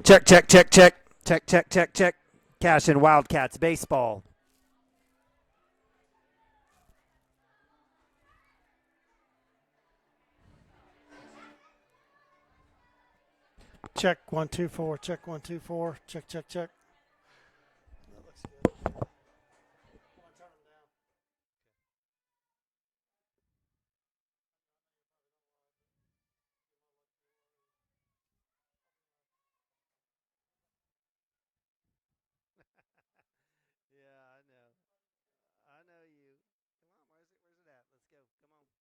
Check, check, check, check. Check, check, check, check. Cashion Wildcats baseball. Check 1 2 4. Check 1 2 4. Check check check. That looks good. Yeah, I know. I know you. Come on, where's it at? Let's go. Come on.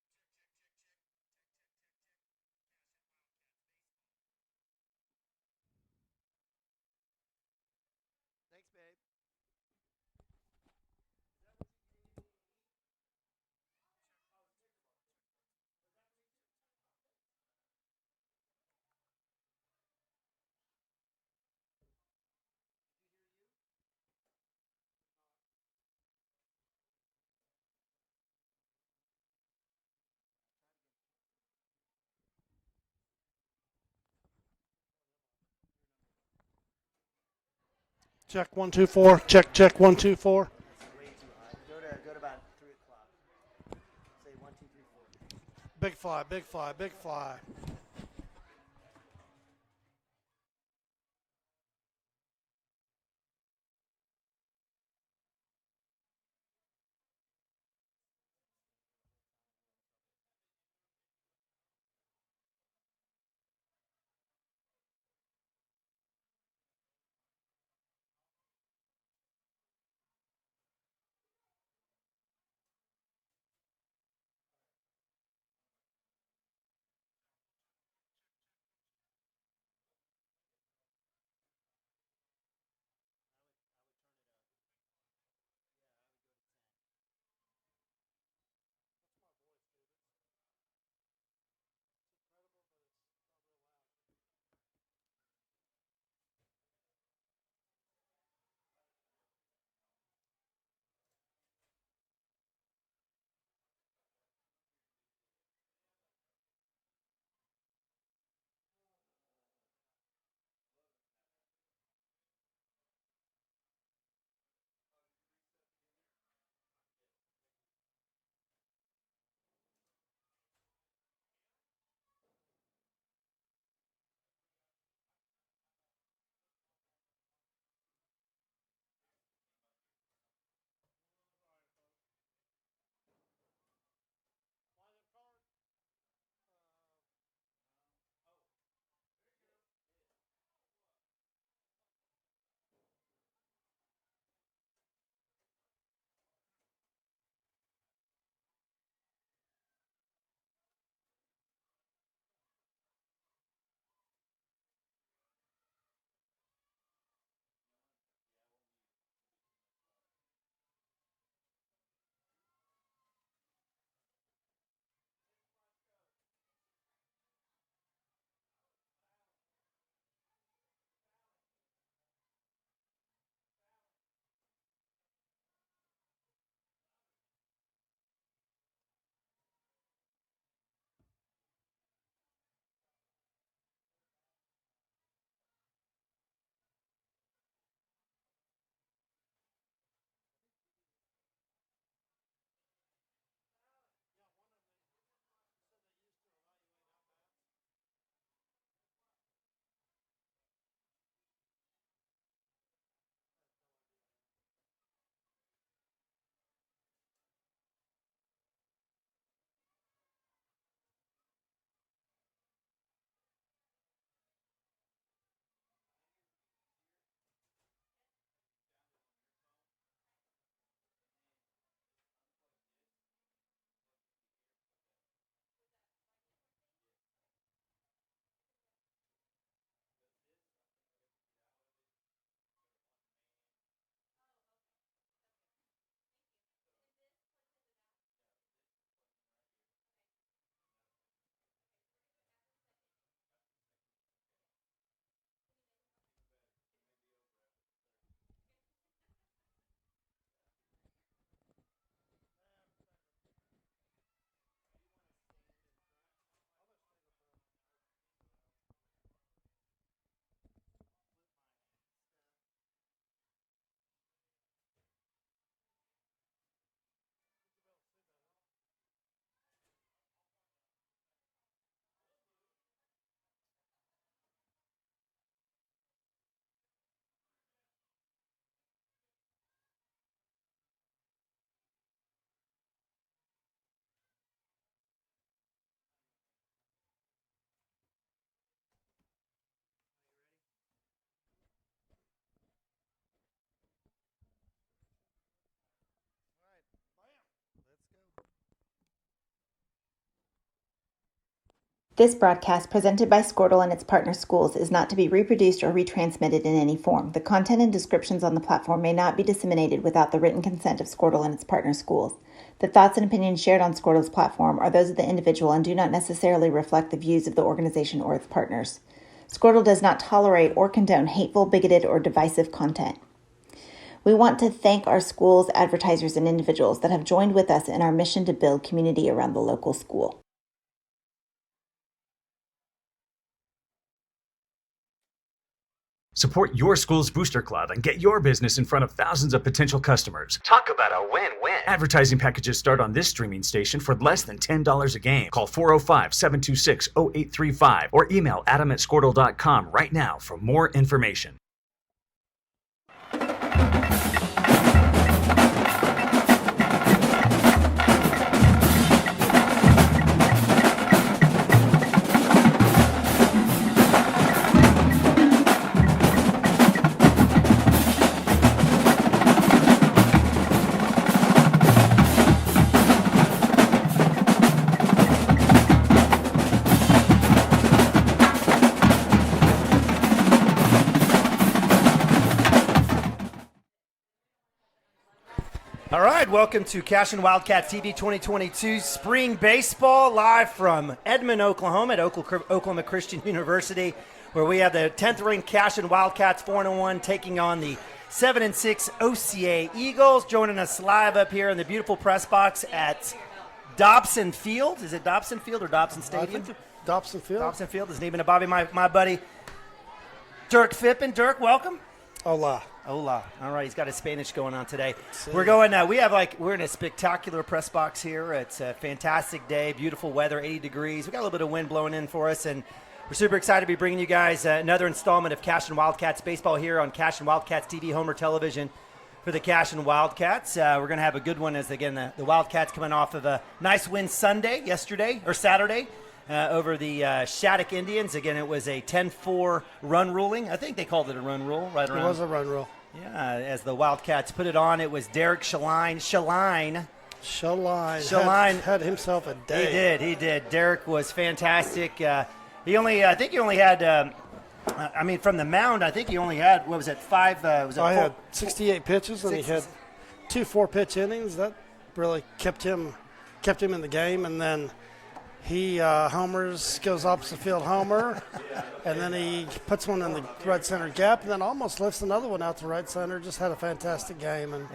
Thanks, babe. Check 1 2 4. Check check 1 2 4. That's way too high. Go to about 3 o'clock. Say 1 2 3 4. Big fly, big fly, big fly. This broadcast, presented by Squirtle and its partner schools, is not to be reproduced or retransmitted in any form. The content and descriptions on the platform may not be disseminated without the written consent of Squirtle and its partner schools. The thoughts and opinions shared on Squirtle's platform are those of the individual and do not necessarily reflect the views of the organization or its partners. Squirtle does not tolerate or condone hateful, bigoted, or divisive content. We want to thank our schools, advertisers, and individuals that have joined with us in our mission to build community around the local school. Support your school's booster club and get your business in front of thousands of potential customers. Talk about a win-win. Advertising packages start on this streaming station for less than $10 a game. Call 405-726-0835 or email adam@squirtle.com right now for more information. All right, welcome to Cashion Wildcats TV 2022 Spring Baseball, live from Edmond, Oklahoma at Oklahoma Christian University, where we have the 10th-ranked Cashion Wildcats 4-1 taking on the 7-6 OCA Eagles. Joining us live up here in the beautiful press box at Dobson Field. Is it Dobson Field or Dobson Stadium? I think Dobson Field. Dobson Field is Neiman and Bobby, my buddy Dirk Phippen. Dirk, welcome. Hola. Hola. All right, he's got his Spanish going on today. We're going. We're in a spectacular press box here. It's a fantastic day, beautiful weather, 80 degrees. We got a little bit of wind blowing in for us, and we're super excited to be bringing you guys another installment of Cashion Wildcats baseball here on Cashion Wildcats TV, Homer Television for the Cashion Wildcats. We're going to have a good one as again the Wildcats coming off of a nice win Saturday over the Shattuck Indians. Again, it was a 10-4 run ruling. I think they called it a run rule right around. It was a run rule. Yeah, as the Wildcats put it on, it was Derek Shaline had himself a day. He did. Derek was fantastic. I think he only had, from the mound, I think he only had, what was it, five? I had 68 pitches, and he had 2 4-pitch innings. That really kept him in the game, and then he homers, goes opposite field homer, and then he puts one in the right center gap, and then almost lifts another one out to right center. Just had a fantastic game, and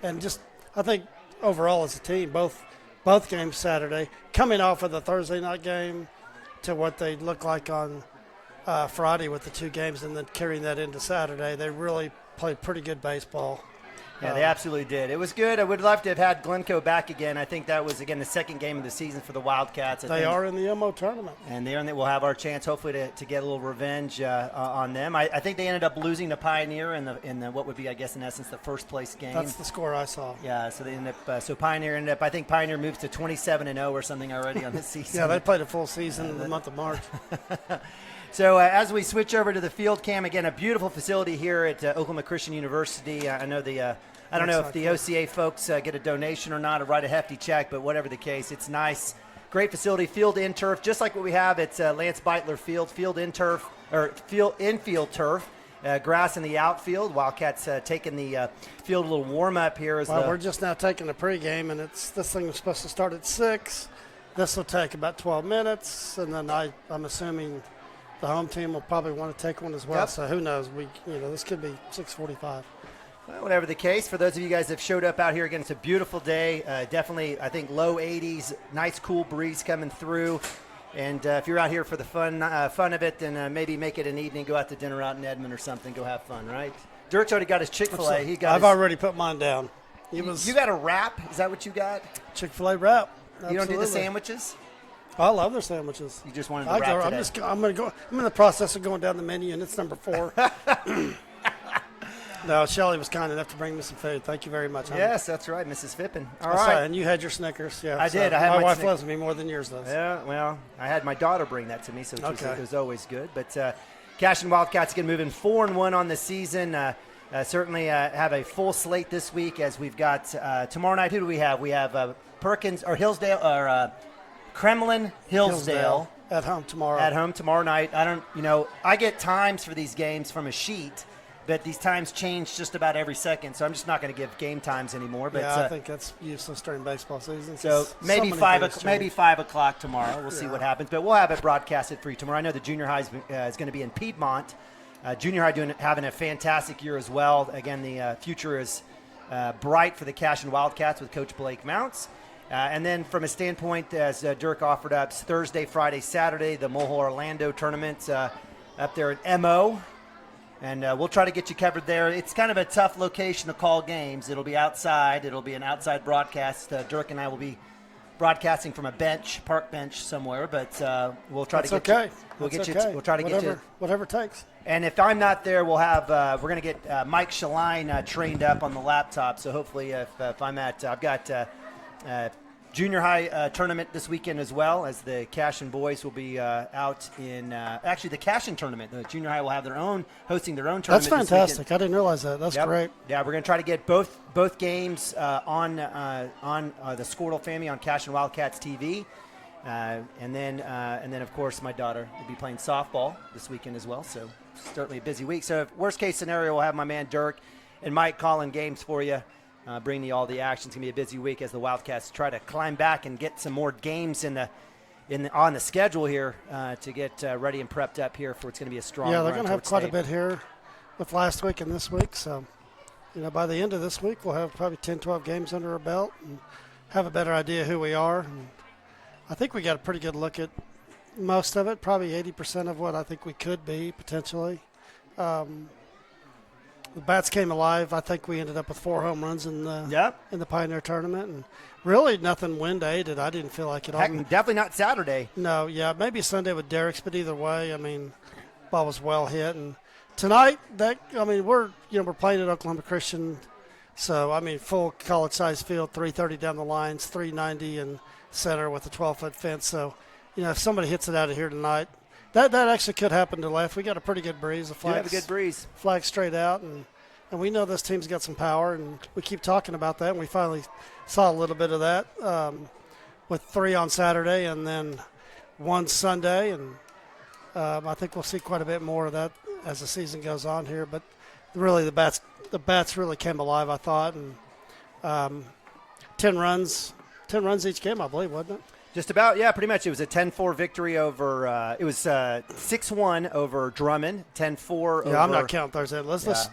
and just I think overall as a team, both games Saturday, coming off of the Thursday night game to what they look like on Friday with the 2 games, and then carrying that into Saturday, they really played pretty good baseball. Yeah, they absolutely did. It was good. I would love to have had Glencoe back again. I think that was, again, the second game of the season for the Wildcats. They are in the MO tournament. And we'll have our chance, hopefully, to get a little revenge on them. I think they ended up losing to Pioneer in the what would be, I guess, in essence, the first-place game. That's the score I saw. Yeah, so they ended up Pioneer ended up, I think Pioneer moves to 27-0 or something already on this season. Yeah, they played a full season in the month of March. So as we switch over to the field cam, again, a beautiful facility here at Oklahoma Christian University. I know I don't know if the OCA folks get a donation or not or write a hefty check, but whatever the case, it's nice. Great facility, field in turf, just like what we have at Lance Beitler Field, field in turf, or field infield turf, grass in the outfield. Wildcats taking the field a little warm up here. We're just now taking the pregame, and this thing was supposed to start at 6. This will take about 12 minutes, and then I'm assuming the home team will probably want to take one as well. Yep. So who knows? This could be 6:45. Well, whatever the case, for those of you guys that have showed up out here, again, it's a beautiful day. Definitely, I think, low 80s, nice cool breeze coming through. And if you're out here for the fun of it, then maybe make it an evening, go out to dinner out in Edmond or something, go have fun, right? Dirk's already got his Chick-fil-A. I've already put mine down. You got a wrap? Is that what you got? Chick-fil-A wrap. Absolutely. You don't do the sandwiches? I love their sandwiches. You just wanted the wrap today. I'm in the process of going down the menu, and it's number 4. No, Shelly was kind enough to bring me some food. Thank you very much. Yes, that's right, Mrs. Phippen. All right. And you had your Snickers. Yeah, I did. My wife loves me more than yours does. Yeah, well, I had my daughter bring that to me, so it was always good. But Cashion Wildcats again moving 4-1 on the season. Certainly have a full slate this week as we've got tomorrow night. Who do we have? We have Perkins or Hillsdale or Kremlin Hillsdale at home tomorrow. At home tomorrow night. I get times for these games from a sheet, but these times change just about every second, so I'm just not going to give game times anymore. But I think that's useless during baseball season. So maybe 5 o'clock tomorrow. We'll see what happens, but we'll have it broadcasted for you tomorrow. I know the junior high is going to be in Piedmont. Junior high having a fantastic year as well. Again, the future is bright for the Cashion Wildcats with Coach Blake Mounts. And then from a standpoint, as Dirk offered up, Thursday, Friday, Saturday, the Mulhall Orlando tournament up there at MO. And we'll try to get you covered there. It's kind of a tough location to call games. It'll be outside. It'll be an outside broadcast. Dirk and I will be broadcasting from a park bench somewhere, but we'll try to get you. We'll try to get you. Whatever it takes. And if I'm not there, we're going to get Mike Shaline trained up on the laptop. So hopefully, if I'm I've got junior high tournament this weekend as well, as the Cashion boys will be out in actually the Cashion tournament. The junior high will have hosting their own tournament. That's fantastic. I didn't realize that. That's great. Yeah, we're going to try to get both games on the Squirtle family on Cashion Wildcats TV. And then of course my daughter will be playing softball this weekend as well. So certainly a busy week. So worst case scenario, we'll have my man Dirk and Mike calling games for you. Bring you all the action. It's going to be a busy week as the Wildcats try to climb back and get some more games on the schedule here to get ready and prepped up here for it's going to be a strong. Yeah, they're going to have quite a bit here with last week and this week. So, by the end of this week, we'll have probably 10, 12 games under our belt and have a better idea who we are. And I think we got a pretty good look at most of it, probably 80% of what I think we could be potentially. The bats came alive. I think we ended up with 4 home runs in the Pioneer tournament, and really nothing wind aided. I didn't feel like it. Heck, definitely not Saturday. No, maybe Sunday with Derek's, but either way, ball was well hit. And tonight, we're playing at Oklahoma Christian, so full college size field, 330 down the lines, 390 in center with a 12-foot fence. So, if somebody hits it out of here tonight. That actually could happen to left. We got a pretty good breeze. The flag, have a good breeze. Flag straight out, and we know this team's got some power, and we keep talking about that. And we finally saw a little bit of that with 3 on Saturday and then 1 Sunday, and I think we'll see quite a bit more of that as the season goes on here. But really, the bats really came alive, I thought, and 10 runs each game, I believe, wasn't it? Just about, yeah, pretty much. It was a 10-4 victory over. It was 6-1 over Drummond, 10-4 over. Yeah, I'm not counting Thursday. Let's just.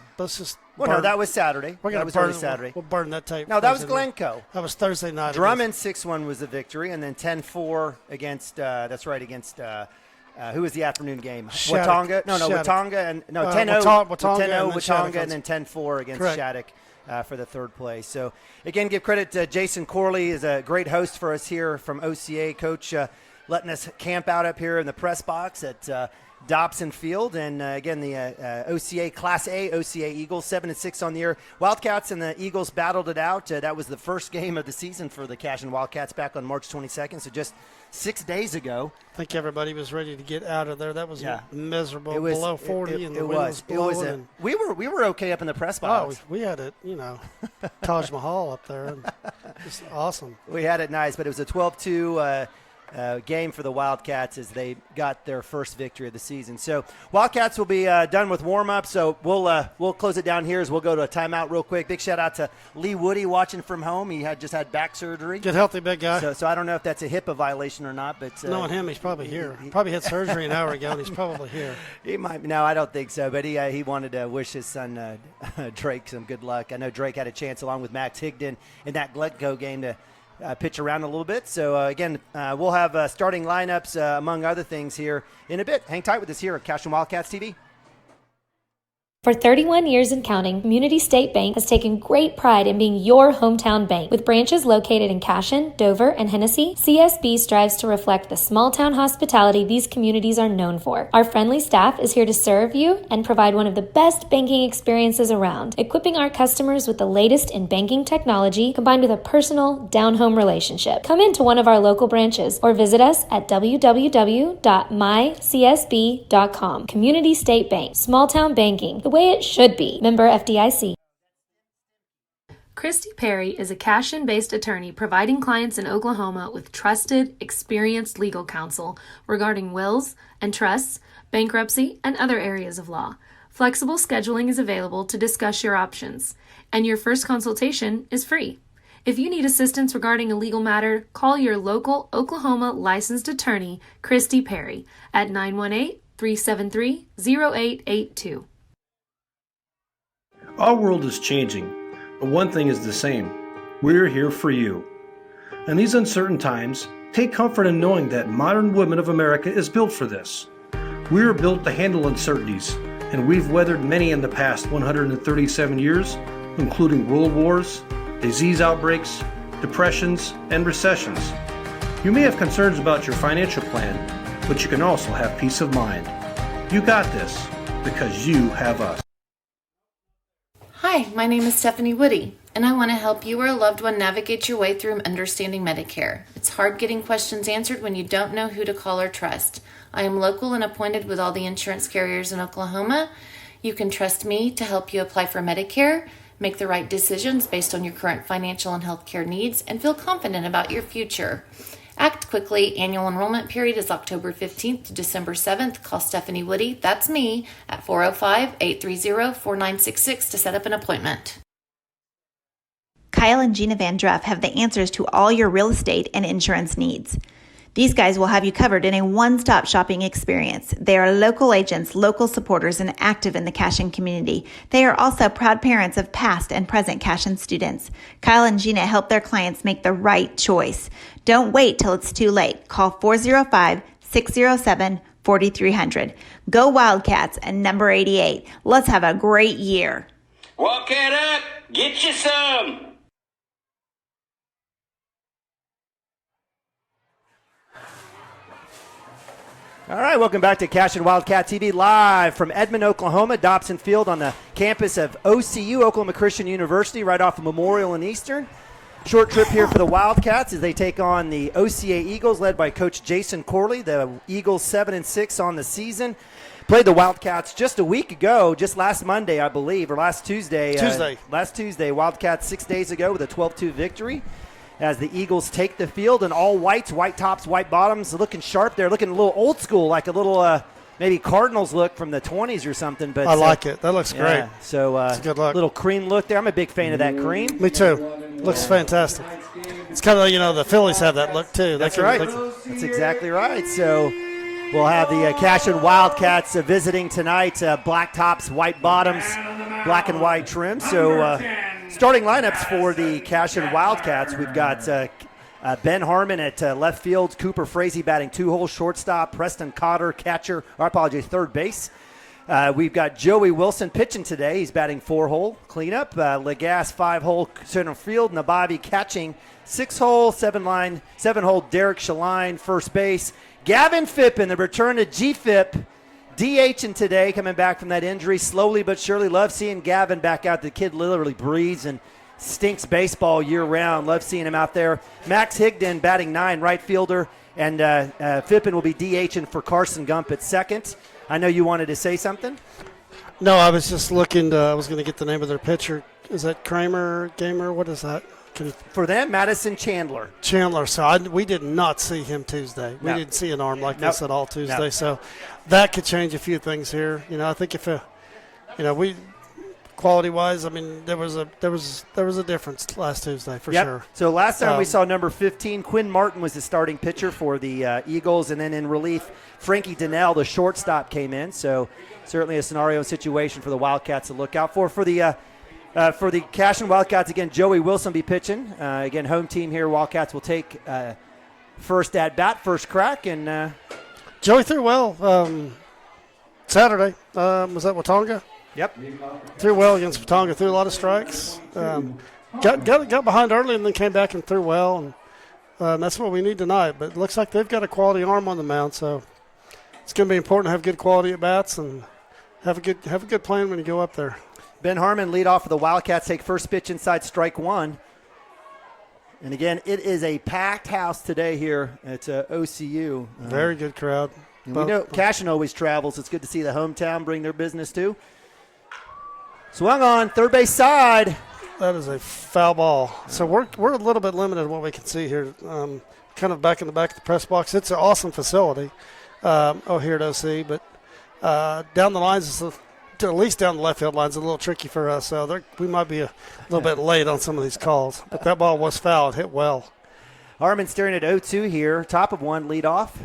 Well, no, that was Saturday. That was early Saturday. We'll burn that tape. No, that was Glencoe. That was Thursday night. Drummond 6-1 was the victory, and then 10-4 against. That's right, against. Who was the afternoon game? Watauga. No, Watauga and 10-0. Watauga, and then 10-4 against Shattuck. For the third place. So, again, give credit to Jason Corley, is a great host for us here from OCA. Coach letting us camp out up here in the press box at Dobson Field. And, again, the OCA Class A OCA Eagles, 7-6 on the year. Wildcats and the Eagles battled it out. That was the first game of the season for the Cashion Wildcats back on March 22nd, so just 6 days ago. I think everybody was ready to get out of there. That was miserable. It was below 40, and the wind was blowing. We were okay up in the press box. Oh, we had it, Taj Mahal up there. And it's awesome. We had it nice, but it was a 12-2 game for the Wildcats as they got their first victory of the season. So Wildcats will be done with warm-up, so we'll close it down here as we'll go to a timeout real quick. Big shout-out to Lee Woody watching from home. He just had back surgery. Good, healthy, big guy. So I don't know if that's a HIPAA violation or not. But knowing him, he's probably here. He probably had surgery an hour ago, and he's probably here. He might. No, I don't think so, but he wanted to wish his son Drake some good luck. I know Drake had a chance along with Max Higdon in that Glencoe game to pitch around a little bit. So, again, we'll have starting lineups, among other things, here in a bit. Hang tight with us here at Cashion Wildcats TV. For 31 years and counting, Community State Bank has taken great pride in being your hometown bank. With branches located in Cashion, Dover, and Hennessy, CSB strives to reflect the small-town hospitality these communities are known for. Our friendly staff is here to serve you and provide one of the best banking experiences around, equipping our customers with the latest in banking technology combined with a personal, down-home relationship. Come into one of our local branches or visit us at www.mycsb.com. Community State Bank, small-town banking, the way it should be. Member FDIC. Christy Perry is a Cashion-based attorney providing clients in Oklahoma with trusted, experienced legal counsel regarding wills and trusts, bankruptcy, and other areas of law. Flexible scheduling is available to discuss your options, and your first consultation is free. If you need assistance regarding a legal matter, call your local Oklahoma licensed attorney, Christy Perry, at 918-373-0882. Our world is changing, but one thing is the same. We're here for you. In these uncertain times, take comfort in knowing that modern women of America is built for this. We are built to handle uncertainties, and we've weathered many in the past 137 years, including world wars, disease outbreaks, depressions, and recessions. You may have concerns about your financial plan, but you can also have peace of mind. You got this because you have us. Hi, my name is Stephanie Woody, and I want to help you or a loved one navigate your way through understanding Medicare. It's hard getting questions answered when you don't know who to call or trust. I am local and appointed with all the insurance carriers in Oklahoma. You can trust me to help you apply for Medicare, make the right decisions based on your current financial and healthcare needs, and feel confident about your future. Act quickly. Annual enrollment period is October 15th to December 7th. Call Stephanie Woody, that's me, at 405-830-4966 to set up an appointment. Kyle and Gina Van Druff have the answers to all your real estate and insurance needs. These guys will have you covered in a one-stop shopping experience. They are local agents, local supporters, and active in the Cashion community. They are also proud parents of past and present Cashion students. Kyle and Gina help their clients make the right choice. Don't wait till it's too late. Call 405-607-4300. Go Wildcats and number 88. Let's have a great year. Walk it up. Get you some. All right, welcome back to Cashion Wildcat TV, live from Edmond, Oklahoma, Dobson Field on the campus of OCU, Oklahoma Christian University, right off of Memorial and Eastern. Short trip here for the Wildcats as they take on the OCA Eagles, led by Coach Jason Corley. The Eagles 7-6 on the season. Played the Wildcats just a week ago, just last Monday, I believe, or last Tuesday. Last Tuesday, Wildcats 6 days ago with a 12-2 victory. As the Eagles take the field in all whites, white tops, white bottoms, looking sharp. They're looking a little old school, like a little maybe Cardinals look from the 20s or something. But I like it. That looks great. So it's a good look. Little cream look there. I'm a big fan of that cream. Me too. Looks fantastic. It's kind of, the Phillies have that look too. That's right. That's exactly right. So we'll have the Cashion Wildcats visiting tonight. Black tops, white bottoms, black and white trim. So starting lineups for the Cashion Wildcats, we've got Ben Harmon at left field, Cooper Frazee batting 2-hole, shortstop, Preston Cotter, catcher, third base. We've got Joey Wilson pitching today. He's batting 4-hole, cleanup. Legas 5-hole, center field. Nabavi catching 6-hole, 7-hole, Derek Shaline, first base. Gavin Phippen, the return to GFIP, DHing today, coming back from that injury, slowly but surely. Love seeing Gavin back out. The kid literally breathes and stinks baseball year-round. Love seeing him out there. Max Higdon batting 9, right fielder, and Phippen will be DHing for Carson Gump at second. I know you wanted to say something. No, I was just looking. I was going to get the name of their pitcher. Is that Kramer, Gamer? What is that? For them, Madison Chandler. So we did not see him Tuesday. We didn't see an arm like this at all Tuesday. Nope. So that could change a few things here. I think if we quality-wise, there was a difference last Tuesday for sure. So last time we saw number 15, Quinn Martin was the starting pitcher for the Eagles, and then in relief, Frankie Donnell, the shortstop, came in. So certainly a scenario and situation for the Wildcats to look out for. For the Cashion Wildcats, again, Joey Wilson be pitching. Again, home team here. Wildcats will take first at bat, first crack, and Joey threw well Saturday. Was that Watonga? Yep. Threw well against Watonga. Threw a lot of strikes. Got behind early and then came back and threw well. And that's what we need tonight. But it looks like they've got a quality arm on the mound, so it's going to be important to have good quality at bats and have a good plan when you go up there. Ben Harmon lead off for the Wildcats, take first pitch inside strike one. And again, it is a packed house today here at OCU. Very good crowd. We know Cashion always travels. It's good to see the hometown bring their business too. Swung on, third base side. That is a foul ball. So we're a little bit limited in what we can see here. Kind of back in the back of the press box. It's an awesome facility here at OC, but down the lines, at least down the left field lines, is a little tricky for us. So we might be a little bit late on some of these calls. But that ball was fouled, hit well. Harmon staring at 0-2 here. Top of one, lead off.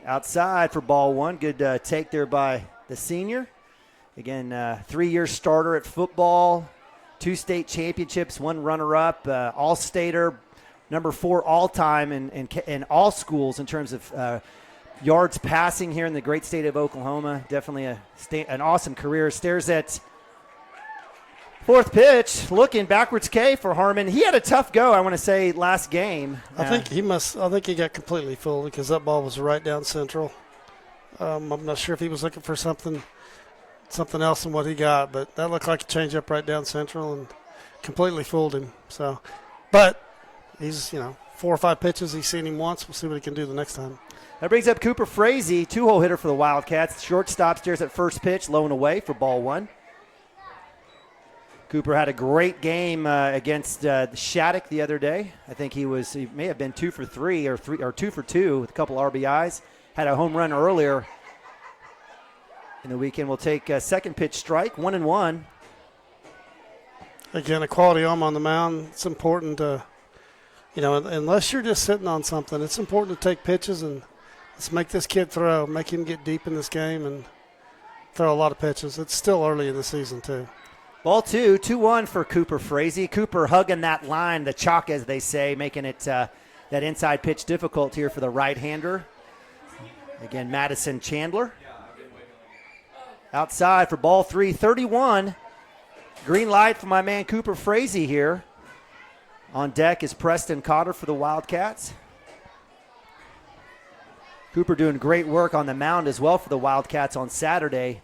Outside for ball one. Good take there by the senior. Again, 3-year starter at football, 2 state championships, 1 runner-up, all-stater, number 4 all-time in all schools in terms of yards passing here in the great state of Oklahoma. Definitely an awesome career. Stares at fourth pitch, looking backwards K for Harmon. He had a tough go, I want to say, last game. I think he got completely fooled because that ball was right down central. I'm not sure if he was looking for something else than what he got, but that looked like a changeup right down central and completely fooled him. So, but he's 4 or 5 pitches. He's seen him once. We'll see what he can do the next time. That brings up Cooper Frazee, 2-hole hitter for the Wildcats. Shortstop stares at first pitch, low and away for ball one. Cooper had a great game against Shattuck the other day. I think he may have been 2 for 3 or 2 for 2 with a couple RBIs. Had a home run earlier in the weekend. We'll take a second pitch strike, 1-1. Again, a quality arm on the mound. It's important to, unless you're just sitting on something, it's important to take pitches and let's make this kid throw, make him get deep in this game and throw a lot of pitches. It's still early in the season, too. Ball 2-1 for Cooper Frazee. Cooper hugging that line, the chalk, as they say, making it that inside pitch difficult here for the right-hander. Again, Madison Chandler. Outside for ball 3, 31. Green light for my man Cooper Frazee here. On deck is Preston Cotter for the Wildcats. Cooper doing great work on the mound as well for the Wildcats on Saturday.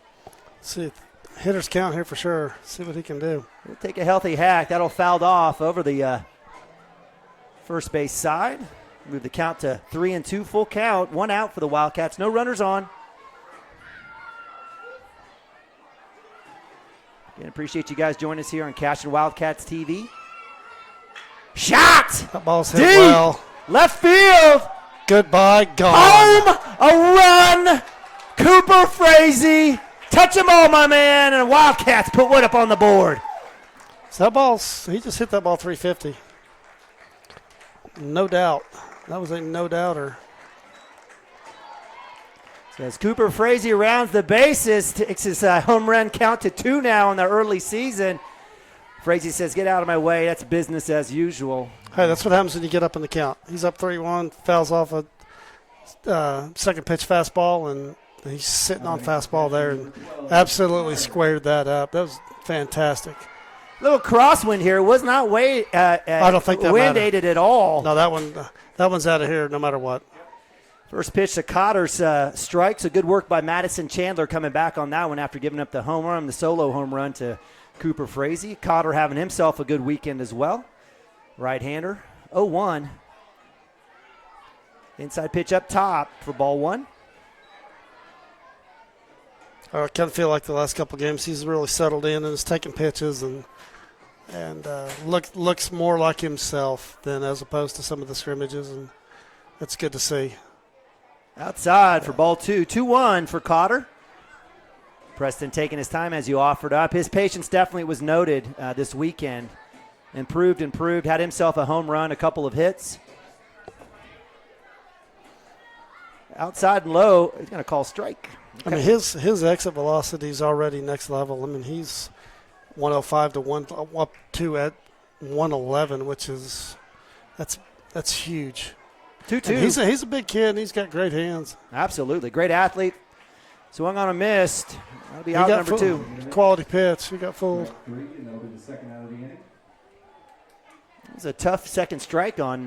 See, hitters count here for sure. See what he can do. We'll take a healthy hack. That'll fouled off over the first base side. Move the count to 3-2, full count. 1 out for the Wildcats. No runners on. Again, appreciate you guys joining us here on Cashion Wildcats TV. Shot! That ball's hit deep, well. Left field. Goodbye, gone. Home, a run. Cooper Frazee. Touch them all, my man. And the Wildcats put one up on the board. So he just hit that ball 350. No doubt. That was a no-doubter. So as Cooper Frazee rounds the bases, takes his home run count to 2 now in the early season. Frazee says, get out of my way. That's business as usual. Hey, that's what happens when you get up in the count. He's up 3-1, fouls off a second pitch fastball, and he's sitting on fastball there and absolutely squared that up. That was fantastic. Little crosswind here. Was not I don't think that wind aided at all. No, that one's out of here no matter what. First pitch to Cotter's strike. So good work by Madison Chandler coming back on that one after giving up the home run, the solo home run to Cooper Frazee. Cotter having himself a good weekend as well. Right-hander. 0-1. Inside pitch up top for ball 1. I kind of feel like the last couple games he's really settled in and is taking pitches and looks more like himself than as opposed to some of the scrimmages, and that's good to see. Outside for ball 2. 2-1 for Cotter. Preston taking his time as you offered up. His patience definitely was noted this weekend. Improved. Had himself a home run, a couple of hits. Outside and low. He's going to call strike. I mean, his exit velocity is already next level. I mean, he's 105 to up to at 111, which is that's huge. 2-2. He's a big kid, and he's got great hands. Absolutely. Great athlete. Swung on a missed. That'll be out number 2. Quality pitch. He got fooled. It was a tough second strike on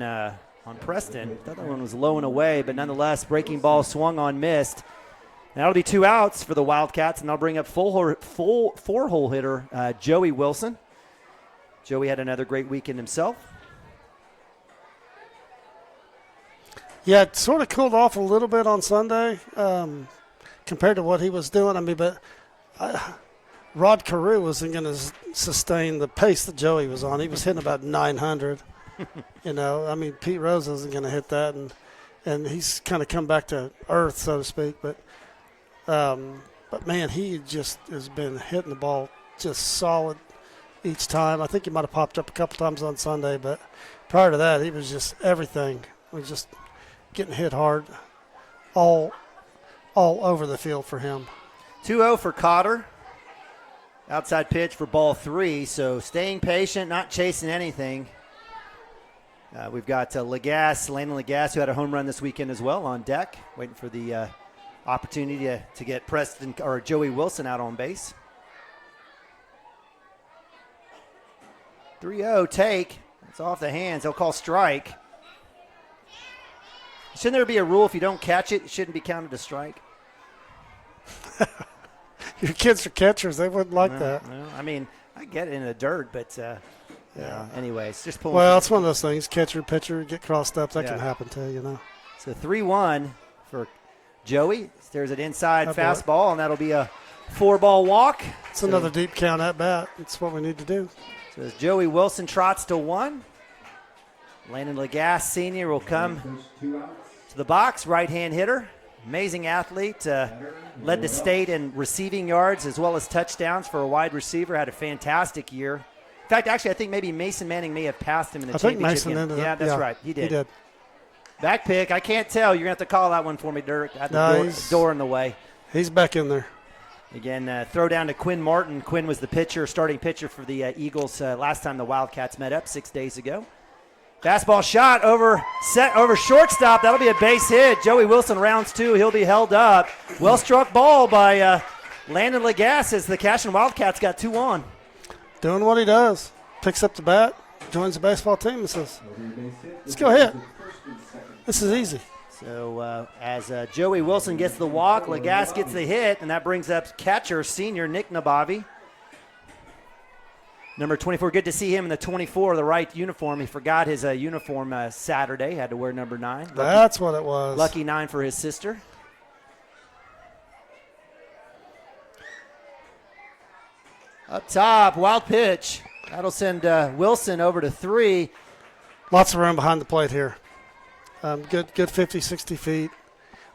Preston. Thought that one was low and away, but nonetheless, breaking ball swung on, missed. And that'll be 2 outs for the Wildcats, and they'll bring up full 4-hole hitter Joey Wilson. Joey had another great weekend himself. Yeah, it sort of cooled off a little bit on Sunday compared to what he was doing. I mean, but Rod Carew wasn't going to sustain the pace that Joey was on. He was hitting about 900. Pete Rose isn't going to hit that, and he's kind of come back to earth, so to speak. But man, he just has been hitting the ball just solid each time. I think he might have popped up a couple times on Sunday, but prior to that, he was just everything. He was just getting hit hard all over the field for him. 2-0 for Cotter. Outside pitch for ball 3, so staying patient, not chasing anything. We've got Landon Lagasse, who had a home run this weekend as well, on deck, waiting for the opportunity to get Preston or Joey Wilson out on base. 3-0 take. It's off the hands. They'll call strike. Shouldn't there be a rule if you don't catch it, it shouldn't be counted a strike? Your kids are catchers. They wouldn't like that. No, I mean, I get it in the dirt, but anyways, just pulling. Well, it's one of those things. Catcher, pitcher, get crossed up. That can happen too, So 3-1 for Joey. There's an inside fastball, and that'll be a 4-ball walk. It's another deep count at bat. That's what we need to do. So as Joey Wilson trots to 1, Landon Lagasse Sr. will come to the box, right-hand hitter. Amazing athlete, led the state in receiving yards as well as touchdowns for a wide receiver, had a fantastic year. In fact, actually, I think maybe Mason Manning may have passed him in the championship game. Yeah, that's right. He did. Back pick. I can't tell. You're going to have to call that one for me, Dirk. Door in the way. He's back in there. Again, throw down to Quinn Martin. Quinn was the starting pitcher for the Eagles last time the Wildcats met up 6 days ago. Fastball shot over shortstop. That'll be a base hit. Joey Wilson rounds 2. He'll be held up. Well struck ball by Landon Lagasse as the Cashion Wildcats got 2 on. Doing what he does. Picks up the bat, joins the baseball team and says, let's go hit. This is easy. So as Joey Wilson gets the walk, Lagasse gets the hit, and that brings up catcher, senior Nick Nabavi. Number 24, good to see him in the 24, the right uniform. He forgot his uniform Saturday, had to wear number 9. That's what it was. Lucky 9 for his sister. Up top, wild pitch. That'll send Wilson over to 3. Lots of room behind the plate here. Good 50, 60 feet,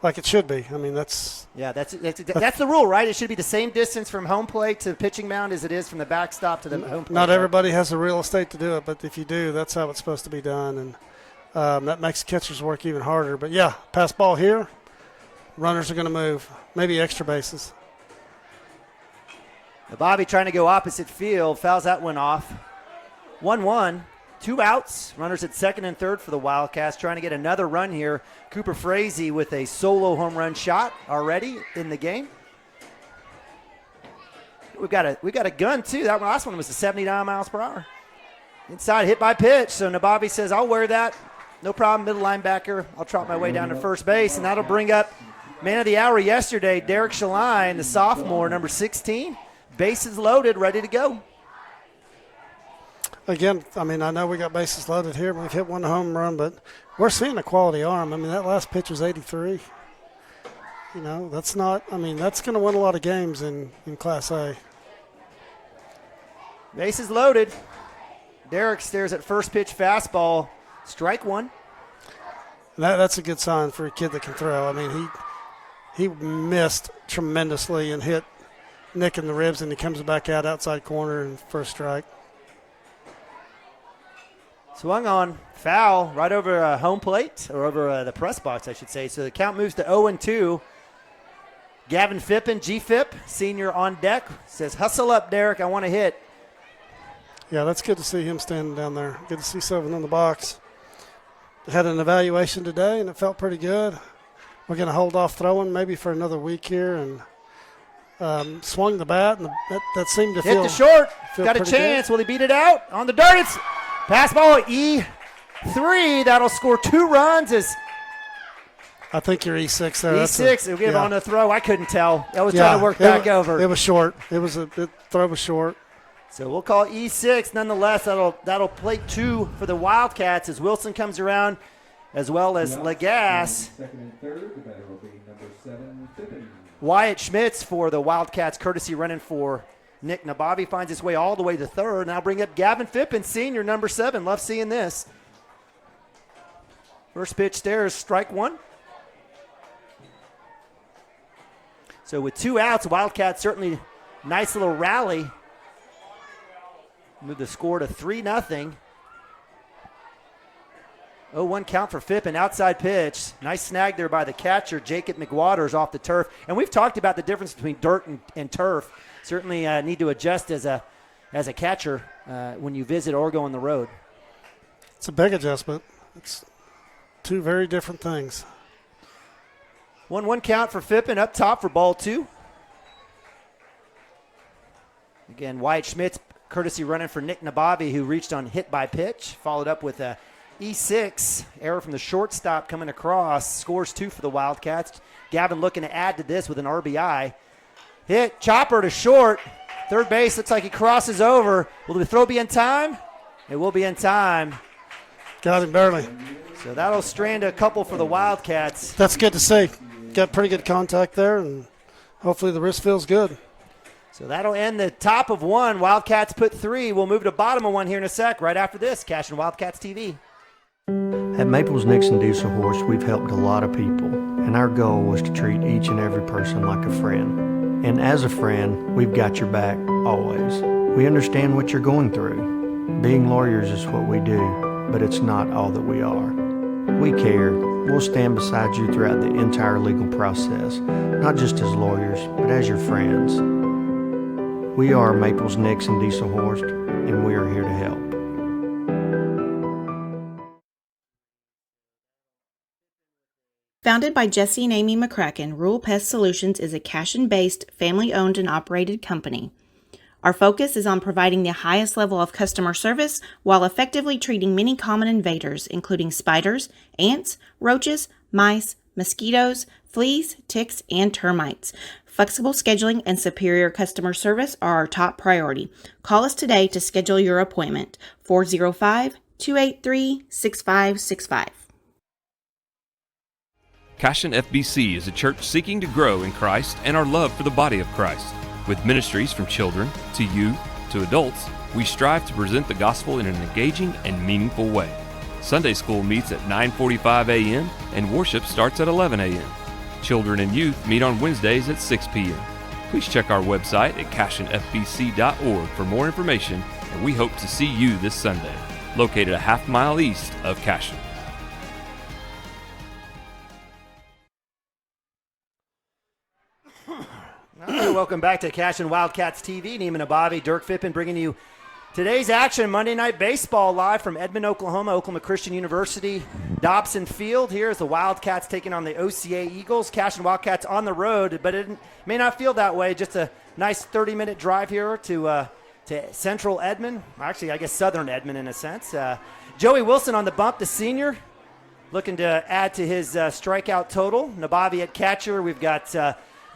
like it should be. I mean, that's the rule, right? It should be the same distance from home plate to pitching mound as it is from the backstop to the home plate. Not everybody has the real estate to do it, but if you do, that's how it's supposed to be done, and that makes catchers work even harder. But, pass ball here, runners are going to move, maybe extra bases. Bobby trying to go opposite field, fouls that one off. 1-1. 2 outs, runners at second and third for the Wildcats, trying to get another run here. Cooper Frazee with a solo home run shot already in the game. We got a gun too. That last one was 79 miles per hour. Inside, hit by pitch. So Nabavi says, "I'll wear that, no problem." Middle linebacker. I'll trot my way down to first base, and that'll bring up man of the hour yesterday, Derek Shaline, the sophomore, number 16. Bases loaded, ready to go. Again, I mean, I know we got bases loaded here. We've hit one home run, but we're seeing a quality arm. I mean, that last pitch was 83. That's not – I mean, that's going to win a lot of games in Class A. Bases loaded. Derek stares at first pitch fastball. Strike 1. That's a good sign for a kid that can throw. I mean, he missed tremendously and hit Nick in the ribs, and he comes back out outside corner and first strike. Swung on, foul, right over home plate, or over the press box, I should say. So the count moves to 0-2. Gavin Fippen, GFIP, senior on deck, says, "Hustle up, Derek, I want to hit." Yeah, that's good to see him standing down there. Good to see Sylvan in the box. Had an evaluation today, and it felt pretty good. We're going to hold off throwing maybe for another week here, and swung the bat, and that seemed to hit the short. Got a chance. Good. Will he beat it out? On the dirt, it's pass ball E3. That'll score 2 runs. I think you're E6 there. E6. It'll give on the throw. I couldn't tell. I was trying to work back over. It was short. Throw was short. So we'll call E6. Nonetheless, that'll plate 2 for the Wildcats as Wilson comes around, as well as Lagasse. Second and third, the batter will be number 7, Fippen. Wyatt Schmitz for the Wildcats, courtesy running for Nick Nabavi finds his way all the way to third. Now bring up Gavin Phippen, senior, number 7. Love seeing this. First pitch there is strike one. So with 2 outs, Wildcats certainly nice little rally. Move the score to 3-0. 0-1 count for Phippen, outside pitch. Nice snag there by the catcher, Jacob McWaters, off the turf. And we've talked about the difference between dirt and turf. Certainly need to adjust as a catcher when you visit or go on the road. It's a big adjustment. It's 2 very different things. 1-1 count for Phippen, up top for ball 2. Again, Wyatt Schmidt's courtesy running for Nick Nabavi, who reached on hit by pitch, followed up with a E6, error from the shortstop coming across, scores 2 for the Wildcats. Gavin looking to add to this with an RBI. Hit, chopper to short. Third base looks like he crosses over. Will the throw be in time? It will be in time. Got him barely. So that'll strand a couple for the Wildcats. That's good to see. Got pretty good contact there, and hopefully the wrist feels good. So that'll end the top of 1. Wildcats put 3. We'll move to bottom of 1 here in a sec, right after this. Cashion Wildcats TV. At Maples Nixon Diesel Horse, we've helped a lot of people, and our goal was to treat each and every person like a friend. And as a friend, we've got your back, always. We understand what you're going through. Being lawyers is what we do, but it's not all that we are. We care. We'll stand beside you throughout the entire legal process, not just as lawyers, but as your friends. We are Maples Nixon Diesel Horse, and we are here to help. Founded by Jesse and Amy McCracken, Rural Pest Solutions is a Cashion-based, family-owned and operated company. Our focus is on providing the highest level of customer service while effectively treating many common invaders, including spiders, ants, roaches, mice, mosquitoes, fleas, ticks, and termites. Flexible scheduling and superior customer service are our top priority. Call us today to schedule your appointment. 405-283-6565. Cashion FBC is a church seeking to grow in Christ and our love for the body of Christ. With ministries from children to youth to adults, we strive to present the gospel in an engaging and meaningful way. Sunday school meets at 9:45 a.m. and worship starts at 11 a.m. Children and youth meet on Wednesdays at 6 p.m. Please check our website at cashionfbc.org for more information, and we hope to see you this Sunday, located a half-mile east of Cashion. Welcome back to Cashion Wildcats TV. Neiman Abavi, Dirk Phippen bringing you today's action. Monday Night Baseball live from Edmond, Oklahoma Christian University, Dobson Field. Here's the Wildcats taking on the OCA Eagles. Cashion Wildcats on the road, but it may not feel that way. Just a nice 30-minute drive here to central Edmond. Actually, I guess southern Edmond in a sense. Joey Wilson on the bump, the senior, looking to add to his strikeout total. Nabavi at catcher. We've got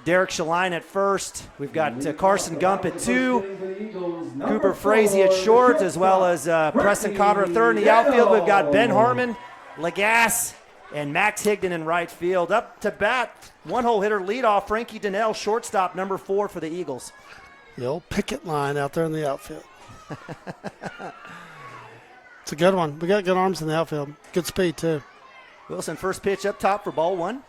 Derek Shaline at first. We've got Carson Gump at 2. Cooper Frazee at short, as well as Preston Cotter at third. In the outfield, we've got Ben Harmon, Lagasse, and Max Higdon in right field. Up to bat, one-hole hitter leadoff, Frankie Donnell, shortstop, number 4 for the Eagles. The old picket line out there in the outfield. It's a good one. We got good arms in the outfield. Good speed, too. Wilson, first pitch up top for ball 1.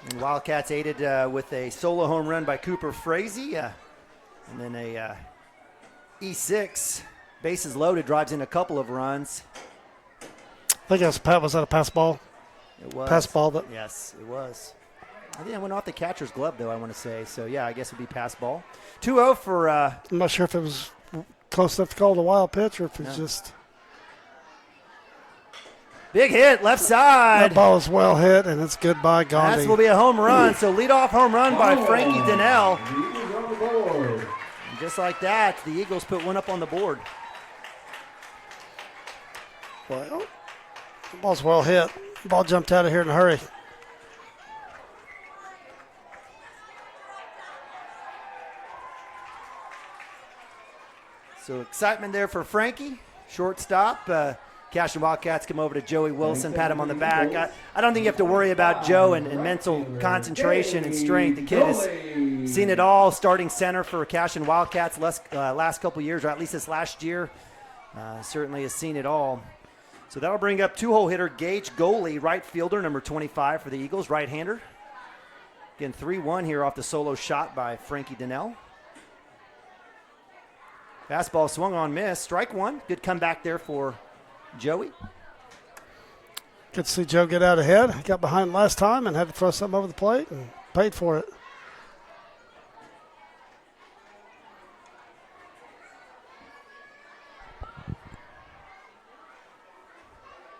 And Wildcats aided with a solo home run by Cooper Frazee. And then a E6, bases loaded, drives in a couple of runs. I think was that a pass ball? It was. Pass ball. Yes, it was. I think it went off the catcher's glove, though, I want to say. So, yeah, I guess it would be pass ball. 2-0 for I'm not sure if it was close enough to call it a wild pitch or if it's just. Big hit, left side. That ball is well hit, and it's good by Gandhi. That will be a home run. So leadoff home run by Frankie Donnell. And just like that, the Eagles put one up on the board. Well, the ball's well hit. The ball jumped out of here in a hurry. So excitement there for Frankie. Shortstop. Cashion Wildcats come over to Joey Wilson, pat him on the back. I don't think you have to worry about Joe and mental concentration and strength. The kid has seen it all, starting center for Cashion Wildcats last couple years, or at least this last year. Certainly has seen it all. So that'll bring up two-hole hitter Gage Goalie, right fielder, number 25 for the Eagles, right-hander. Again, 3-1 here off the solo shot by Frankie Donnell. Fastball swung on, miss. Strike one. Good comeback there for Joey. Good to see Joe get out ahead. He got behind last time and had to throw something over the plate and paid for it.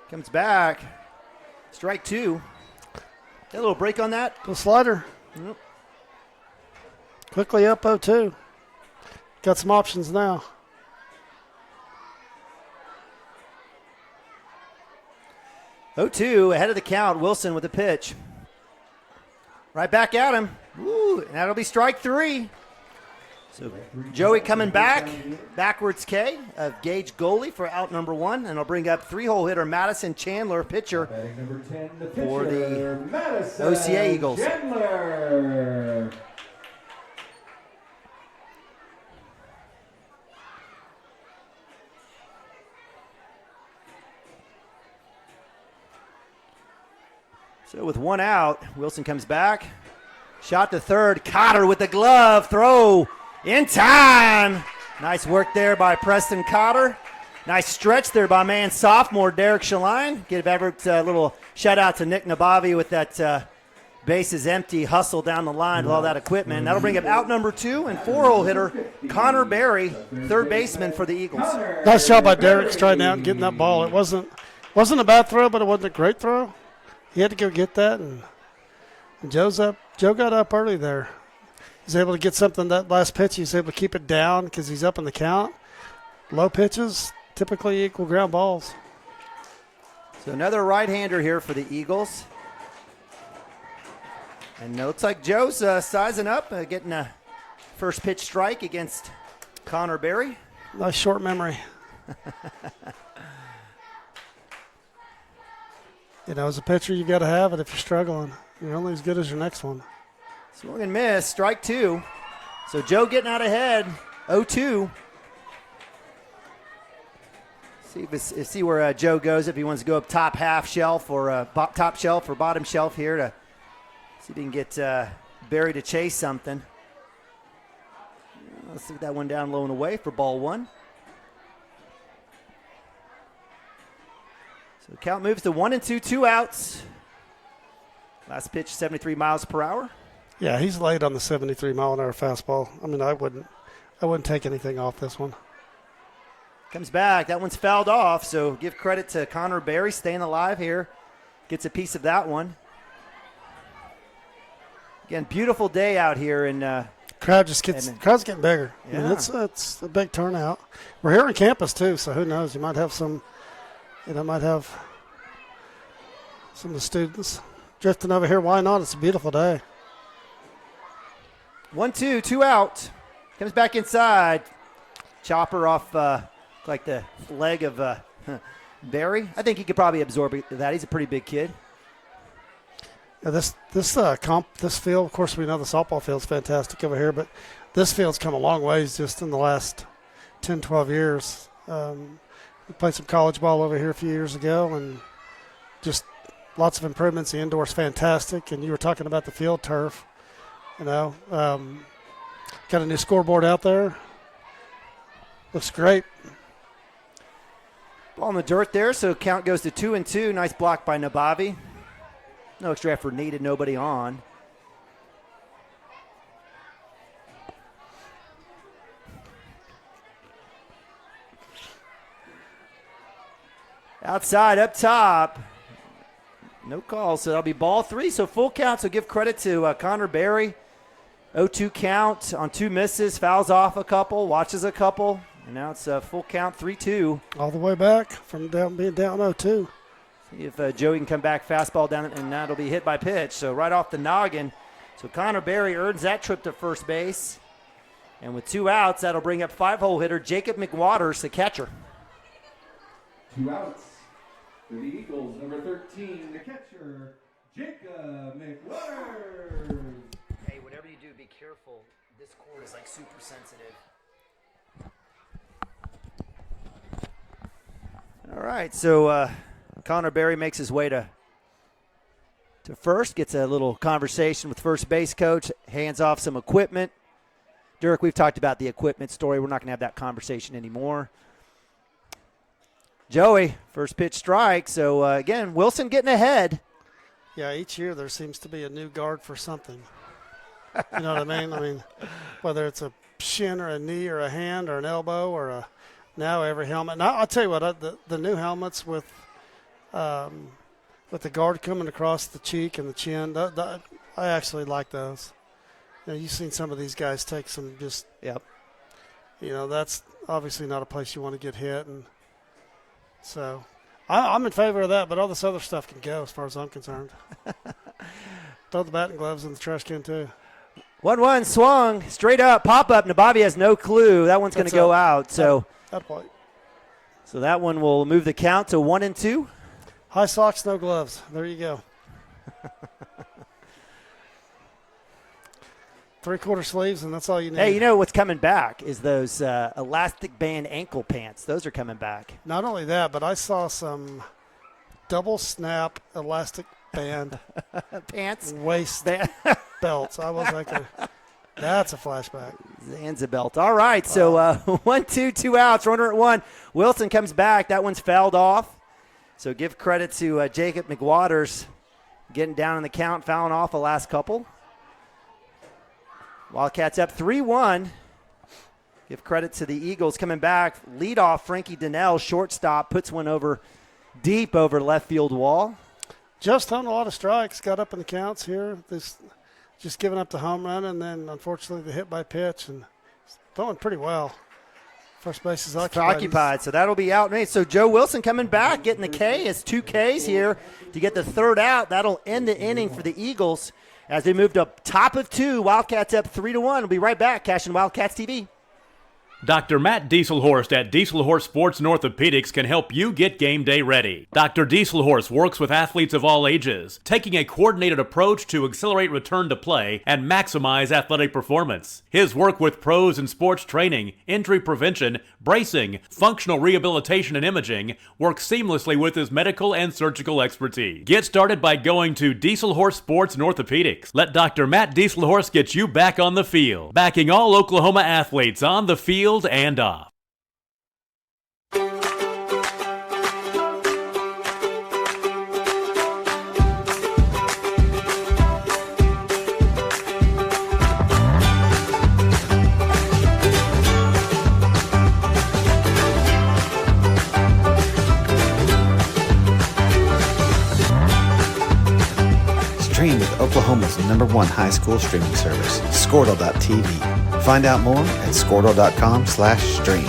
Comes back. Strike two. Got a little break on that. Little slider. Yep. Quickly up 0-2. Got some options now. 0-2 ahead of the count. Wilson with the pitch. Right back at him. Ooh, and that'll be strike three. So Joey coming back. Backwards K of Gage Goalie for out number one. And I'll bring up three-hole hitter Madison Chandler, pitcher for the OCA Eagles. Chandler. So with one out, Wilson comes back. Shot to third. Cotter with the glove. Throw in time. Nice work there by Preston Cotter. Nice stretch there by man sophomore Derek Shaline. Give Everett a little shout out to Nick Nabavi with that bases empty hustle down the line with all that equipment. That'll bring up out number two and four-hole hitter Connor Berry, third baseman for the Eagles. Nice job by Derek striding out and getting that ball. It wasn't a bad throw, but it wasn't a great throw. He had to go get that, and Joe got up early there. He's able to get something that last pitch. He's able to keep it down because he's up in the count. Low pitches typically equal ground balls. So another right-hander here for the Eagles. And it looks like Joe's sizing up, getting a first pitch strike against Connor Berry. Nice short memory. You know, as a pitcher, you've got to have it if you're struggling. You're only as good as your next one. Swing and miss, strike two. So Joe getting out ahead, 0-2. See where Joe goes if he wants to go up top half shelf or top shelf or bottom shelf here to see if he can get Barry to chase something. Let's stick that one down low and away for ball one. So count moves to 1-2, two outs. Last pitch, 73 miles per hour. Yeah, he's laid on the 73-mile-an-hour fastball. I mean, I wouldn't take anything off this one. Comes back. That one's fouled off, so give credit to Connor Berry staying alive here. Gets a piece of that one. Again, beautiful day out here in crowd's getting bigger. Yeah. I mean, it's a big turnout. We're here on campus too, so who knows? You might have some of the students drifting over here. Why not? It's a beautiful day. 1-2, two out. Comes back inside. Chopper off like the leg of Barry. I think he could probably absorb that. He's a pretty big kid. Yeah, this field, of course, we know the softball field's fantastic over here, but this field's come a long ways just in the last 10, 12 years. We played some college ball over here a few years ago, and just lots of improvements. The indoor's fantastic, and you were talking about the field turf. You know, got a new scoreboard out there. Looks great. Ball in the dirt there, so count goes to 2-2. Nice block by Nabavi. No extra effort needed, nobody on. Outside, up top. No call, so that'll be ball three. So full count, so give credit to Connor Berry. 0-2 count on two misses, fouls off a couple, watches a couple, and now it's a full count, 3-2. All the way back from being down 0-2. See if Joey can come back, fastball down, and that'll be hit by pitch. So right off the noggin. So Connor Berry earns that trip to first base. And with two outs, that'll bring up five-hole hitter Jacob McWaters, the catcher. 2 outs. For the Eagles, number 13, the catcher, Jacob McWaters. Hey, whatever you do, be careful. This cord is like super sensitive. All right, so Connor Berry makes his way to first, gets a little conversation with first base coach, hands off some equipment. Dirk, we've talked about the equipment story. We're not going to have that conversation anymore. Joey, first pitch strike. So, again, Wilson getting ahead. Yeah, each year there seems to be a new guard for something. You know what I mean? I mean, whether it's a shin or a knee or a hand or an elbow or now every helmet. And I'll tell you what, the new helmets with the guard coming across the cheek and the chin, I actually like those. You know, you've seen some of these guys take some just, yep. You know, that's obviously not a place you want to get hit. And so I'm in favor of that, but all this other stuff can go as far as I'm concerned. Throw the batting gloves in the trash can, too. 1-1 swung, straight up, pop up. Nabavi has no clue. That one's going to go out. So that one will move the count to 1-2. High socks, no gloves. There you go. 3/4 sleeves, and that's all you need. Hey, you know what's coming back is those elastic band ankle pants. Those are coming back. Not only that, but I saw some double snap elastic band pants, waist belts. I was like, that's a flashback. Zanza belt. All right, so 1-2, 2 outs. Runner at 1. Wilson comes back. That one's fouled off. So give credit to Jacob McWaters getting down in the count, fouling off the last couple. Wildcats up 3-1. Give credit to the Eagles coming back. Lead off Frankie Donnell, shortstop, puts one over deep over left field wall. Just on a lot of strikes, got up in the counts here. Just giving up the home run, and then unfortunately the hit by pitch, and throwing pretty well. First base is occupied. So that'll be out. So Joe Wilson coming back, getting the K. It's 2 Ks here to get the third out. That'll end the inning for the Eagles as they moved up top of 2. Wildcats up 3-1. We'll be right back. Cashion Wildcats TV. Dr. Matt Dieselhorst at Dieselhorst Sports and Orthopedics can help you get game day ready. Dr. Dieselhorst works with athletes of all ages, taking a coordinated approach to accelerate return to play and maximize athletic performance. His work with pros in sports training, injury prevention, bracing, functional rehabilitation, and imaging works seamlessly with his medical and surgical expertise. Get started by going to Dieselhorst Sports and Orthopedics. Let Dr. Matt Dieselhorst get you back on the field, backing all Oklahoma athletes on the field and off. Stream with Oklahoma's #1 high school streaming service, Squirtle.tv. Find out more at Squirtle.com/stream.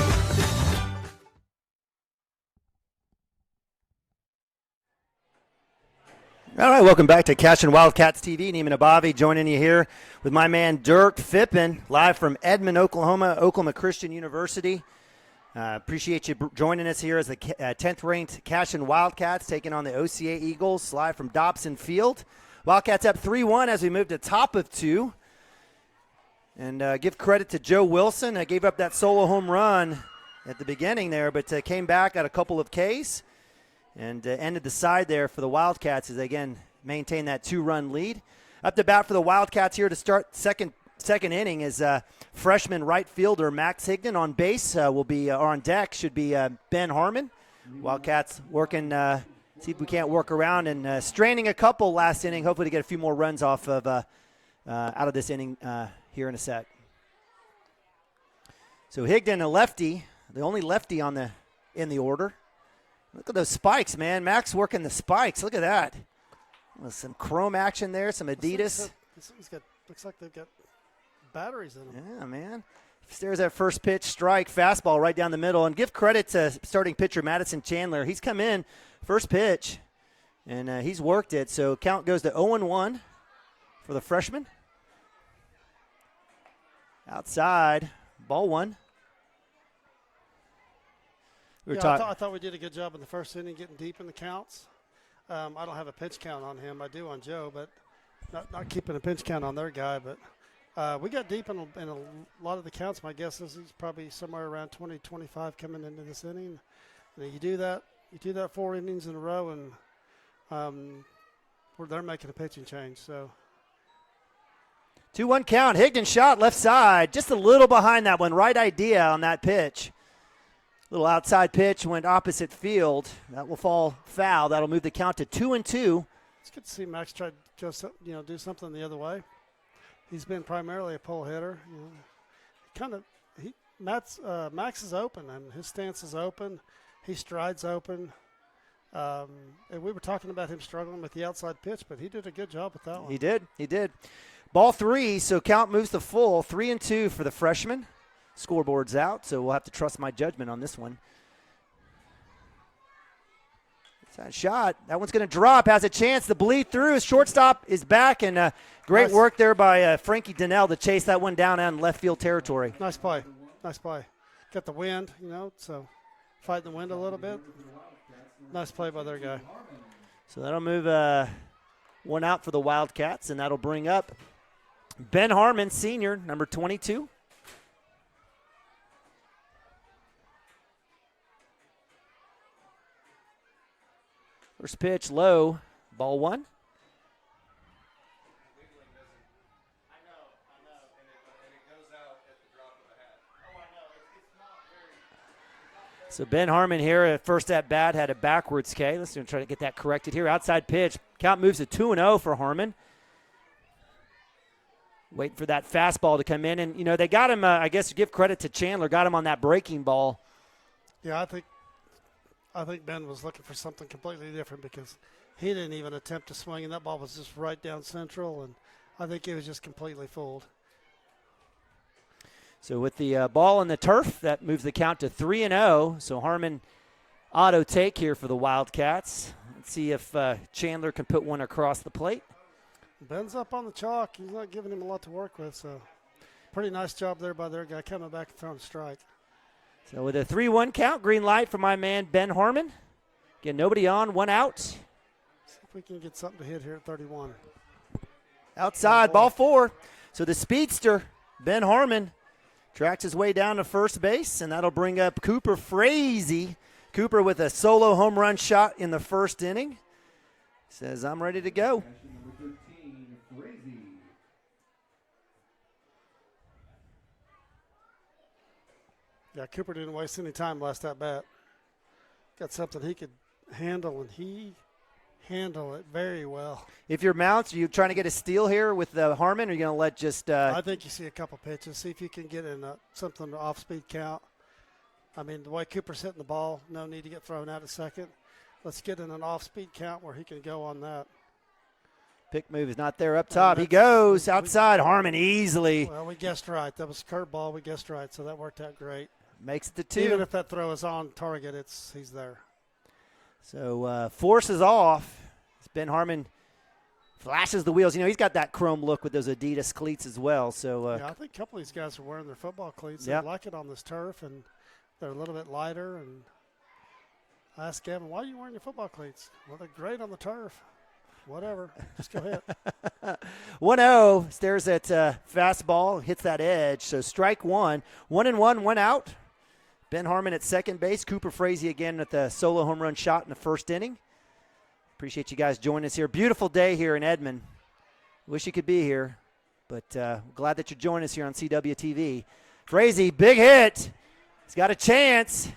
All right, welcome back to Cashion Wildcats TV. Neiman Abavi joining you here with my man Dirk Phippen, live from Edmond, Oklahoma, Oklahoma Christian University. Appreciate you joining us here as the 10th-ranked Cashion Wildcats taking on the OCA Eagles, live from Dobson Field. Wildcats up 3-1 as we move to top of 2. And give credit to Joe Wilson. Gave up that solo home run at the beginning there, but came back, got a couple of Ks, and ended the side there for the Wildcats as they, again, maintain that 2-run lead. Up to bat for the Wildcats here to start second inning is freshman right fielder Max Higdon. On base will be, or on deck should be Ben Harmon. Wildcats working, see if we can't work around and straining a couple last inning, hopefully to get a few more runs off of out of this inning here in a sec. So Higdon, a lefty, the only lefty in the order. Look at those spikes, man. Max working the spikes. Look at that. With some chrome action there, some Adidas. Looks like they've got batteries in them. Yeah, man. Stares at first pitch, strike, fastball right down the middle. And give credit to starting pitcher Madison Chandler. He's come in first pitch, and he's worked it. So count goes to 0-1 for the freshman. Outside, ball 1. We were I talking. thought we did a good job in the first inning getting deep in the counts. I don't have a pitch count on him. I do on Joe, but not keeping a pitch count on their guy. But we got deep in a lot of the counts. My guess is he's probably somewhere around 20, 25 coming into this inning. And you do that 4 innings in a row, and they're making a pitching change. So 2-1 count. Higdon shot left side, just a little behind that one. Right idea on that pitch. Little outside pitch went opposite field. That will fall foul. That'll move the count to 2-2. It's good to see Max try to do something the other way. He's been primarily a pull hitter. Max is open, and his stance is open. He strides open. And we were talking about him struggling with the outside pitch, but he did a good job with that one. He did. Ball 3, so count moves to full. 3-2 for the freshman. Scoreboard's out, so we'll have to trust my judgment on this one. It's that shot. That one's going to drop. Has a chance to bleed through. Shortstop is back, and great work there by Frankie Donnell to chase that one down in left field territory. Nice play. Got the wind, so fighting the wind a little bit. Nice play by their guy. So that'll move one out for the Wildcats, and that'll bring up Ben Harmon, senior, number 22. First pitch low, ball 1. So Ben Harmon here at first at bat had a backwards K. Let's try to get that corrected here. Outside pitch. Count moves to 2-0 for Harmon. Waiting for that fastball to come in. And, they got him, I guess give credit to Chandler, got him on that breaking ball. Yeah, I think Ben was looking for something completely different because he didn't even attempt to swing, and that ball was just right down central, and I think he was just completely fooled. So with the ball on the turf, that moves the count to 3-0. So Harmon auto take here for the Wildcats. Let's see if Chandler can put one across the plate. Ben's up on the chalk. He's not giving him a lot to work with, so pretty nice job there by their guy coming back and throwing a strike. So with a 3-1 count, green light for my man Ben Harmon. Again, nobody on, one out. See if we can get something to hit here at 31. Outside, ball 4. So the speedster, Ben Harmon, tracks his way down to first base, and that'll bring up Cooper Frazee. Cooper with a solo home run shot in the first inning. Says, I'm ready to go. Number 13, Frazee. Yeah, Cooper didn't waste any time last at bat. Got something he could handle, and he handled it very well. If you're Mounts, are you trying to get a steal here with Harmon, or are you going to let just I think you see a couple pitches. See if you can get in something off-speed count. I mean, the way Cooper's hitting the ball, no need to get thrown out a second. Let's get in an off-speed count where he can go on that. Pick move is not there up top. He goes outside. Harmon easily. Well, we guessed right. That was a curveball. We guessed right, so that worked out great. Makes it the 2. Even if that throw is on target, he's there. So forces off. Ben Harmon flashes the wheels. He's got that chrome look with those Adidas cleats as well. So yeah, I think a couple of these guys are wearing their football cleats. Yep. They like it on this turf, and they're a little bit lighter. And I asked Gavin, why are you wearing your football cleats? Well, they're great on the turf. Whatever. Just go ahead. 1-0. Stares at fastball. Hits that edge. So strike 1. 1-1, 1 out. Ben Harmon at second base. Cooper Frazee again at the solo home run shot in the first inning. Appreciate you guys joining us here. Beautiful day here in Edmond. Wish you could be here, but glad that you're joining us here on CWTV. Frazee, big hit. He's got a chance.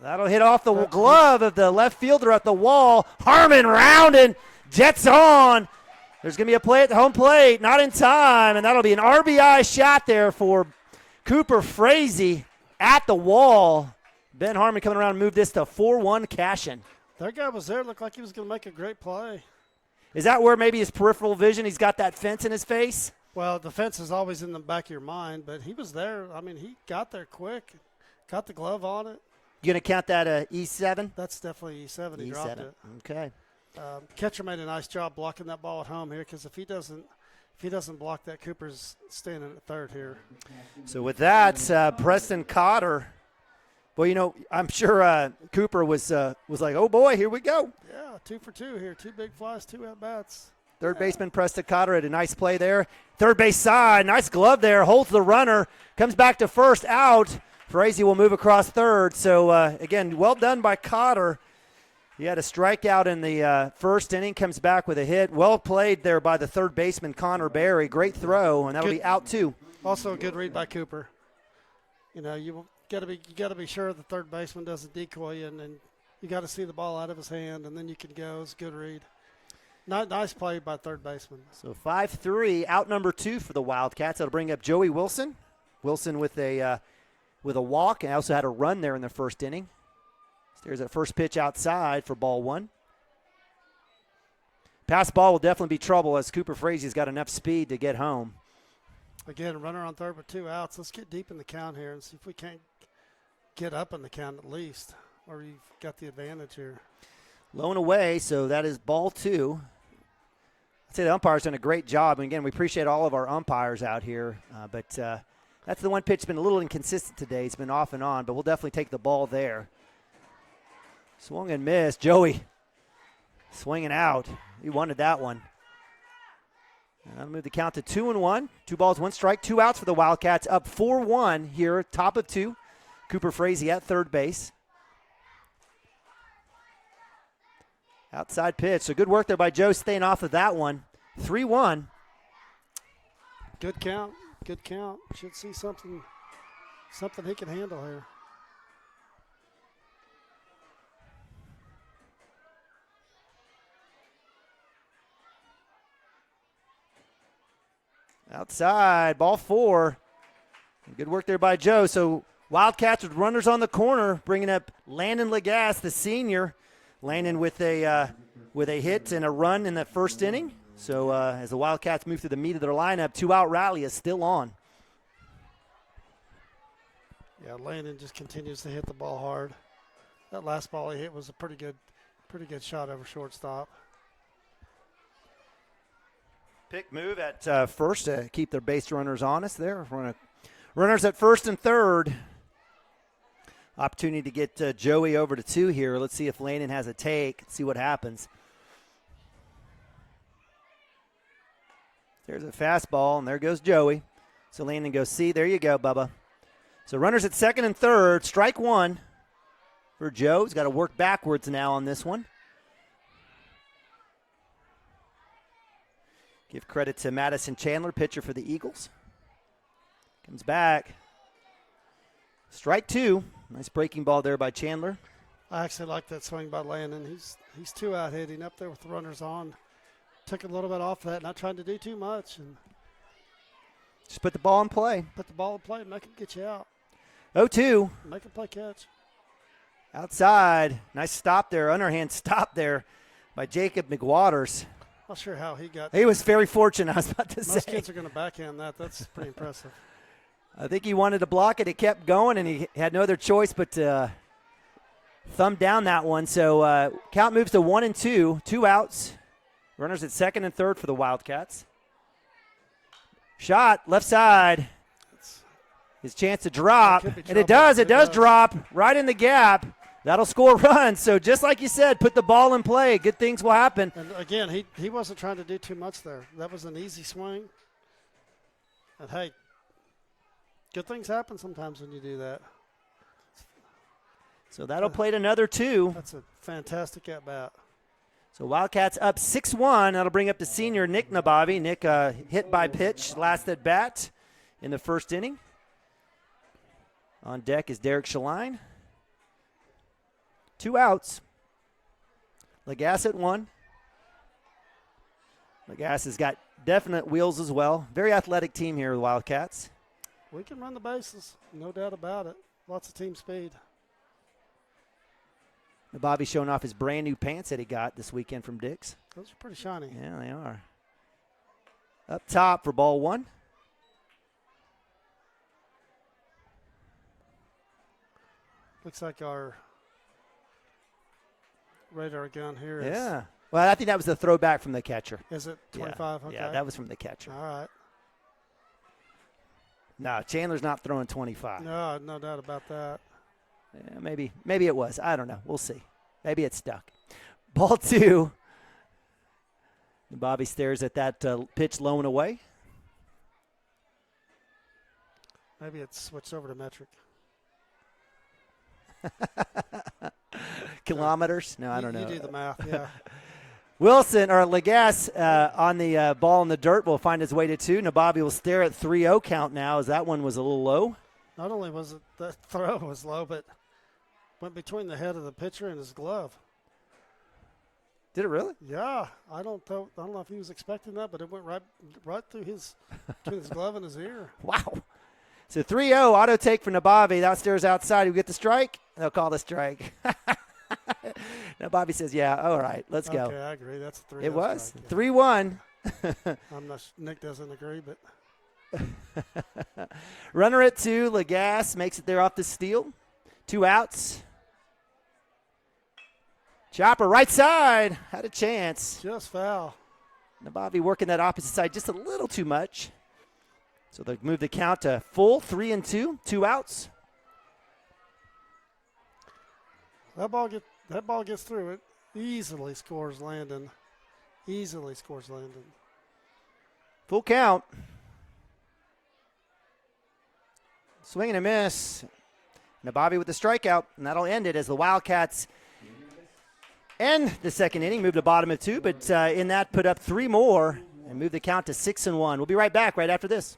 That'll hit off the glove of the left fielder at the wall. Harmon rounding, jets on. There's going to be a play at the home plate, not in time, and that'll be an RBI shot there for Cooper Frazee at the wall. Ben Harmon coming around and moved this to 4-1 Cashion. That guy was there. Looked like he was going to make a great play. Is that where maybe his peripheral vision, he's got that fence in his face? Well, the fence is always in the back of your mind, but he was there. I mean, he got there quick, got the glove on it. You going to count that E7? That's definitely E7. He dropped it. Okay. Catcher made a nice job blocking that ball at home here because if he doesn't block that, Cooper's standing at third here. So with that, Preston Cotter Well, I'm sure Cooper was like, oh, boy, here we go. Yeah, 2 for 2 here. 2 big flies, 2 at-bats. Third baseman Preston Cotter had a nice play there. Third base side, nice glove there, holds the runner, comes back to first, out. Frazee will move across third. So, again, well done by Cotter. He had a strikeout in the first inning, comes back with a hit. Well played there by the third baseman, Connor Berry. Great throw, and that'll be out 2. Also a good read by Cooper. You got to be sure the third baseman doesn't decoy you, and then you got to see the ball out of his hand, and then you can go. It's a good read. Nice play by third baseman. So 5-3, out number 2 for the Wildcats. That'll bring up Joey Wilson. Wilson with a walk, and also had a run there in the first inning. There's that first pitch outside for ball 1. Pass ball will definitely be trouble as Cooper Frazee's got enough speed to get home. Again, runner on third with 2 outs. Let's get deep in the count here and see if we can't get up in the count at least, or you've got the advantage here. Low and away, so that is ball 2. I'd say the umpire's done a great job. And again, we appreciate all of our umpires out here. But that's the one pitch that's been a little inconsistent today. It's been off and on, but we'll definitely take the ball there. Swung and missed. Joey swinging out. He wanted that one. And that'll move the count to 2-1. 2 balls, 1 strike, 2 outs for the Wildcats. Up 4-1 here, top of 2. Cooper Frazee at third base. Outside pitch. So good work there by Joe staying off of that one. 3-1. Good count. Good count. Should see something he can handle here. Outside, ball 4. Good work there by Joe. So Wildcats with runners on the corner, bringing up Landon Lagasse, the senior. Landon with a hit and a run in that first inning. So as the Wildcats move through the meat of their lineup, 2-out rally is still on. Yeah, Landon just continues to hit the ball hard. That last ball he hit was a pretty good shot over shortstop. Pick move at first to keep their base runners honest there. Runners at first and third. Opportunity to get Joey over to 2 here. Let's see if Landon has a take. See what happens. There's a fastball, and there goes Joey. So Landon goes, see, there you go, Bubba. So runners at second and third. Strike 1 for Joe. He's got to work backwards now on this one. Give credit to Madison Chandler, pitcher for the Eagles. Comes back. Strike 2. Nice breaking ball there by Chandler. I actually like that swing by Landon. He's 2 out hitting up there with the runners on. Took a little bit off that, not trying to do too much. And just put the ball in play. Put the ball in play, make him get you out. 0-2. Make him play catch. Outside. Nice stop there, underhand stop there by Jacob McWaters. Not sure how he got. He was very fortunate, I was about to say. Most kids are going to backhand that. That's pretty impressive. I think he wanted to block it. It kept going, and he had no other choice but to thumb down that one. So count moves to 1-2. 2 outs. Runners at second and third for the Wildcats. Shot, left side. His chance to drop. And it does. It does drop right in the gap. That'll score runs. So just like you said, put the ball in play. Good things will happen. And again, he wasn't trying to do too much there. That was an easy swing. And hey, good things happen sometimes when you do that. So that'll play to another 2. That's a fantastic at-bat. So Wildcats up 6-1. That'll bring up the senior Nick Nabavi. Nick hit by pitch last at bat in the first inning. On deck is Derek Shaline. 2 outs. Lagasse at 1. Lagasse has got definite wheels as well. Very athletic team here, the Wildcats. We can run the bases, no doubt about it. Lots of team speed. Bobby showing off his brand new pants that he got this weekend from Dick's. Those are pretty shiny. Yeah, they are. Up top for ball 1. Looks like our radar gun here is. Yeah. Well, I think that was the throwback from the catcher. Is it 25? Yeah. Okay. Yeah, that was from the catcher. All right. No, Chandler's not throwing 25. No, no doubt about that. Yeah, maybe it was. I don't know. We'll see. Maybe it stuck. Ball 2. Bobby stares at that pitch low and away. Maybe it's switched over to metric. Kilometers? No, I don't know. You do the math, yeah. Wilson, or Lagasse, on the ball in the dirt will find his way to 2. Nababi will stare at 3-0 count now, as that one was a little low. Not only was it the throw was low, but went between the head of the pitcher and his glove. Did it really? Yeah, I don't know if he was expecting that, but it went right through between his glove and his ear. Wow. So 3-0, auto take for Nabavi. That stares outside. We get the strike. They'll call the strike. Nabavi says, yeah, all right, let's go. Okay, I agree. That's a 3-0 It was. strike, 3-1. I'm not. Nick doesn't agree, but. Runner at 2. Lagasse makes it there off the steal. 2 outs. Chopper, right side. Had a chance. Just foul. Nabavi working that opposite side just a little too much. So they move the count to full 3-2. 2 outs. That ball gets through it. Easily scores Landon. Full count. Swing and a miss. Nabavi with the strikeout, and that'll end it as the Wildcats end the second inning, move to bottom of 2, but in that put up 3 more and move the count to 6-1. We'll be right back right after this.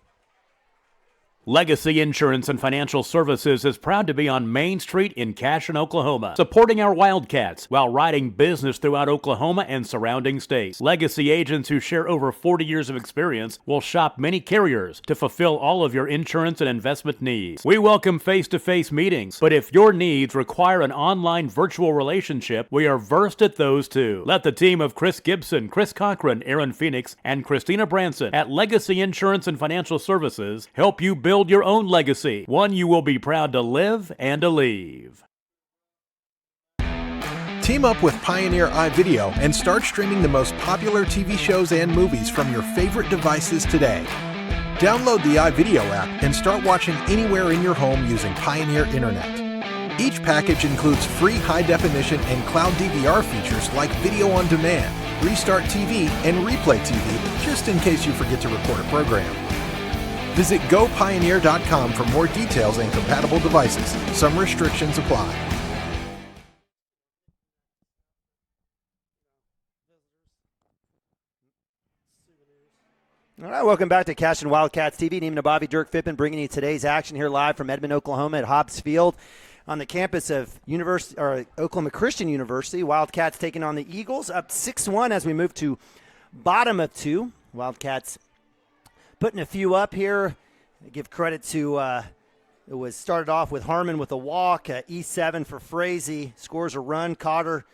Legacy Insurance and Financial Services is proud to be on Main Street in Cashion, Oklahoma, supporting our Wildcats while riding business throughout Oklahoma and surrounding states. Legacy agents who share over 40 years of experience will shop many carriers to fulfill all of your insurance and investment needs. We welcome face-to-face meetings, but if your needs require an online virtual relationship, we are versed at those too. Let the team of Chris Gibson, Chris Cochran, Aaron Phoenix, and Christina Branson at Legacy Insurance and Financial Services help you build your own legacy, one you will be proud to live and to leave. Team up with Pioneer iVideo and start streaming the most popular TV shows and movies from your favorite devices today. Download the iVideo app and start watching anywhere in your home using Pioneer Internet. Each package includes free high-definition and cloud DVR features like video on demand, Restart TV, and Replay TV, just in case you forget to record a program. Visit GoPioneer.com for more details and compatible devices. Some restrictions apply. All right, welcome back to Cashion Wildcats TV. Neiman Nabavi, Dirk Fippen bringing you today's action here live from Edmond, Oklahoma at Hobbs Field on the campus of Oklahoma Christian University. Wildcats taking on the Eagles, up 6-1 as we move to bottom of 2. Wildcats putting a few up here. I give credit to, it was started off with Harmon with a walk, E7 for Frazee, scores a run, Cotter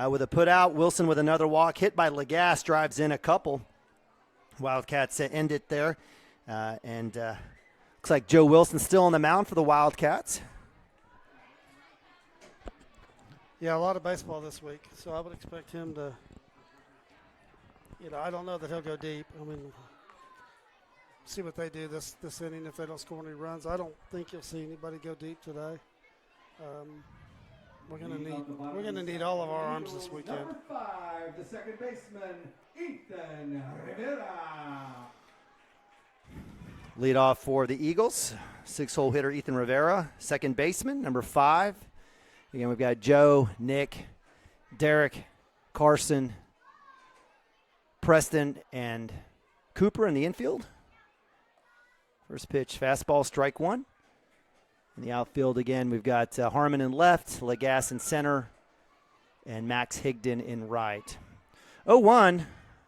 with a putout, Wilson with another walk, hit by Lagasse, drives in a couple. Wildcats end it there. And looks like Joe Wilson still on the mound for the Wildcats. Yeah, a lot of baseball this week, so I would expect him to, I don't know that he'll go deep. I mean, see what they do this inning if they don't score any runs. I don't think you'll see anybody go deep today. We're gonna need all of our arms this weekend. Number 5, the second baseman, Ethan Rivera. Lead off for the Eagles, 6-hole hitter Ethan Rivera, second baseman, number 5. Again, we've got Joe, Nick, Derek, Carson, Preston, and Cooper in the infield. First pitch, fastball, strike 1. In the outfield, again, we've got Harmon in left, Lagasse in center, and Max Higdon in right. 0-1,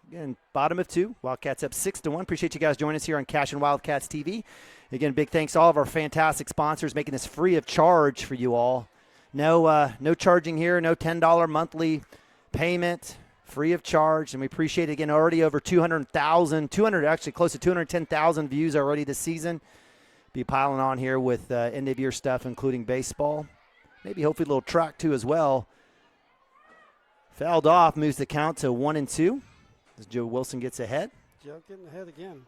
again, bottom of 2. Wildcats up 6-1. Appreciate you guys joining us here on Cashion Wildcats TV. Again, big thanks to all of our fantastic sponsors making this free of charge for you all. No charging here, no $10 monthly payment. Free of charge, and we appreciate it again. Already over 200,000, actually close to 210,000 views already this season. Be piling on here with end of year stuff, including baseball. Maybe hopefully a little track too as well. Fouled off, moves the count to 1-2 as Joe Wilson gets ahead. Joe getting ahead again.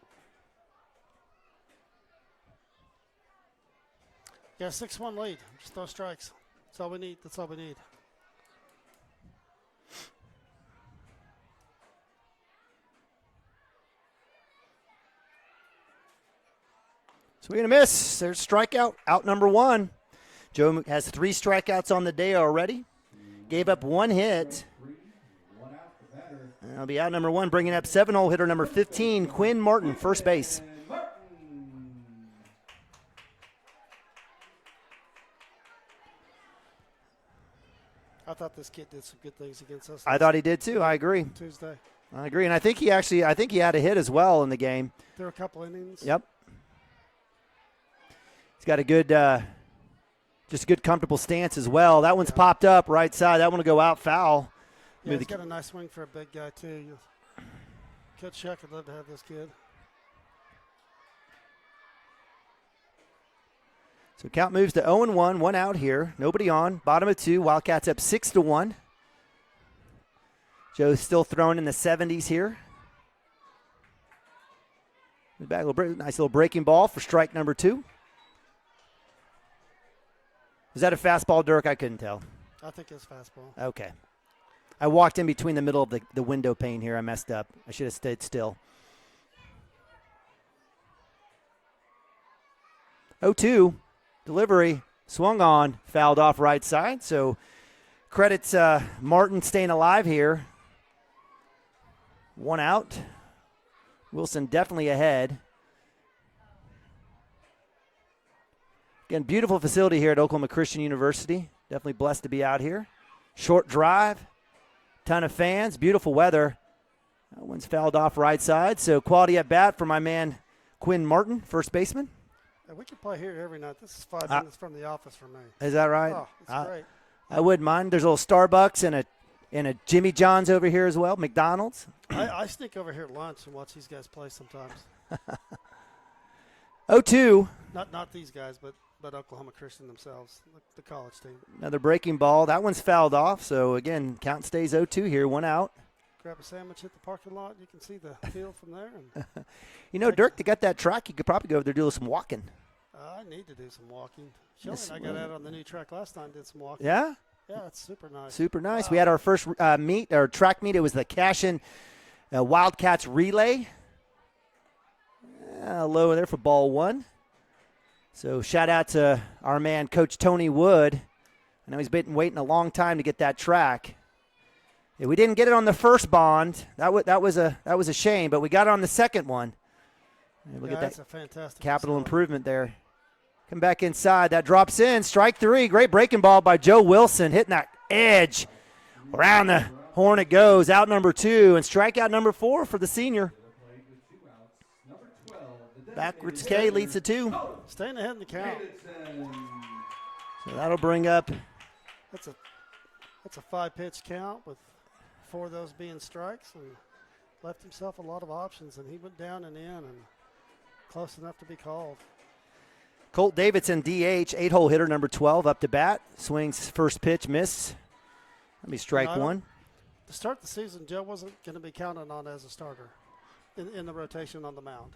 Got a 6-1 lead. Just throw strikes. That's all we need. That's all we need. Swing and a miss. There's strikeout. Out number 1. Joe has 3 strikeouts on the day already. Gave up 1 hit. That'll be out number 1, bringing up 7-hole hitter number 15, Quinn Martin, first base. I thought this kid did some good things against us. I thought he did too. I agree. Tuesday. I agree, and I think he had a hit as well in the game. There were a couple innings. Yep. He's got a good, just a good comfortable stance as well. That one's popped up right side. That one will go out foul. Yeah, he's got a nice swing for a big guy too. Coach Shuck would love to have this kid. So count moves to 0-1, 1 out here. Nobody on. Bottom of 2. Wildcats up 6-1. Joe's still throwing in the 70s here. Back, nice little breaking ball for strike number 2. Was that a fastball, Dirk? I couldn't tell. I think it's fastball. Okay. I walked in between the middle of the window pane here. I messed up. I should have stayed still. 0-2. Delivery. Swung on. Fouled off right side. So credits Martin staying alive here. 1 out. Wilson definitely ahead. Again, beautiful facility here at Oklahoma Christian University. Definitely blessed to be out here. Short drive. Ton of fans. Beautiful weather. That one's fouled off right side. So quality at bat for my man Quinn Martin, first baseman. Yeah, we can play here every night. This is 5 minutes from the office for me. Is that right? Oh, it's great. I wouldn't mind. There's a little Starbucks and a Jimmy John's over here as well, McDonald's. I sneak over here at lunch and watch these guys play sometimes. 0-2. Not these guys, but Oklahoma Christian themselves, the college team. Another breaking ball. That one's fouled off. So, again, count stays 0-2 here, 1 out. Grab a sandwich at the parking lot. You can see the field from there. And you know, Dirk, they got that track. You could probably go over there do some walking. I need to do some walking. Shelly and I got out on the new track last time, did some walking. Yeah? Yeah, it's super nice. Super nice. We had our first track meet. It was the Cashion Wildcats relay. Low there for ball 1. So shout out to our man, Coach Tony Wood. I know he's been waiting a long time to get that track. Yeah, we didn't get it on the first bond. That was a shame, but we got it on the second one. Look at that's that a fantastic capital facility. improvement there. Come back inside. That drops in. Strike 3. Great breaking ball by Joe Wilson, hitting that edge. Around the horn it goes. Out number 2 and strikeout number 4 for the senior. Backwards K leads to 2. Staying ahead in the count. So that'll bring up. That's a 5-pitch count with 4 of those being strikes, and left himself a lot of options, and he went down and in and close enough to be called. Colt Davidson, DH, 8-hole hitter, number 12, up to bat. Swings first pitch, miss. Let me strike 1. To start the season, Joe wasn't going to be counted on as a starter in the rotation on the mound.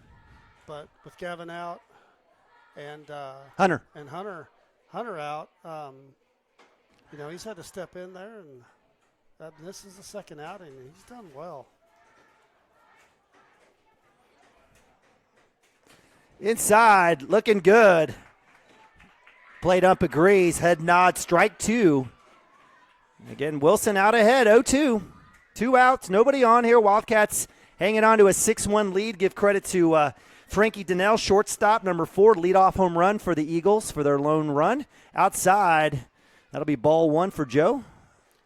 But with Gavin out and Hunter out, he's had to step in there, and this is the second outing, and he's done well. Inside, looking good. Plate ump agrees. Head nod, strike 2. Again, Wilson out ahead, 0-2. 2 outs, nobody on here. Wildcats hanging on to a 6-1 lead. Give credit to Frankie Donnell, shortstop, number 4, leadoff home run for the Eagles for their lone run. Outside, that'll be ball 1 for Joe.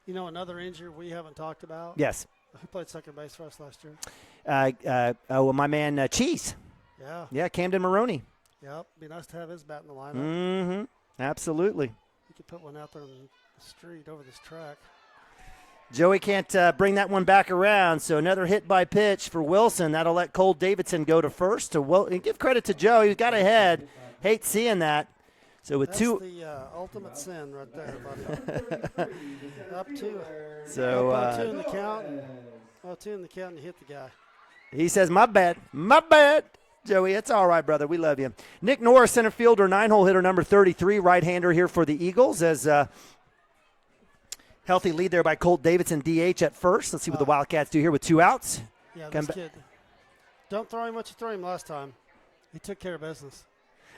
You know, another injury we haven't talked about? Yes. Who played second base for us last year? My man Cheese. Yeah. Yeah, Camden Maroney. Yep. Be nice to have his bat in the lineup. Mm-hmm. Absolutely. You could put one out there on the street over this track. Joey can't bring that one back around, so another hit by pitch for Wilson. That'll let Cole Davidson go to first. And give credit to Joe. He's got ahead. Hate seeing that. So with That's 2. the ultimate sin right there, buddy. Up 2. So, up 2 in the count. 2 in the count, and you hit the guy. He says, my bad. Joey, it's all right, brother. We love you. Nick Norris, center fielder, 9-hole hitter, number 33, right-hander here for the Eagles, as Healthy lead there by Colt Davidson, DH at first. Let's see what the Wildcats do here with 2 outs. Yeah, this kid. Don't throw him what you threw him last time. He took care of business.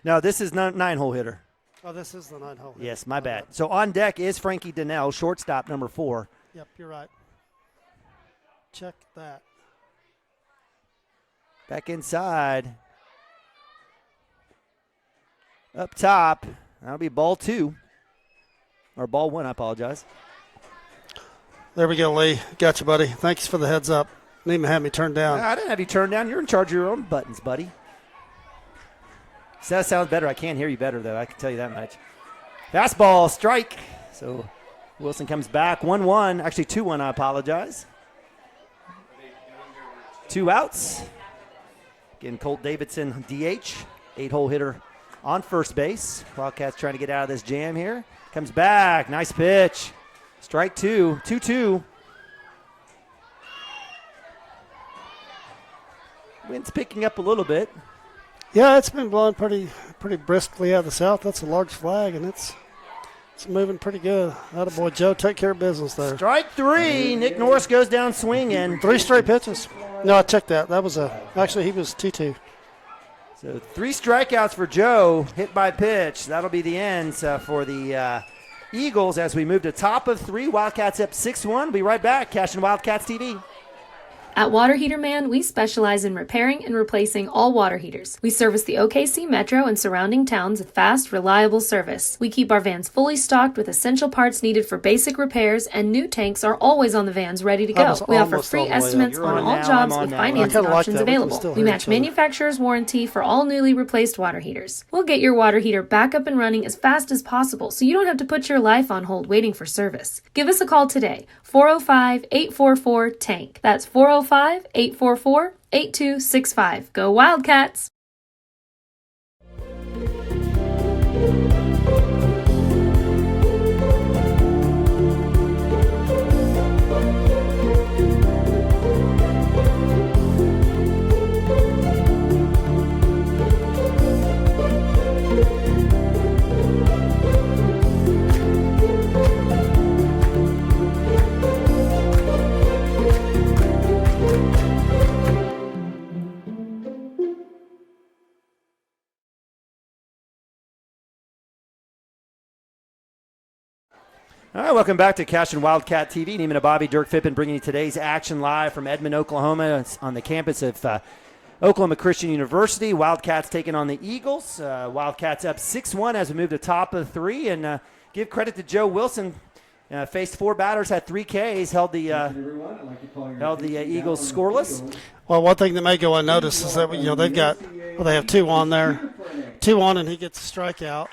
No, this is 9-hole hitter. Oh, this is the 9-hole hitter. Yes, my bad. So on deck is Frankie Donnell, shortstop number 4. Yep, you're right. Check that. Back inside. Up top. That'll be ball 2. Or ball 1, I apologize. There we go, Lee. Gotcha, buddy. Thanks for the heads up. Didn't even have me turned down. I didn't have you turned down. You're in charge of your own buttons, buddy. So that sounds better. I can't hear you better, though. I can tell you that much. Fastball, strike. So Wilson comes back. 1-1. Actually, 2-1, I apologize. 2 outs. Again, Colt Davidson, DH. 8-hole hitter on first base. Wildcats trying to get out of this jam here. Comes back. Nice pitch. Strike 2. 2-2. Wind's picking up a little bit. Yeah, it's been blowing pretty briskly out of the south. That's a large flag, and it's moving pretty good. Attaboy, Joe. Take care of business there. Strike 3. Nick Norris goes down swinging. 3 straight pitches. No, I checked that. That was actually he was 2-2. So 3 strikeouts for Joe. Hit by pitch. That'll be the end for the Eagles as we move to top of 3. Wildcats up 6-1. Be right back. Cashion Wildcats TV. At Water Heater Man, we specialize in repairing and replacing all water heaters. We service the OKC metro and surrounding towns with fast, reliable service. We keep our vans fully stocked with essential parts needed for basic repairs, and new tanks are always on the vans ready to go. We offer free estimates on all jobs with financing options available. We match manufacturer's warranty for all newly replaced water heaters. We'll get your water heater back up and running as fast as possible so you don't have to put your life on hold waiting for service. Give us a call today, 405-844-TANK. That's 405-844-8265. Go Wildcats! All right, welcome back to Cashion Wildcat TV. Neiman and Bobby, Dirk Fippen bringing you today's action live from Edmond, Oklahoma. It's on the campus of Oklahoma Christian University. Wildcats taking on the Eagles. Wildcats up 6-1 as we move to top of 3. And give credit to Joe Wilson. Faced 4 batters, had 3 Ks, held the Eagles scoreless. Well, one thing that may go unnoticed is that they have 2 on there, 2 on, and he gets a strikeout.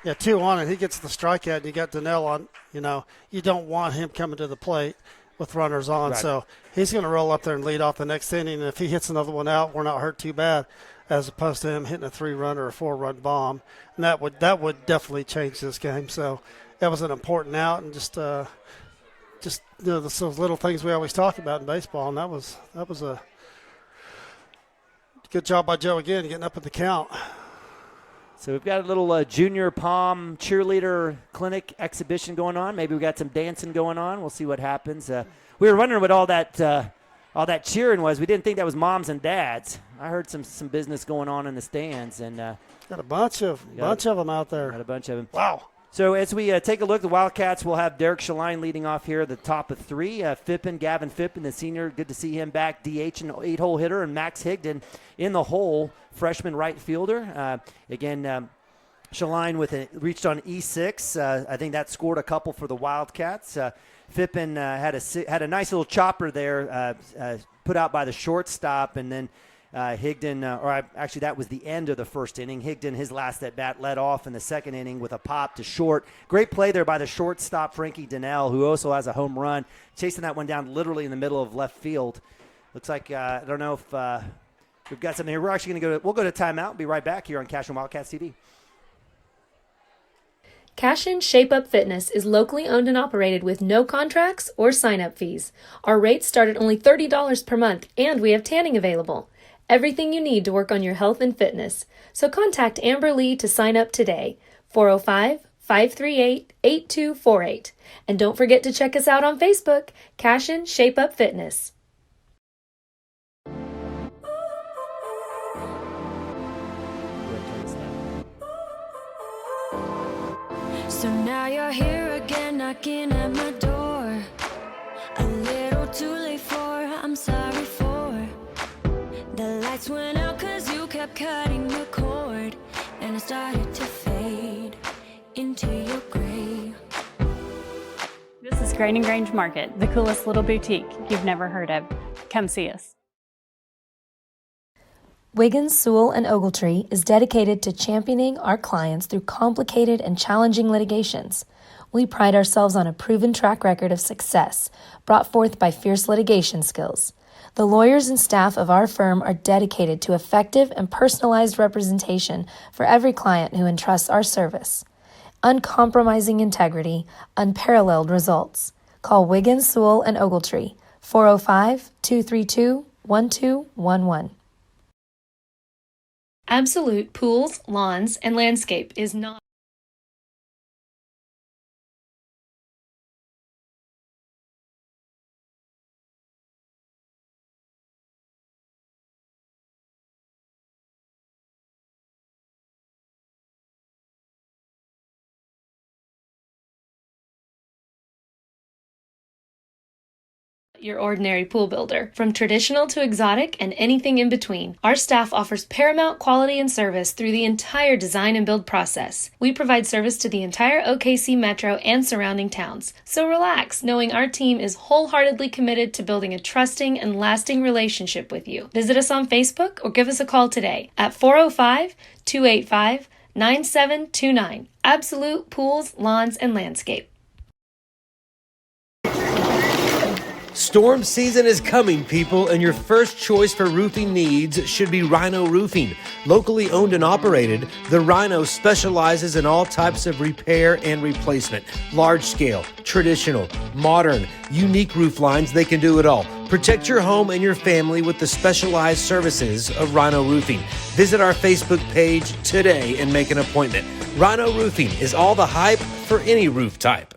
Yeah, 2 on, and he gets the strikeout, and you got Donnell on. You don't want him coming to the plate with runners on. Right. So he's going to roll up there and lead off the next inning. And if he hits another one out, we're not hurt too bad, as opposed to him hitting a 3-run or a 4-run bomb. And that would definitely change this game. So that was an important out, and just those little things we always talk about in baseball. And that was a good job by Joe again, getting up at the count. So we've got a little junior pom cheerleader clinic exhibition going on. Maybe we got some dancing going on. We'll see what happens. We were wondering what all that cheering was. We didn't think that was moms and dads. I heard some business going on in the stands, and got a bunch of them out there. Got a bunch of them. Wow. So as we take a look, the Wildcats will have Derek Shaline leading off here at the top of 3. Gavin Fippen, the senior, good to see him back. DH and 8-hole hitter, and Max Higdon in the hole, freshman right fielder. Shaline reached on E6. I think that scored a couple for the Wildcats. Fippen had a nice little chopper there, put out by the shortstop, and then Higdon, actually that was the end of the first inning. Higdon, his last at bat, led off in the second inning with a pop to short. Great play there by the shortstop, Frankie Donnell, who also has a home run, chasing that one down literally in the middle of left field. Looks like, I don't know if we've got something here. We're actually going to we'll go to timeout and be right back here on Cashion Wildcats TV. Cashion Shape Up Fitness is locally owned and operated with no contracts or sign-up fees. Our rates start at only $30 per month, and we have tanning available. Everything you need to work on your health and fitness. So contact Amber Lee to sign up today. 405 538-8248. And don't forget to check us out on Facebook, Cashion Shape Up Fitness. So now you're here again, knocking at my door. A little too late for, I'm sorry for. The lights went out 'cause you kept cutting the cord, and I started to fade into your gray. This is Grain and Grange Market, the coolest little boutique you've never heard of. Come see us. Wiggins, Sewell, and Ogletree is dedicated to championing our clients through complicated and challenging litigations. We pride ourselves on a proven track record of success brought forth by fierce litigation skills. The lawyers and staff of our firm are dedicated to effective and personalized representation for every client who entrusts our service. Uncompromising integrity, unparalleled results. Call Wiggins, Sewell, and Ogletree, 405-232-1211. Absolute Pools, Lawns, and Landscape is not your ordinary pool builder. From traditional to exotic and anything in between, our staff offers paramount quality and service through the entire design and build process. We provide service to the entire OKC metro and surrounding towns. So relax, knowing our team is wholeheartedly committed to building a trusting and lasting relationship with you. Visit us on Facebook or give us a call today at 405-285-9729. Absolute Pools, Lawns, and Landscape. Storm season is coming, people, and your first choice for roofing needs should be Rhino Roofing. Locally owned and operated, the Rhino specializes in all types of repair and replacement. Large scale, traditional, modern, unique roof lines, they can do it all. Protect your home and your family with the specialized services of Rhino Roofing. Visit our Facebook page today and make an appointment. Rhino Roofing is all the hype for any roof type.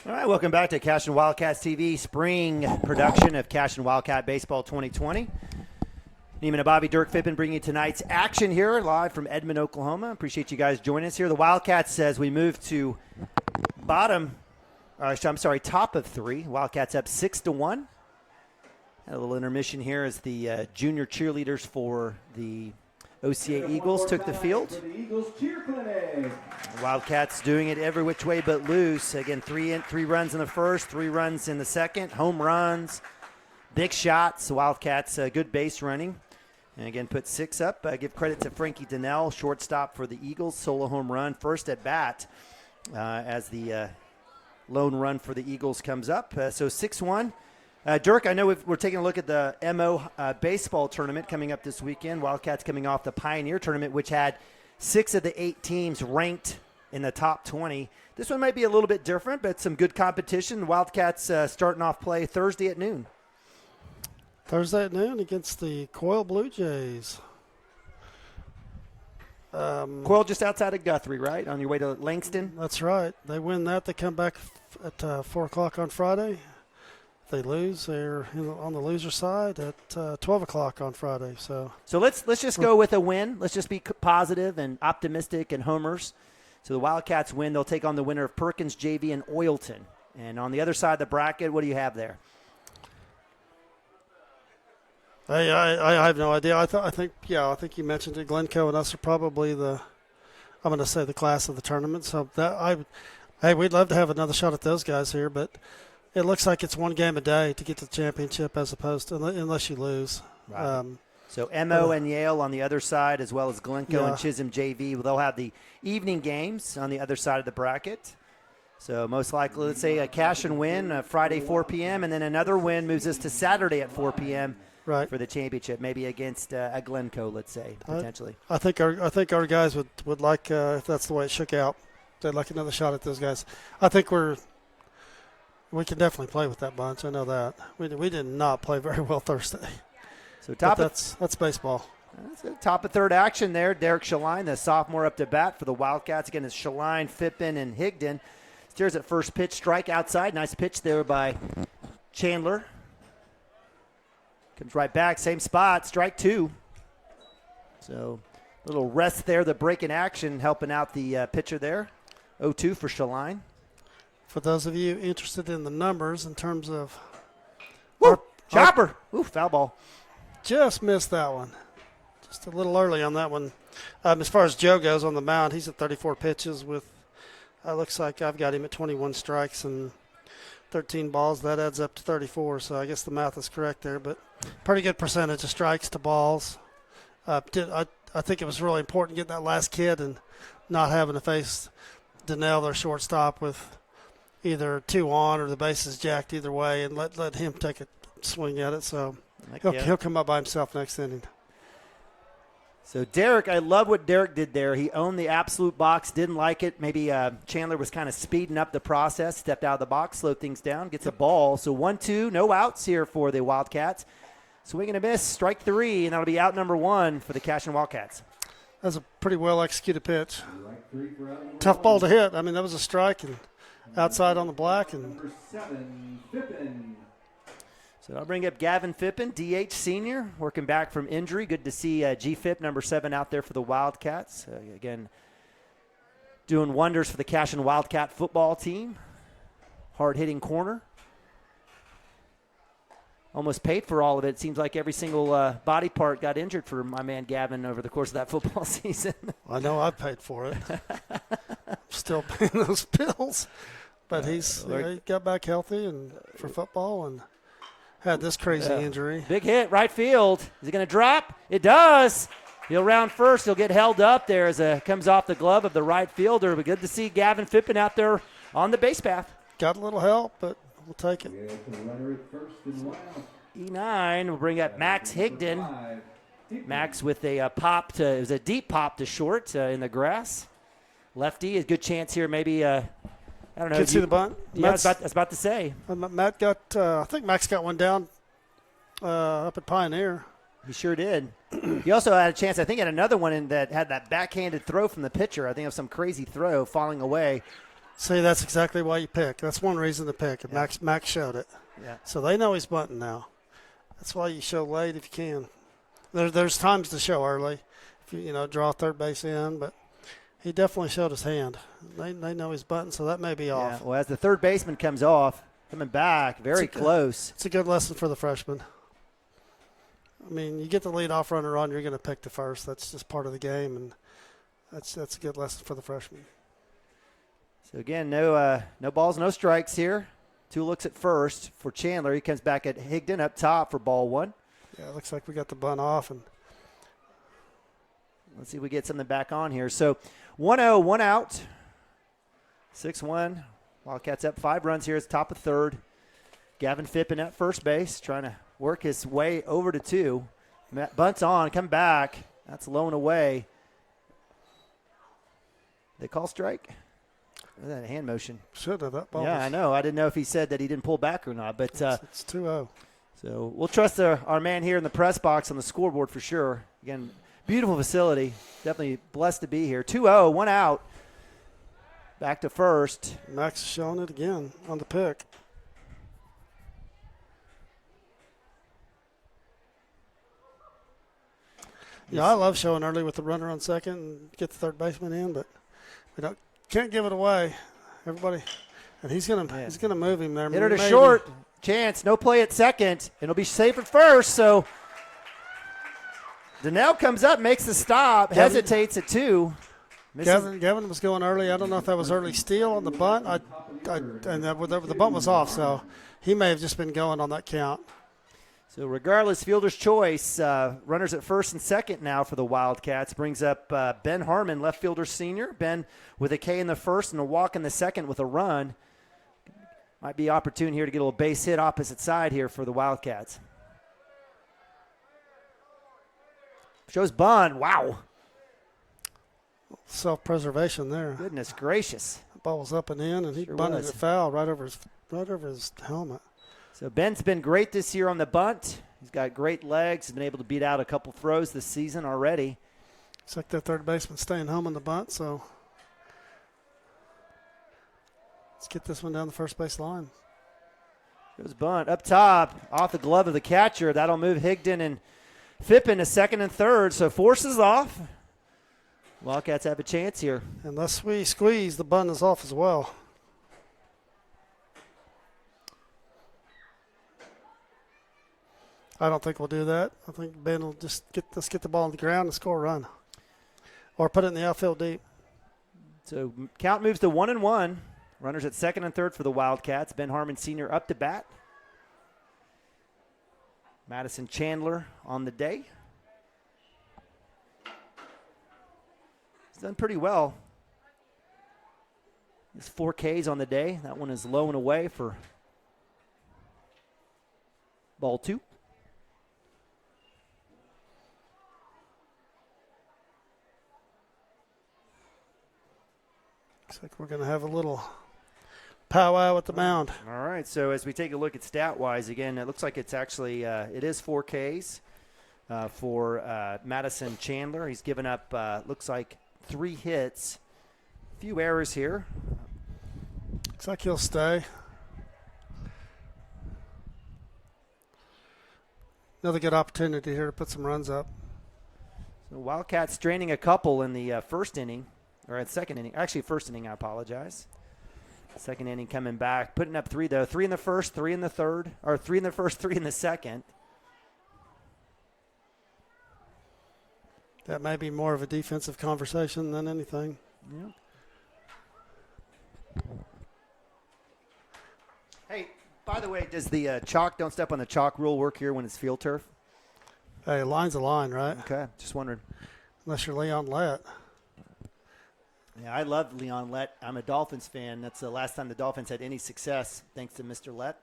All right, welcome back to Cashion Wildcats TV spring production of Cashion Wildcat Baseball 2020. Neiman and Bobby, Dirk Fippen bringing you tonight's action here live from Edmond, Oklahoma. Appreciate you guys joining us here. The Wildcats, as we move to top of three. Wildcats up 6-1. Had a little intermission here as the junior cheerleaders for the OCA Eagles took the field. For the Eagles Cheer Clinic. Wildcats doing it every which way but loose. Again, three runs in the first, 3 runs in the second, home runs, big shots. Wildcats good base running. And again, put 6 up. Give credit to Frankie Donnell, shortstop for the Eagles, solo home run, first at bat as the lone run for the Eagles comes up. So 6-1. Dirk, I know we're taking a look at the MO baseball tournament coming up this weekend. Wildcats coming off the Pioneer tournament, which had 6 of the 8 teams ranked in the top 20. This one might be a little bit different, but some good competition. Wildcats starting off play Thursday at noon. Thursday at noon against the Coyle Blue Jays. Coyle just outside of Guthrie, right? On your way to Langston? That's right. They win that. They come back at 4 o'clock on Friday. If they lose, they're on the loser side at 12 o'clock on Friday. So let's just go with a win. Let's just be positive and optimistic and homers. So the Wildcats win. They'll take on the winner of Perkins, JV, and Oilton. And on the other side of the bracket, what do you have there? I have no idea. I think you mentioned it. Glencoe and us are probably the class of the tournament. So that Hey, we'd love to have another shot at those guys here, but it looks like it's one game a day to get to the championship as opposed to unless you lose. Right. So MO and Yale on the other side, as well as Glencoe and Chisholm JV. They'll have the evening games on the other side of the bracket. So most likely, let's say a Cashion win Friday 4 p.m. and then another win moves us to Saturday at 4 p.m. Right. For the championship, maybe against a Glencoe, let's say, potentially. I think our guys would like if that's the way it shook out. They'd like another shot at those guys. I think we can definitely play with that bunch. I know that we did not play very well Thursday. So that's baseball. That's the top of third action there. Derek Shaline, the sophomore, up to bat for the Wildcats. Again, it's Shaline, Fippen, and Higdon. Steers at first pitch, strike outside. Nice pitch there by Chandler. Comes right back, same spot, strike two. So a little rest there, the break in action, helping out the pitcher there. 0-2 for Shaline. For those of you interested in the numbers in terms of Chopper. Ooh, foul ball. Just missed that one. Just a little early on that one. As far as Joe goes on the mound, he's at 34 pitches with, looks like I've got him at 21 strikes and 13 balls. That adds up to 34, so I guess the math is correct there. But pretty good percentage of strikes to balls. I think it was really important getting that last kid and not having to face Donnell, their shortstop, with either two on or the bases jacked either way, and let him take a swing at it. So he'll come up by himself next inning. So Derek, I love what Derek did there. He owned the absolute box, didn't like it. Maybe Chandler was kind of speeding up the process, stepped out of the box, slowed things down, gets a ball. So 1-2, no outs here for the Wildcats. Swing and a miss, strike three, and that'll be out number one for the Cashion Wildcats. That's a pretty well-executed pitch. Tough ball to hit. I mean, that was a strike and outside on the black. And Number 7, Fippen. So I'll bring up Gavin Fippen, DH senior, working back from injury. Good to see GFIP number 7 out there for the Wildcats. Again, doing wonders for the Cashion Wildcat football team. Hard-hitting corner. Almost paid for all of it. Seems like every single body part got injured for my man Gavin over the course of that football season. I know I paid for it. Still paying those bills. But he got back healthy and for football and had this crazy injury. Big hit, right field. Is it going to drop? It does. He'll round first. He'll get held up there as it comes off the glove of the right fielder. But good to see Gavin Fippen out there on the base path. Got a little help, but we'll take it. E9 will bring up Max Higdon. Max with a pop to, it was a deep pop to short in the grass. Lefty, a good chance here. Maybe, I don't know. Can see the bunt? Yeah, I was about to say. Matt got, I think Max got one down up at Pioneer. He sure did. He also had a chance, I think, at another one that had that backhanded throw from the pitcher. I think it was some crazy throw falling away. See, that's exactly why you pick. That's one reason to pick. And Yeah. Max showed it. Yeah. So they know he's bunting now. That's why you show late if you can. There's times to show early, if you draw third base in, but he definitely showed his hand. They know he's bunting, so that may be off. Yeah. Well, as the third baseman comes off, coming back, very close. It's a good lesson for the freshman. I mean, you get the leadoff runner on, you're going to pick the first. That's just part of the game, and that's a good lesson for the freshman. So again, no balls, no strikes here. 2 looks at first for Chandler. He comes back at Higdon up top for ball 1. Yeah, it looks like we got the bunt off. And let's see if we get something back on here. So 1-0, 1 out. 6-1. Wildcats up 5 runs here. It's top of third. Gavin Fippen at first base, trying to work his way over to 2. Bunts on, come back. That's low and away. They call strike? Look at that hand motion. Should have. That ball. Yeah, I know. I didn't know if he said that he didn't pull back or not. But it's 2-0. So we'll trust our man here in the press box on the scoreboard for sure. Again, beautiful facility. Definitely blessed to be here. 2-0, 1 out. Back to first. Max is showing it again on the pick. Yeah, I love showing early with the runner on second and get the third baseman in, but we can't give it away. Everybody, and he's gonna move him there. Hit her to short. Chance, no play at second. It'll be safe at first. So Donnell comes up, makes the stop, hesitates at 2. Gavin was going early. I don't know if that was early steal on the bunt. The bunt was off, so he may have just been going on that count. So regardless, fielder's choice. Runners at first and second now for the Wildcats. Brings up Ben Harmon, left fielder senior. Ben with a K in the first and a walk in the second with a run. Might be opportune here to get a little base hit opposite side here for the Wildcats. Shows bunt. Wow. Self-preservation there. Goodness gracious. The ball was up and in, and he bunted it foul right over his helmet. So Ben's been great this year on the bunt. He's got great legs. He's been able to beat out a couple throws this season already. Looks like that third baseman staying home on the bunt, so let's get this one down the first base line. Goes bunt up top, off the glove of the catcher. That'll move Higdon and Phippen to second and third. So forces off. Wildcats have a chance here. Unless we squeeze, the bunt is off as well. I don't think we'll do that. I think Ben will just let's get the ball on the ground and score a run. Or put it in the outfield deep. So count moves to 1-1. Runners at second and third for the Wildcats. Ben Harmon Sr. up to bat. Madison Chandler on the day. He's done pretty well. There's 4 Ks on the day. That one is low and away for ball 2. Looks like we're going to have a little powwow at the mound. All right, so as we take a look at stat-wise, again, it looks like it's actually, it is 4 Ks for Madison Chandler. He's given up, looks like, 3 hits. A few errors here. Looks like he'll stay. Another good opportunity here to put some runs up. So Wildcats straining a couple in the first inning, or at second inning. Actually, first inning, I apologize. Second inning coming back. Putting up 3, though. 3 in the first, 3 in the third. Or 3 in the first, 3 in the second. That may be more of a defensive conversation than anything. Yeah. Hey, by the way, does the chalk, don't step on the chalk rule work here when it's field turf? Hey, a line's a line, right? Okay, just wondering. Unless you're Leon Lett. Yeah, I love Leon Lett. I'm a Dolphins fan. That's the last time the Dolphins had any success, thanks to Mr. Lett.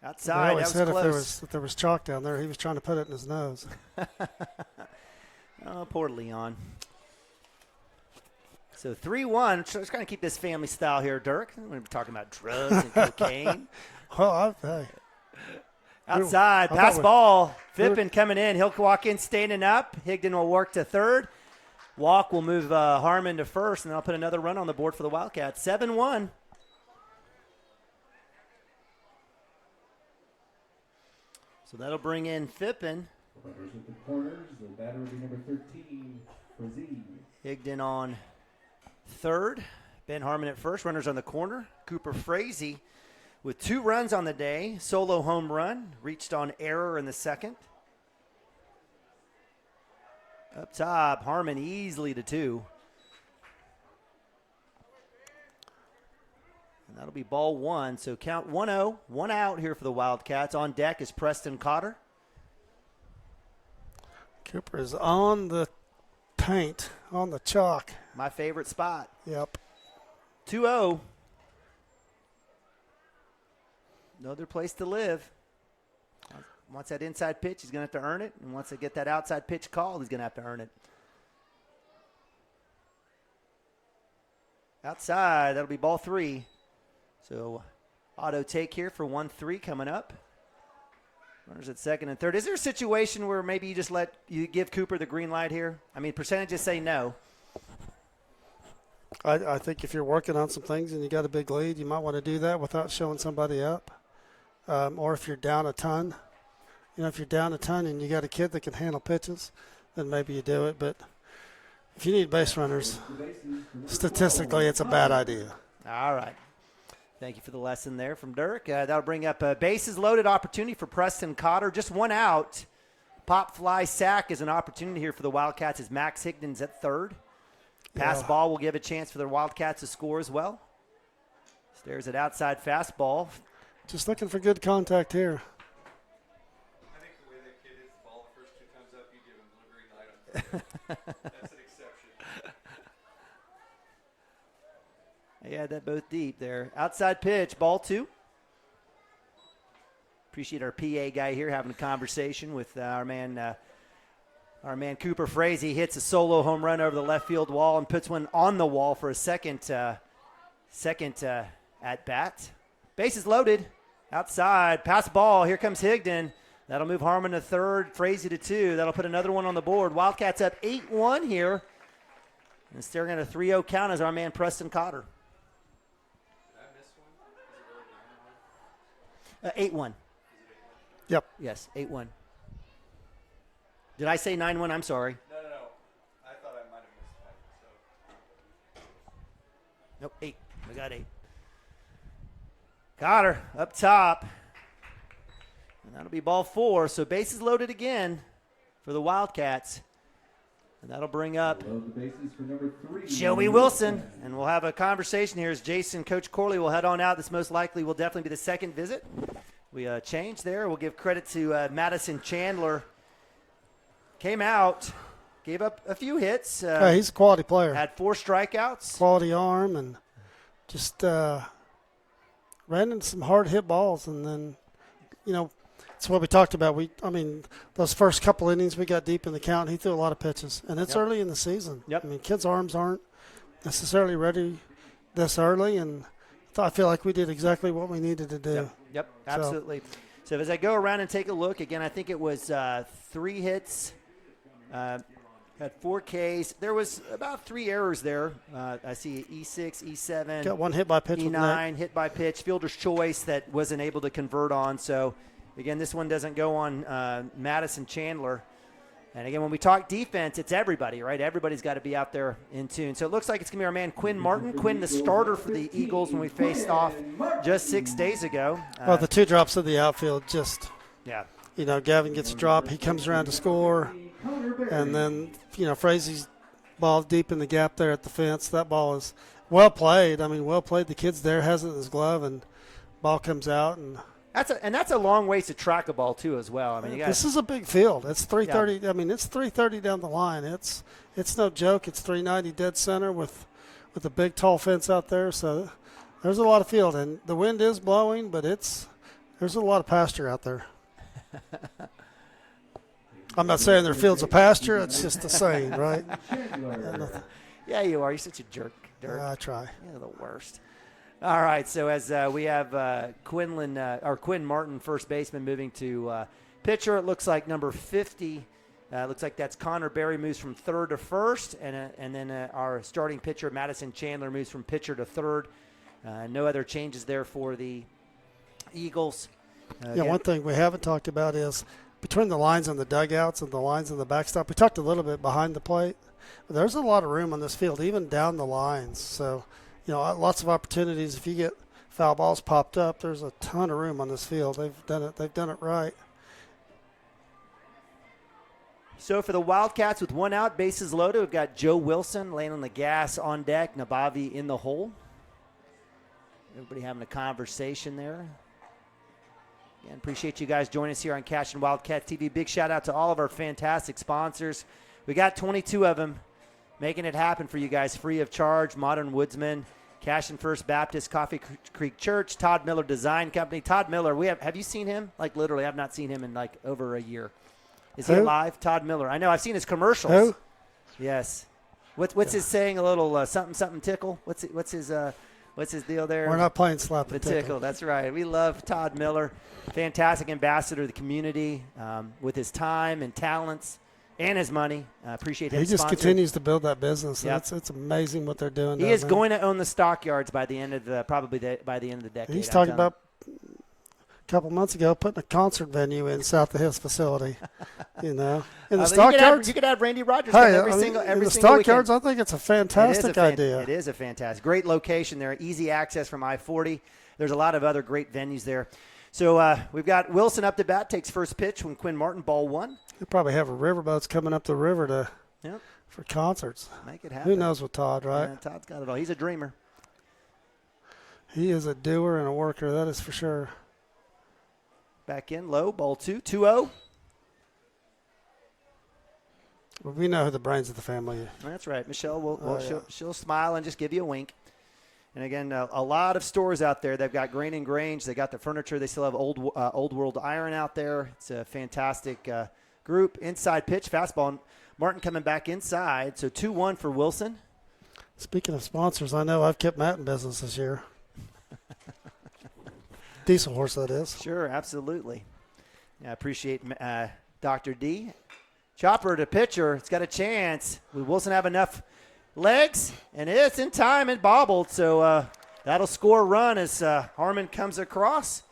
Outside, that was said close. if there was chalk down there, he was trying to put it in his nose. Oh, poor Leon. So 3-1. So let's kind of keep this family style here, Dirk. We're going to be talking about drugs and cocaine. Hey. Outside, pass ball. Phippen coming in. He'll walk in, standing up. Higdon will work to third. Walk will move Harmon to first, and then I'll put another run on the board for the Wildcats. 7-1. So that'll bring in Phippen. Runners at the corners, the batter will be number 13, Frazee. Higdon on third. Ben Harmon at first. Runners on the corner. Cooper Frazee with 2 runs on the day. Solo home run. Reached on error in the second. Up top, Harmon easily to 2. And that'll be ball 1. So count 1-0. 1 out here for the Wildcats. On deck is Preston Cotter. Cooper is on the paint, on the chalk. My favorite spot. Yep. 2-0. Another place to live. Once that inside pitch, he's going to have to earn it. And once they get that outside pitch called, he's going to have to earn it. Outside, that'll be ball 3. So auto take here for 1-3 coming up. Runners at second and third. Is there a situation where maybe you give Cooper the green light here? I mean, percentages say no. I think if you're working on some things and you got a big lead, you might want to do that without showing somebody up. Or if you're down a ton. If you're down a ton and you got a kid that can handle pitches, then maybe you do it. But if you need base runners, statistically, it's a bad idea. All right. Thank you for the lesson there from Dirk. That'll bring up a bases loaded opportunity for Preston Cotter. Just 1 out. Pop fly sack is an opportunity here for the Wildcats as Max Higdon's at third. Pass Yeah. ball will give a chance for the Wildcats to score as well. Stares at outside fastball. Just looking for good contact here. I think the way that kid hits the ball the first 2 times up, you give him blue green light. That's an exception. He had that both deep there. Outside pitch, ball 2. Appreciate our PA guy here having a conversation with our man Cooper Frazee. He hits a solo home run over the left field wall and puts one on the wall for a second at bat. Bases loaded. Outside. Pass ball. Here comes Higdon. That'll move Harmon to third. Frazee to 2. That'll put another one on the board. Wildcats up 8-1 here. And staring at a 3-0 count is our man Preston Cotter. 8-1. Yep. Yes, 8-1. Did I say 9-1? I'm sorry. No. I thought I might have missed one. Nope, 8. We got 8. Cotter up top. And that'll be ball 4. So bases loaded again for the Wildcats. And that'll bring up Load the bases for number 3. Joey Wilson. And we'll have a conversation here as Coach Corley will head on out. This most likely will definitely be the second visit. We changed there. We'll give credit to Madison Chandler. Came out, gave up a few hits. Yeah, he's a quality player. Had 4 strikeouts. Quality arm and just ran into some hard hit balls. And then, it's what we talked about. Those first couple innings we got deep in the count. He threw a lot of pitches. And it's early in the season. Yep. Kids' arms aren't necessarily ready this early. And I feel like we did exactly what we needed to do. Yep, absolutely. So as I go around and take a look, again, I think it was 3 hits, had 4 Ks. There was about 3 errors there. I see E6, E7. Got 1 hit by pitch. E9, hit by pitch, fielder's choice that wasn't able to convert on. So, again, this one doesn't go on Madison Chandler. And, again, when we talk defense, it's everybody, right? Everybody's got to be out there in tune. So it looks like it's going to be our man Quinn Martin. Quinn, the starter for the Eagles when we faced off just 6 days ago. Well, the 2 drops of the outfield just, yeah. Gavin gets a drop. He comes around to score. And then, Frazee's ball deep in the gap there at the fence. That ball is well played. Well played. The kid's there, has it in his glove, and ball comes out. And that's a long ways to track a ball, too, as well. This is a big field. It's 330. Yeah. It's 330 down the line. It's no joke. It's 390 dead center with a big, tall fence out there. So there's a lot of field. And the wind is blowing, but there's a lot of pasture out there. I'm not saying their field's a pasture. It's just a saying, right? Yeah, you are. You're such a jerk, Dirk. I try. You're the worst. All right, so as we have Quinn Martin, first baseman, moving to pitcher, it looks like number 50. Looks like that's Connor Berry moves from third to first, and then our starting pitcher, Madison Chandler, moves from pitcher to third. No other changes there for the Eagles. One thing we haven't talked about is between the lines on the dugouts and the lines on the backstop. We talked a little bit behind the plate. But there's a lot of room on this field, even down the lines. So, lots of opportunities. If you get foul balls popped up, there's a ton of room on this field. They've done it right. So for the Wildcats with 1 out, bases loaded, we've got Joe Wilson laying on the gas on deck, Nabavi in the hole. Everybody having a conversation there. Again, appreciate you guys joining us here on Cashion Wildcats TV. Big shout out to all of our fantastic sponsors. We got 22 of them making it happen for you guys free of charge. Modern Woodsman, Cashion First Baptist, Coffee Creek Church, Todd Miller Design Company. Todd Miller, have you seen him? Like literally, I've not seen him in over a year. Is he alive? Todd Miller. I know. I've seen his commercials. Who? Yes. What's his saying? A little something tickle. What's his deal there? We're not playing slap and tickle. That's right. We love Todd Miller, fantastic ambassador to the community with his time and talents and his money. Appreciate him. He just continues to build that business. Yep. It's amazing what they're doing. He is going to own the stockyards by the end of by the end of the decade. He's talking about a couple months ago putting a concert venue in south of his facility. In the stockyards. You could have Randy Rogers every in single the stockyards. I think it's a fantastic idea. It is a fantastic, great location there. Easy access from I-40. There's a lot of other great venues there. So we've got Wilson up to bat, takes first pitch when Quinn Martin, ball 1. You'll probably have riverboats coming up the river to for concerts. Make it happen. Who knows with Todd, right? Yeah, Todd's got it all. He's a dreamer. He is a doer and a worker, that is for sure. Back in, low, ball 2, 2-0. Well, we know who the brains of the family is. That's right. Michelle will yeah. she'll smile and just give you a wink. And again, a lot of stores out there. They've got Grain and Grange. They got the furniture. They still have Old World Iron out there. It's a fantastic group. Inside pitch, fastball. And Martin coming back inside. So 2-1 for Wilson. Speaking of sponsors, I know I've kept Matt in business this year. Diesel Horse, that is. Sure, absolutely. I appreciate Dr. D. Chopper to pitcher. It's got a chance. Will Wilson have enough legs? And it's in time and bobbled. So that'll score a run as Harmon comes across.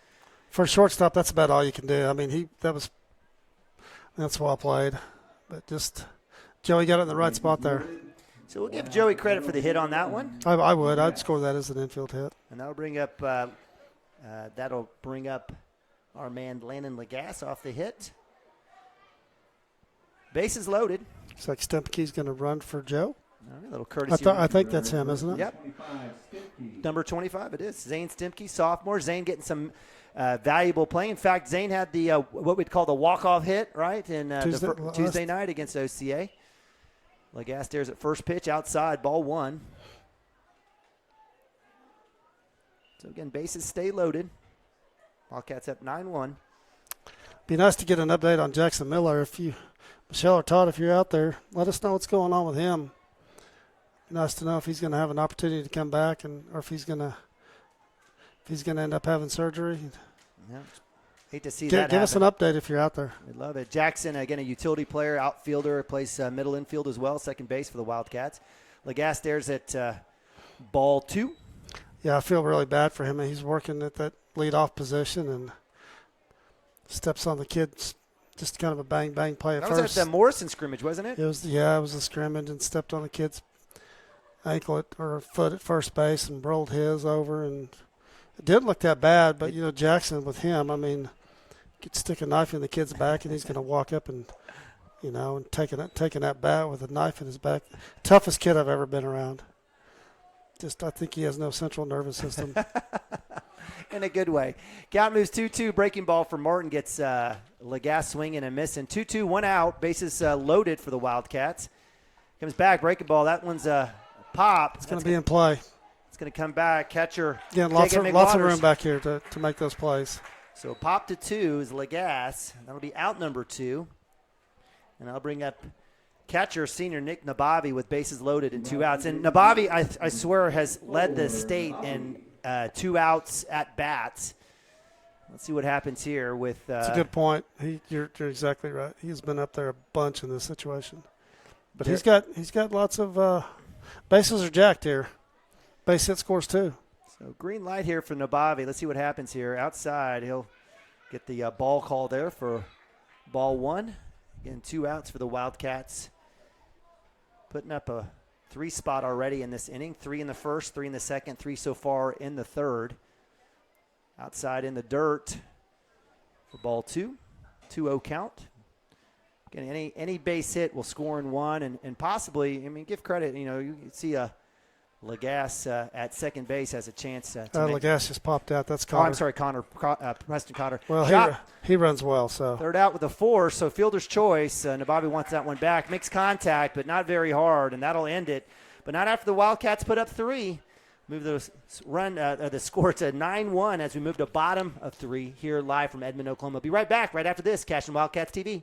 For a shortstop, that's about all you can do. I mean, that's well played. But just Joey got it in the right spot there. So we'll give Joey credit for the hit on that one. I would. I'd score that as an infield hit. And that'll bring up our man Landon Lagasse off the hit. Bases loaded. Looks like Stemke's going to run for Joe. All right, a little courtesy. I think that's him, isn't it? Yep. Number 25, it is. Zane Stemke, sophomore. Zane getting some valuable play. In fact, Zane had the what we'd call the walk-off hit, right, in Tuesday night against OCA. Lagasse stares at first pitch outside, ball 1. So, again, bases stay loaded. Wildcats up 9-1. Be nice to get an update on Jackson Miller. Michelle or Todd, if you're out there, let us know what's going on with him. Be nice to know if he's going to have an opportunity to come back or if he's going to end up having surgery. Yeah. Hate to see that Give us an update if you're out there. We'd love it. Jackson, again, a utility player, outfielder, plays middle infield as well, second base for the Wildcats. Lagasse stares at ball 2. Yeah, I feel really bad for him. He's working at that leadoff position and steps on the kids. Just kind of a bang-bang play at first. That was at the Morrison scrimmage, wasn't it? It was a scrimmage and stepped on the kid's ankle or foot at first base and rolled his over. And it didn't look that bad, but, Jackson with him, I mean, could stick a knife in the kid's back and he's going to walk up and, and taking that bat with a knife in his back. Toughest kid I've ever been around. I think he has no central nervous system. In a good way. Count moves 2-2. Breaking ball for Martin gets Lagasse swinging and missing. 2-2, 1 out. Bases loaded for the Wildcats. Comes back, breaking ball. That one's a pop. It's going to be in play. It's going to come back. Catcher. Again, lots of room back here to make those plays. So pop to 2 is Lagasse. That'll be out number 2. And I'll bring up catcher senior Nick Nabavi with bases loaded and 2 outs. And Nabavi, I swear, has led the state in 2 outs at bats. Let's see what happens here with. That's a good point. You're exactly right. He's been up there a bunch in this situation, but he's got lots of bases are jacked here. Base hit scores too. So green light here for Nabavi. Let's see what happens here. Outside, he'll get the ball call there for ball 1. Again, 2 outs for the Wildcats. Putting up a 3 spot already in this inning. 3 in the first, 3 in the second, 3 so far in the third. Outside in the dirt for ball 2. 2-0 count. Again, any base hit will score in 1 and possibly, give credit, you see a Lagasse at second base has a chance to Lagasse just popped out. That's Connor. Oh, I'm sorry, Preston Connor. Well, he runs well, so. Third out with a 4, so fielder's choice. Nabavi wants that one back. Makes contact, but not very hard, and that'll end it. But not after the Wildcats put up 3. Move the score to 9-1 as we move to bottom of 3 here live from Edmond, Oklahoma. Be right back right after this. Cashion Wildcats TV.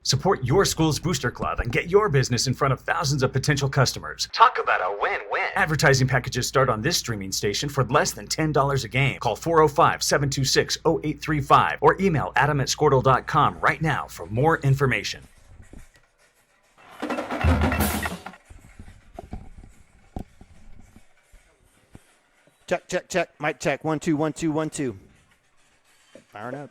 Support your school's booster club and get your business in front of thousands of potential customers. Talk about a win-win. Advertising packages start on this streaming station for less than $10 a game. Call 405-726-0835 or email adam@squirtle.com right now for more information. Check, check, check. Mic check. 1 2 1 2 1 2. Firing up.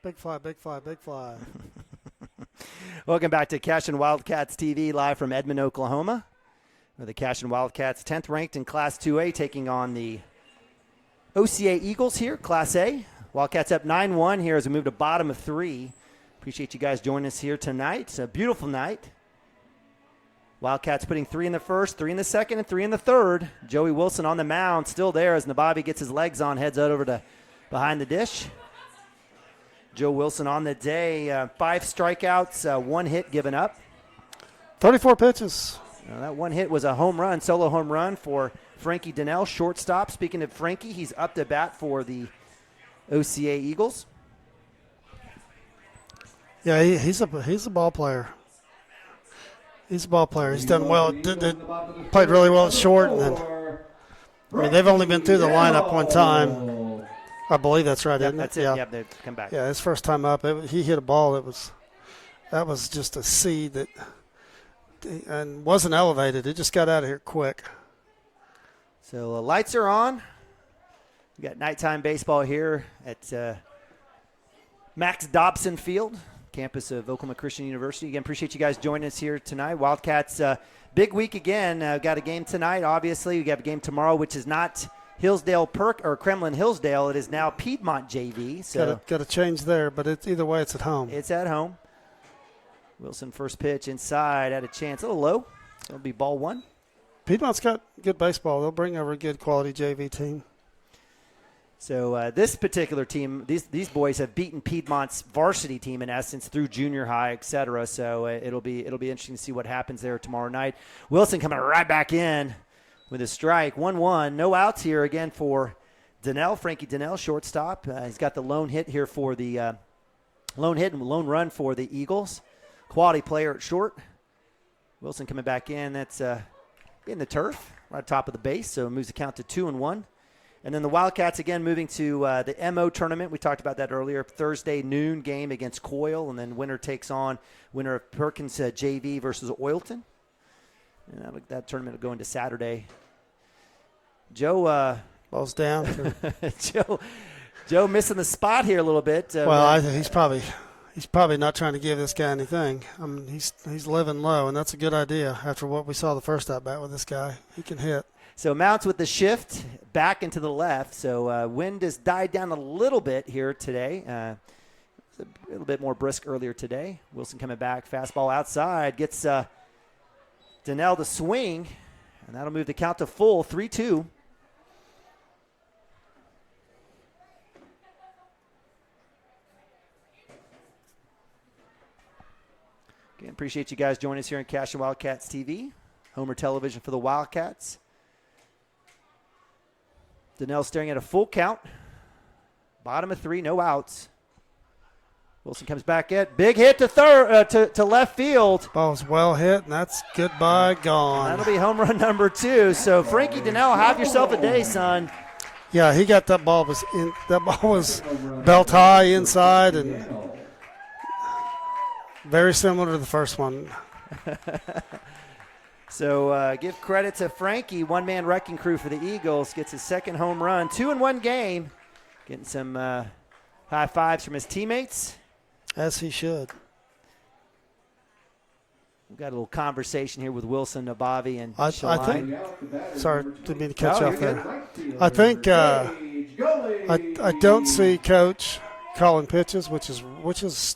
Big fly, big fly, big fly. Welcome back to Cashion Wildcats TV, live from Edmond, Oklahoma. Where the Cashion Wildcats, 10th ranked in Class 2A, taking on the OCA Eagles here, Class A. Wildcats up 9-1 here as we move to bottom of 3. Appreciate you guys joining us here tonight. It's a beautiful night. Wildcats putting 3 in the first, 3 in the second, and 3 in the third. Joey Wilson on the mound, still there as Nababi gets his legs on, heads out over to behind the dish. Joe Wilson on the day, 5 strikeouts, 1 hit given up. 34 pitches. That 1 hit was a home run, solo home run for Frankie Donnell, shortstop. Speaking of Frankie, he's up to bat for the OCA Eagles. Yeah, he's a ball player. He's a ball player. He's done well. Played really well at short, and then they've only been through the lineup one time. I believe that's right, isn't it? That's it. Yeah. Yep, they've come back. Yeah, his first time up, he hit a ball that was just a seed that and wasn't elevated. It just got out of here quick. So lights are on. We got nighttime baseball here at Max Dobson Field, campus of Oklahoma Christian University. Again, appreciate you guys joining us here tonight. Wildcats, big week again. Got a game tonight, obviously. We got a game tomorrow, which is not Hillsdale Kremlin Hillsdale. It is now Piedmont JV. So got to change there, but either way, it's at home. It's at home. Wilson first pitch inside, had a chance, a little low. It'll be ball 1. Piedmont's got good baseball. They'll bring over a good quality JV team. So this particular team, these boys have beaten Piedmont's varsity team in essence through junior high, et cetera. So it'll be interesting to see what happens there tomorrow night. Wilson coming right back in with a strike, 1-1. No outs here again for Donnell, Frankie Donnell, shortstop. He's got the lone hit here for the lone run for the Eagles. Quality player at short. Wilson coming back in. That's in the turf, right top of the base. So it moves the count to 2-1. And then the Wildcats again moving to the MO tournament. We talked about that earlier. Thursday noon game against Coyle, and then winner takes on winner of Perkins JV versus Oilton. And that tournament will go into Saturday. Joe balls down. Joe missing the spot here a little bit. Well, I think he's probably not trying to give this guy anything. I mean, he's living low, and that's a good idea after what we saw the first at bat with this guy. He can hit. So Mounts with the shift back into the left. So wind has died down a little bit here today. A little bit more brisk earlier today. Wilson coming back, fastball outside, gets Donnell to swing, and that'll move the count to full, 3-2. Again, appreciate you guys joining us here on Cashion Wildcats TV, Homer Television for the Wildcats. Donnell staring at a full count. Bottom of 3, no outs. Wilson comes back at big hit to left field. Ball's well hit, and that's goodbye gone. That'll be home run number 2. So Frankie Donnell, have yourself a day, son. Yeah, he got that ball was belt high inside and very similar to the first one. So give credit to Frankie, one-man wrecking crew for the Eagles. Gets his second home run, 2-1 game. Getting some high fives from his teammates. As he should. We've got a little conversation here with Wilson, Nabavi, and I think. Sorry, didn't mean to cut you off there. Good. I think I don't see Coach calling pitches, which is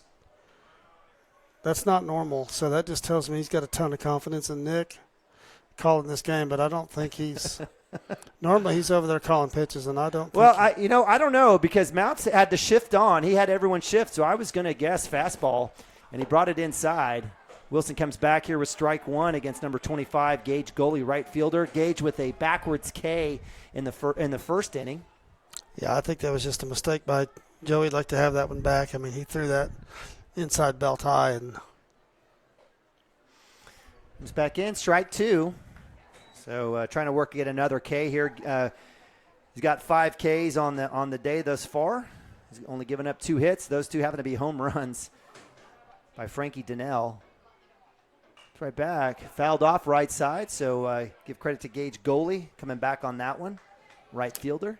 that's not normal. So that just tells me he's got a ton of confidence in Nick calling this game, but I don't think he's Normally he's over there calling pitches, and I don't think Well, I don't know because Mounts had the shift on. He had everyone shift, so I was going to guess fastball, and he brought it inside. Wilson comes back here with strike one against number 25, Gage Goalie, right fielder. Gage with a backwards K in the first inning. Yeah, I think that was just a mistake by Joey. He'd like to have that one back. I mean, he threw that inside belt high. And comes back in, strike two. So trying to work to get another K here. He's got 5 Ks on the day thus far. He's only given up 2 hits. Those 2 happen to be home runs by Frankie Donnell. Right back, fouled off right side, so give credit to Gage Goalie coming back on that one, right fielder.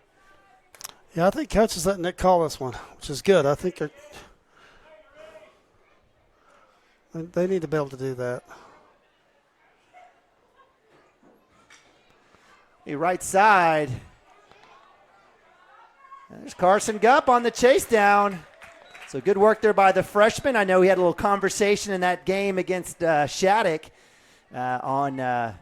Yeah, I think Coach is letting Nick call this one, which is good. I think they need to be able to do that. The right side. There's Carson Gupp on the chase down. So good work there by the freshman. I know he had a little conversation in that game against Shattuck on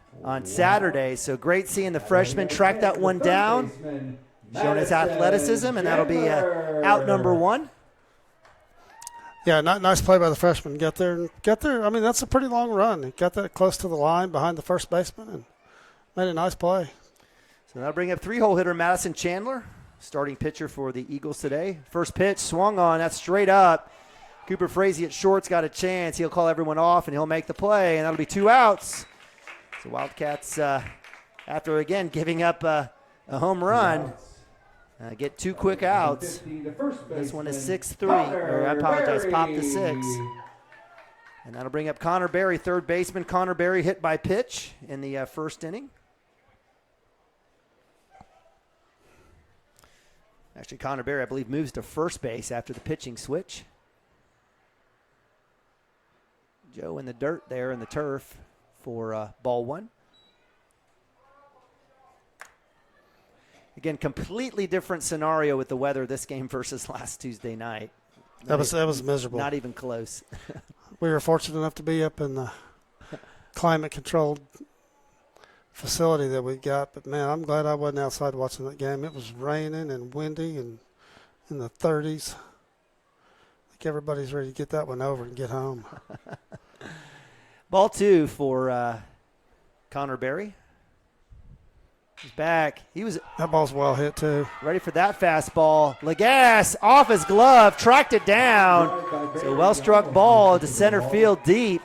Saturday. So great seeing the freshman track that one down, showing his athleticism, and that'll be out number 1. Yeah, nice play by the freshman. Get there. I mean, that's a pretty long run. He got that close to the line behind the first baseman and made a nice play. So that'll bring up 3-hole hitter Madison Chandler. Starting pitcher for the Eagles today. First pitch swung on. That's straight up. Cooper Frazee at short's got a chance. He'll call everyone off, and he'll make the play, and that'll be 2 outs. So Wildcats, after, again, giving up a home run, get 2 quick outs. This one is 6-3. Or I apologize, pop to 6. And that'll bring up Connor Berry, third baseman. Connor Berry hit by pitch in the first inning. Actually, Connor Berry, I believe, moves to first base after the pitching switch. Joe in the dirt there in the turf for ball 1. Again, completely different scenario with the weather this game versus last Tuesday night. That was miserable. Not even close. We were fortunate enough to be up in the climate-controlled facility that we got, but man, I'm glad I wasn't outside watching that game. It was raining and windy and in the 30s. I think everybody's ready to get that one over and get home. Ball 2 for Connor Berry. He's back. That ball's well hit too. Ready for that fastball. Lagasse off his glove, tracked it down. So well struck ball to center field deep.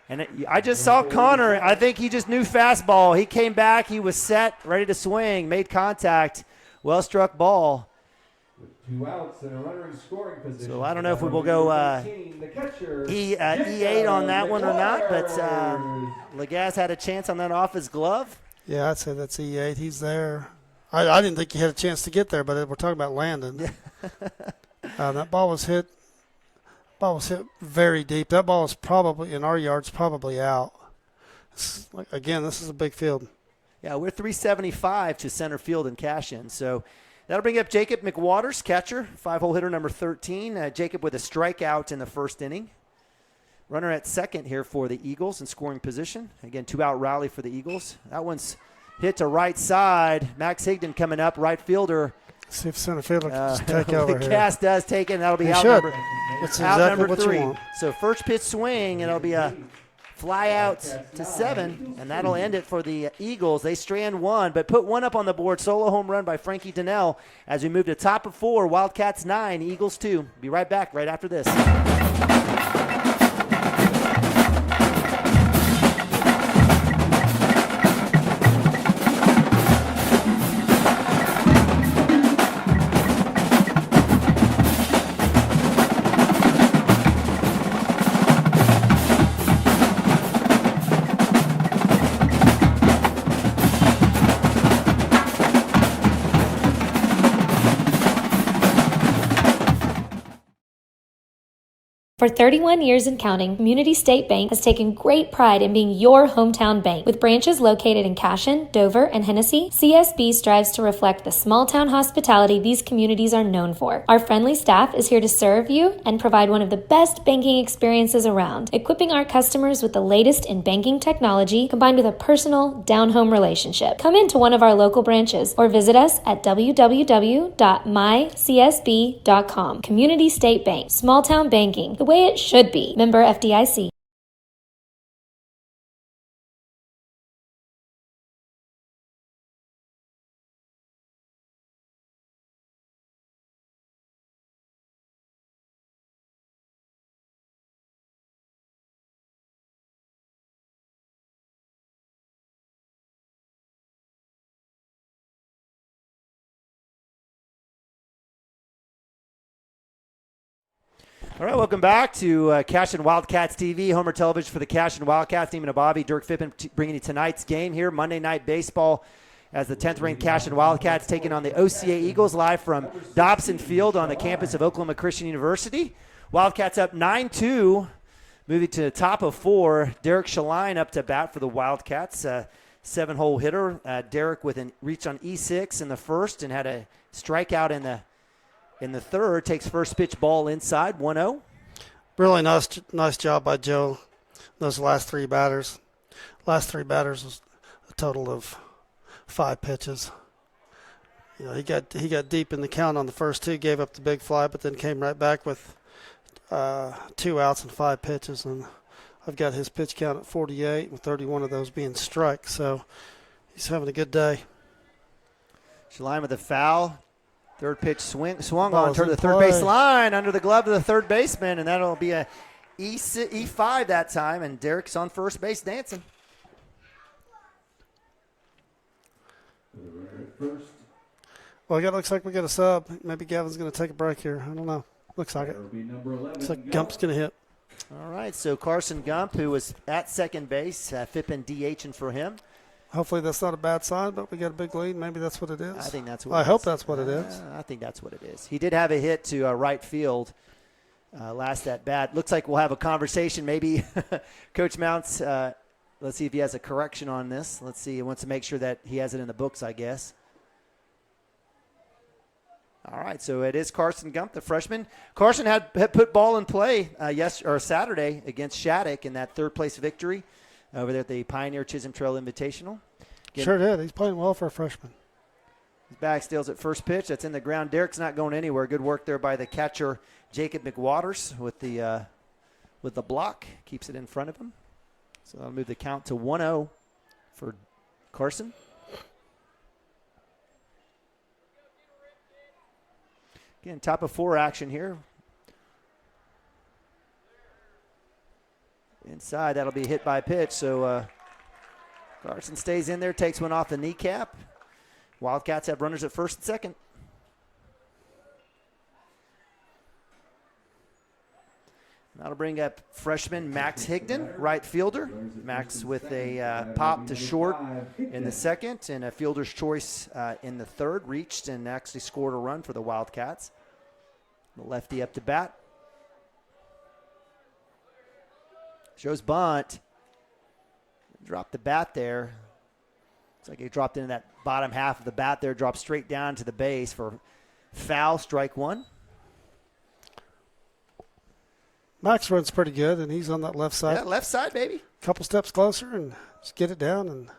And I just saw Connor. I think he just knew fastball. He came back. He was set, ready to swing, made contact. Well-struck ball. 2 outs and a runner in scoring position. So I don't know if we will go E8 on that one or not, but Lagasse had a chance on that off his glove. Yeah, I'd say that's E8. He's there. I didn't think he had a chance to get there, but we're talking about Landon. That ball was hit. Ball was hit very deep. That ball is probably in our yards, probably out. Again, this is a big field. Yeah, we're 375 to center field in Cashion. So that'll bring up Jacob McWaters, catcher, 5-hole hitter number 13. Jacob with a strikeout in the first inning. Runner at second here for the Eagles in scoring position. Again, 2-out rally for the Eagles. That one's hit to right side. Max Higdon coming up, right fielder. See if center fielder can just take over here. Cast does take it, and that'll be out number 3. So first pitch swing, and it'll be a fly out to 7, and that'll end it for the Eagles. They strand 1, but put 1 up on the board. Solo home run by Frankie Donnell as we move to top of 4. Wildcats 9, Eagles 2. Be right back right after this. For 31 years and counting, Community State Bank has taken great pride in being your hometown bank. With branches located in Cashion, Dover, and Hennessy, CSB strives to reflect the small town hospitality these communities are known for. Our friendly staff is here to serve you and provide one of the best banking experiences around, equipping our customers with the latest in banking technology combined with a personal, down-home relationship. Come into one of our local branches or visit us at www.mycsb.com. Community State Bank, small town banking, the way it should be. Member FDIC. All right, welcome back to Cashion Wildcats TV, Homer Television for the Cashion Wildcats. Neiman and Bobby, Dirk Fippen bringing you tonight's game here, Monday Night Baseball, as the 10th-ranked Cashion Wildcats taking on the OCA Eagles live from Dobson Field on the campus of Oklahoma Christian University. Wildcats up 9-2, moving to the top of 4. Derek Shaline up to bat for the Wildcats, 7-hole hitter. Derek with a reach on E6 in the first and had a strikeout in the third. Takes first pitch ball inside, 1-0. Really nice job by Joe. Those last three batters. Last three batters was a total of 5 pitches. You know, he got deep in the count on the first two, gave up the big fly, but then came right back with 2 outs and 5 pitches. And I've got his pitch count at 48, with 31 of those being strikes. So he's having a good day. Shaline with a foul. Third pitch swung on toward the third base line under the glove of the third baseman, and that'll be a E5 that time, and Derek's on first base dancing. Well, it looks like we got a sub. Maybe Gavin's going to take a break here. I don't know. Looks like it. Looks like Gump's going to hit. All right, so Carson Gump, who was at second base, Fippen DHing for him. Hopefully that's not a bad sign, but we got a big lead. Maybe that's what it is. I think that's what I hope that's what it is. I think that's what it is. He did have a hit to right field last at bat. Looks like we'll have a conversation. Maybe Coach Mounts, let's see if he has a correction on this. Let's see. He wants to make sure that he has it in the books, I guess. All right, so it is Carson Gump, the freshman. Carson had put ball in play Saturday against Shattuck in that third-place victory over there at the Pioneer Chisholm Trail Invitational. Sure did. He's playing well for a freshman. His back steals at first pitch. That's in the ground. Derek's not going anywhere. Good work there by the catcher, Jacob McWaters, with the block. Keeps it in front of him. So that'll move the count to 1-0 for Carson. Again, top of 4 action here. Inside, that'll be hit by pitch. So Carson stays in there, takes one off the kneecap. Wildcats have runners at first and second. That'll bring up freshman Max Higdon, right fielder. Max with a pop to short in the second and a fielder's choice in the third. Reached and actually scored a run for the Wildcats. The lefty up to bat. Shows bunt. Dropped the bat there. Looks like he dropped into that bottom half of the bat there. Dropped straight down to the base for foul, strike 1. Max runs pretty good, and he's on that left side. Yeah, left side, baby. Couple steps closer and just get it down. And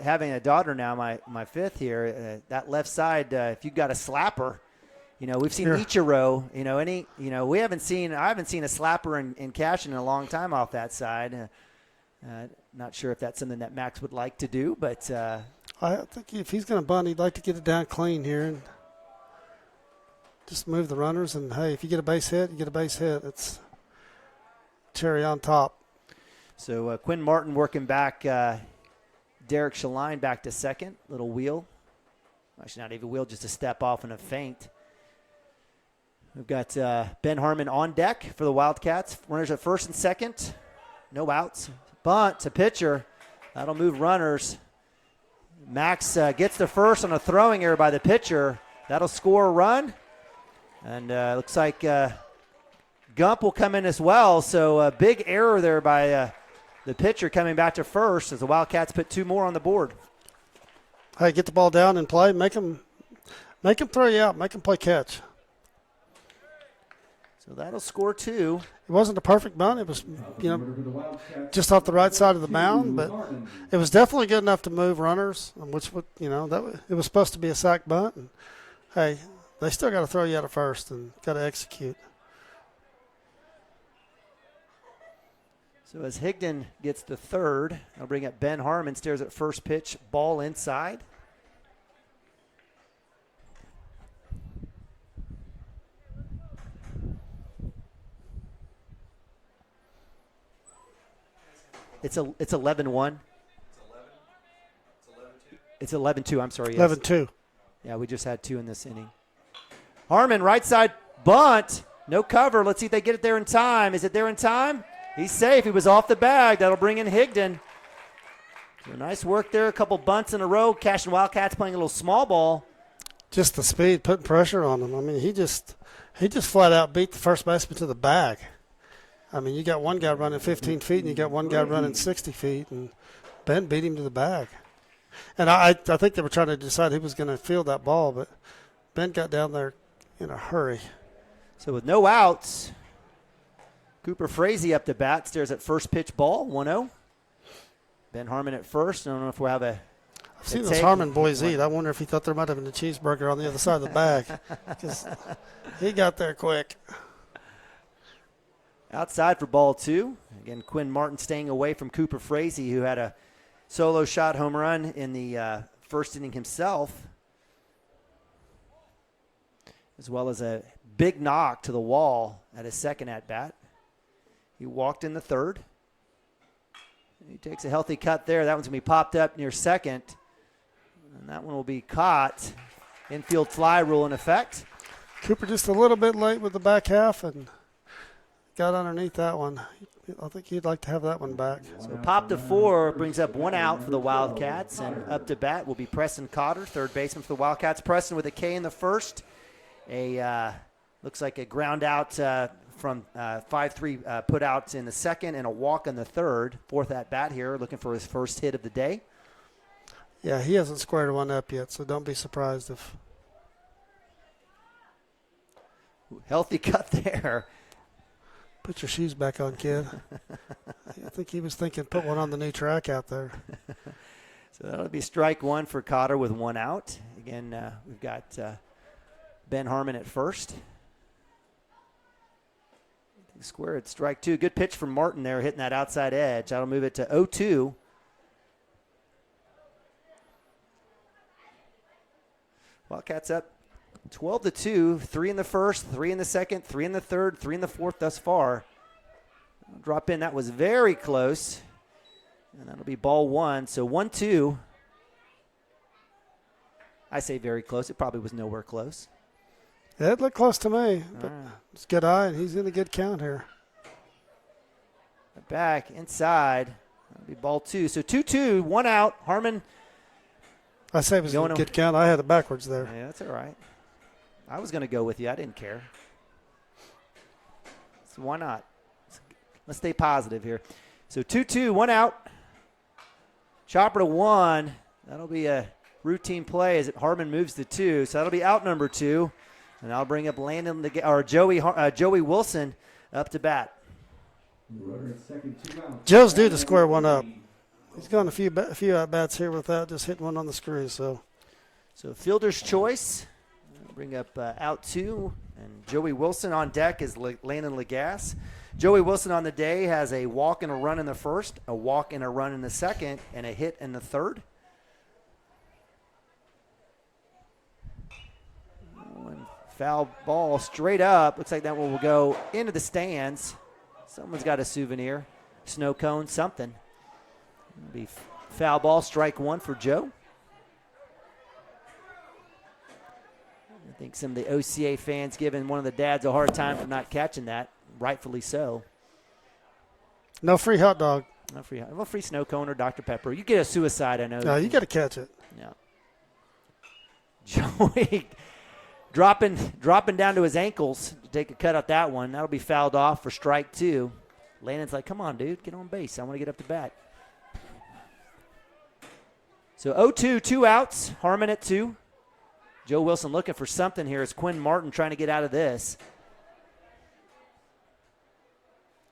having a daughter now, my fifth here, that left side, if you've got a slapper, we've seen Ichiro, I haven't seen a slapper in Cashion in a long time off that side. Not sure if that's something that Max would like to do, but I think if he's going to bunt, he'd like to get it down clean here and just move the runners. And, hey, if you get a base hit, you get a base hit. It's cherry on top. So Quinn Martin working back Derek Shaline back to second. Little wheel. Actually, not even wheel, just a step off and a feint. We've got Ben Harmon on deck for the Wildcats. Runners at first and second. No outs. Bunt to pitcher. That'll move runners. Max gets the first on a throwing error by the pitcher. That'll score a run. And looks like Gump will come in as well. So a big error there by the pitcher coming back to first as the Wildcats put 2 more on the board. Hey, get the ball down and play. Make them throw you out. Make them play catch. So that'll score 2. It wasn't a perfect bunt. It was, just off the right side of the mound, but it was definitely good enough to move runners, which would, it was supposed to be a sack bunt. And, hey, they still got to throw you out at first and got to execute. So as Higdon gets the third, I'll bring up Ben Harmon, stares at first pitch, ball inside. It's 11-1. It's 11-2. I'm sorry. Yes. 11-2. Yeah, we just had 2 in this inning. Harmon, right side bunt. No cover. Let's see if they get it there in time. Is it there in time? He's safe. He was off the bag. That'll bring in Higdon. So nice work there. A couple bunts in a row. Cashion Wildcats playing a little small ball. Just the speed, putting pressure on him. I mean, he just flat out beat the first baseman to the bag. I mean, you got one guy running 15 feet and you got one guy running 60 feet, and Ben beat him to the bag. And I think they were trying to decide who was going to field that ball, but Ben got down there in a hurry. So with no outs, Cooper Frazee up to bat, stares at first pitch ball, 1-0. Ben Harmon at first. I don't know if we'll have a I've seen those Harmon boys eat. I wonder if he thought there might have been a cheeseburger on the other side of the bag, because he got there quick. Outside for ball 2. Again, Quinn Martin staying away from Cooper Frazee, who had a solo shot home run in the first inning himself, as well as a big knock to the wall at his second at-bat. He walked in the third. He takes a healthy cut there. That one's going to be popped up near second, and that one will be caught. Infield fly rule in effect. Cooper just a little bit late with the back half and got underneath that one. I think he'd like to have that one back. So pop to 4 brings up 1 out for the Wildcats, and up to bat will be Preston Cotter, third baseman for the Wildcats. Preston with a K in the first. Looks like a ground out from 5-3 put outs in the second and a walk in the third. Fourth at bat here, looking for his first hit of the day. Yeah, he hasn't squared one up yet, so don't be surprised if. Healthy cut there. Put your shoes back on, kid. I think he was thinking put one on the new track out there. So that'll be strike 1 for Cotter with 1 out. Again, we've got Ben Harmon at first. Square at strike 2. Good pitch from Martin there, hitting that outside edge. That'll move it to 0-2. Wildcats up 12-2. 3 in the first, 3 in the second, 3 in the third, 3 in the fourth thus far. Drop in. That was very close. And that'll be ball 1. So 1-2. I say very close. It probably was nowhere close. Yeah, it looked close to me. But right. It's a good eye, and he's in a good count here. Back inside. That'll be ball 2. So 2-2, 1 out. Harmon. I say it was a good count. I had it backwards there. Yeah, that's all right. I was going to go with you. I didn't care. So why not? Let's stay positive here. So 2-2, 1 out. Chopper to 1. That'll be a routine play as Harmon moves to 2. So that'll be out number 2. And I'll bring up Joey Wilson up to bat. Joe's due to square one up. He's gone a few at bats here without just hitting one on the screw. So fielder's choice. I'll bring up out 2, and Joey Wilson on deck is Landon Lagasse. Joey Wilson on the day has a walk and a run in the first, a walk and a run in the second, and a hit in the third. Foul ball straight up. Looks like that one will go into the stands. Someone's got a souvenir, snow cone, something. It'll be foul ball, strike 1 for Joe. I think some of the OCA fans giving one of the dads a hard time for not catching that, rightfully so. No free hot dog. No free, well, free snow cone or Dr. Pepper. You get a suicide, I know. No, you got to catch it. Yeah. Joey dropping down to his ankles to take a cut at that one. That'll be fouled off for strike 2. Landon's like, come on, dude, get on base. I want to get up to bat. So 0-2, 2 outs. Harmon at 2. Joe Wilson looking for something here. Is Quinn Martin trying to get out of this?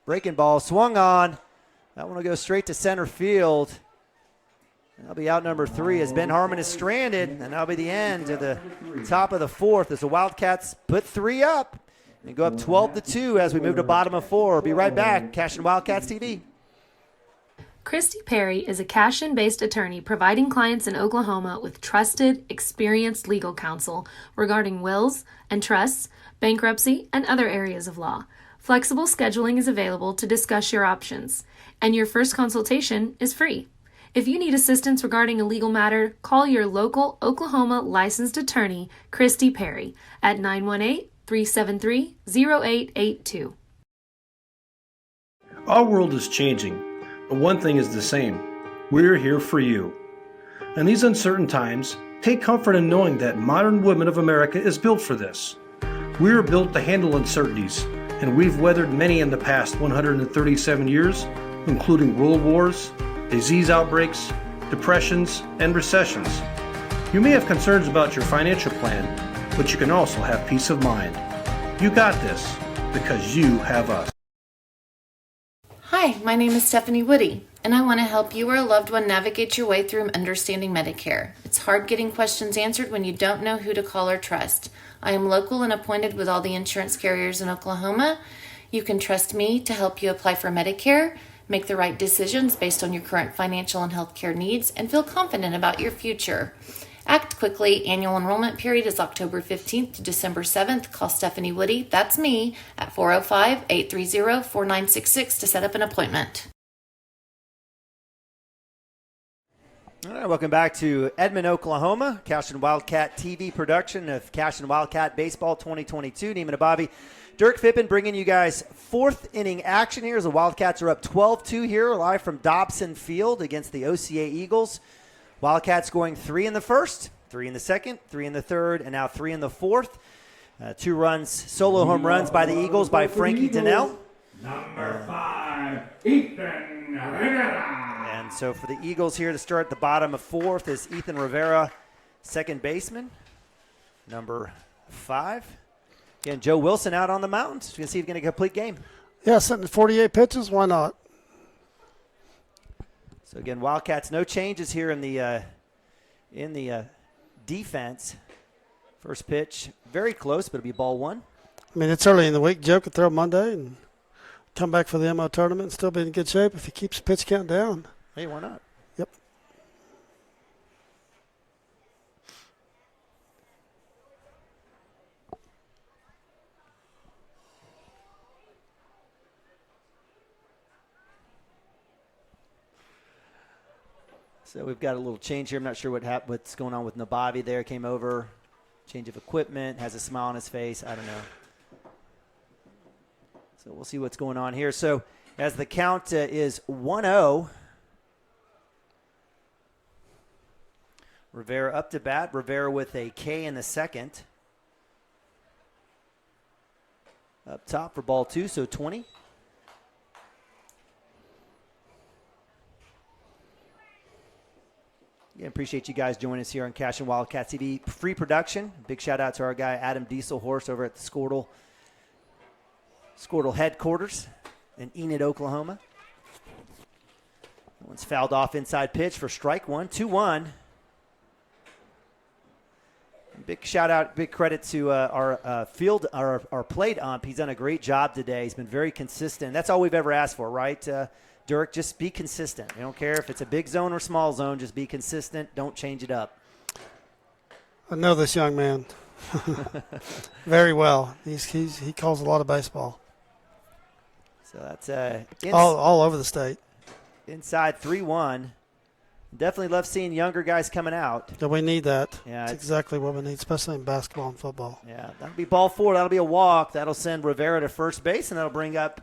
Breaking ball, swung on. That one will go straight to center field. That'll be out number 3 as Ben Harmon is stranded, and that'll be the end of the top of the 4th as the Wildcats put 3 up and go up 12-2 as we move to bottom of 4. Be right back. Cashion Wildcats TV. Christy Perry is a Cashion-based attorney providing clients in Oklahoma with trusted, experienced legal counsel regarding wills and trusts, bankruptcy, and other areas of law. Flexible scheduling is available to discuss your options, and your first consultation is free. If you need assistance regarding a legal matter, call your local Oklahoma licensed attorney, Christy Perry, at 918-373-0882. Our world is changing, but one thing is the same. We're here for you. In these uncertain times, take comfort in knowing that modern women of America is built for this. We are built to handle uncertainties, and we've weathered many in the past 137 years, including world wars, disease outbreaks, depressions, and recessions. You may have concerns about your financial plan, but you can also have peace of mind. You got this because you have us. Hi, my name is Stephanie Woody, and I want to help you or a loved one navigate your way through understanding Medicare. It's hard getting questions answered when you don't know who to call or trust. I am local and appointed with all the insurance carriers in Oklahoma. You can trust me to help you apply for Medicare, make the right decisions based on your current financial and healthcare needs, and feel confident about your future. Act quickly. Annual enrollment period is October 15th to December 7th. Call Stephanie Woody, that's me, at 405-830-4966 to set up an appointment. All right, welcome back to Edmond, Oklahoma. Cashion Wildcat TV production of Cashion Wildcat Baseball 2022. Neiman Abavi, Dirk Fippen bringing you guys 4th inning action here as the Wildcats are up 12-2 here, live from Dobson Field against the OCA Eagles. Wildcats scoring 3 in the first, 3 in the second, 3 in the third, and now 3 in the fourth. 2 runs, solo home runs by the Eagles by Frankie Donnell. Number 5, Ethan Rivera. And so for the Eagles here to start the bottom of 4th is Ethan Rivera, second baseman, number 5. Again, Joe Wilson out on the mound. We're going to see if he's going to complete game. Yeah, sitting at 48 pitches. Why not? So again, Wildcats, no changes here in the defense. First pitch, very close, but it'll be ball 1. I mean, it's early in the week. Joe could throw Monday and come back for the MO tournament and still be in good shape if he keeps the pitch count down. Hey, why not? Yep. So we've got a little change here. I'm not sure what's going on with Nabavi there. Came over, change of equipment, has a smile on his face. I don't know. So we'll see what's going on here. So as the count is 1-0, Rivera up to bat. Rivera with a K in the second. Up top for ball 2, so 20. Yeah, appreciate you guys joining us here on Cashion Wildcat TV free production. Big shout out to our guy Adam Dieselhorst over at the Squirtle headquarters in Enid, Oklahoma. That one's fouled off inside pitch for strike 1, 2-1. Big shout out, big credit to our plate ump. He's done a great job today. He's been very consistent. That's all we've ever asked for, right? Dirk, just be consistent. I don't care if it's a big zone or small zone. Just be consistent. Don't change it up. I know this young man very well. He calls a lot of baseball. So that's all over the state. Inside 3-1. Definitely love seeing younger guys coming out. Yeah, we need that. Yeah, that's exactly what we need, especially in basketball and football. Yeah, that'll be ball 4. That'll be a walk. That'll send Rivera to first base, and that'll bring up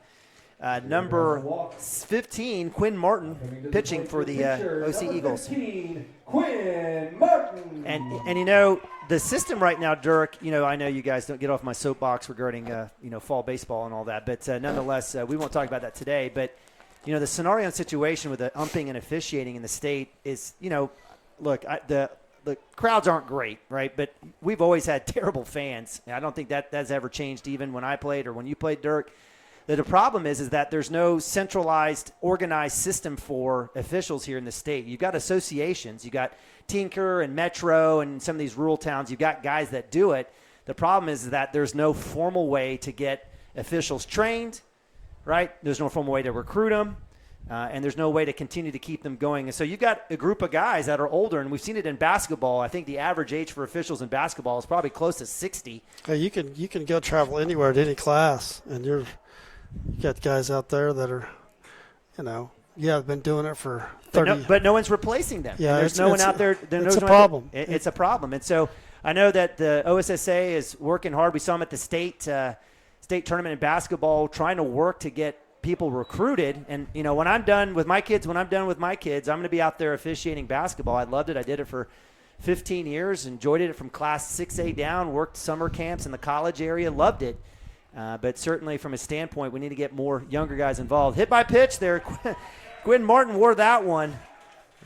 number 15, Quinn Martin, pitching for the OC Eagles. 15, Quinn Martin. And you know, the system right now, Dirk, you know, I know you guys don't get off my soapbox regarding, you know, fall baseball and all that, but nonetheless, we won't talk about that today. But, you know, the scenario and situation with the umping and officiating in the state is, you know, look, the crowds aren't great, right? But we've always had terrible fans. I don't think that's ever changed even when I played or when you played, Dirk. The problem is that there's no centralized, organized system for officials here in the state. You've got associations. You've got Tinker and Metro and some of these rural towns. You've got guys that do it. The problem is that there's no formal way to get officials trained, right? There's no formal way to recruit them, and there's no way to continue to keep them going. And so you've got a group of guys that are older, and we've seen it in basketball. I think the average age for officials in basketball is probably close to 60. Hey, you can go travel anywhere to any class, and you got guys out there that are, you know, have been doing it for 30. But no one's replacing them. Yeah, there's no one out there. It's a problem. It's a problem. And so I know that the OSSA is working hard. We saw them at the state tournament in basketball, trying to work to get people recruited. And, you know, when I'm done with my kids, I'm going to be out there officiating basketball. I loved it. I did it for 15 years, enjoyed it from class 6A down, worked summer camps in the college area, loved it. But certainly from a standpoint, we need to get more younger guys involved. Hit by pitch there. Quinn Martin wore that one.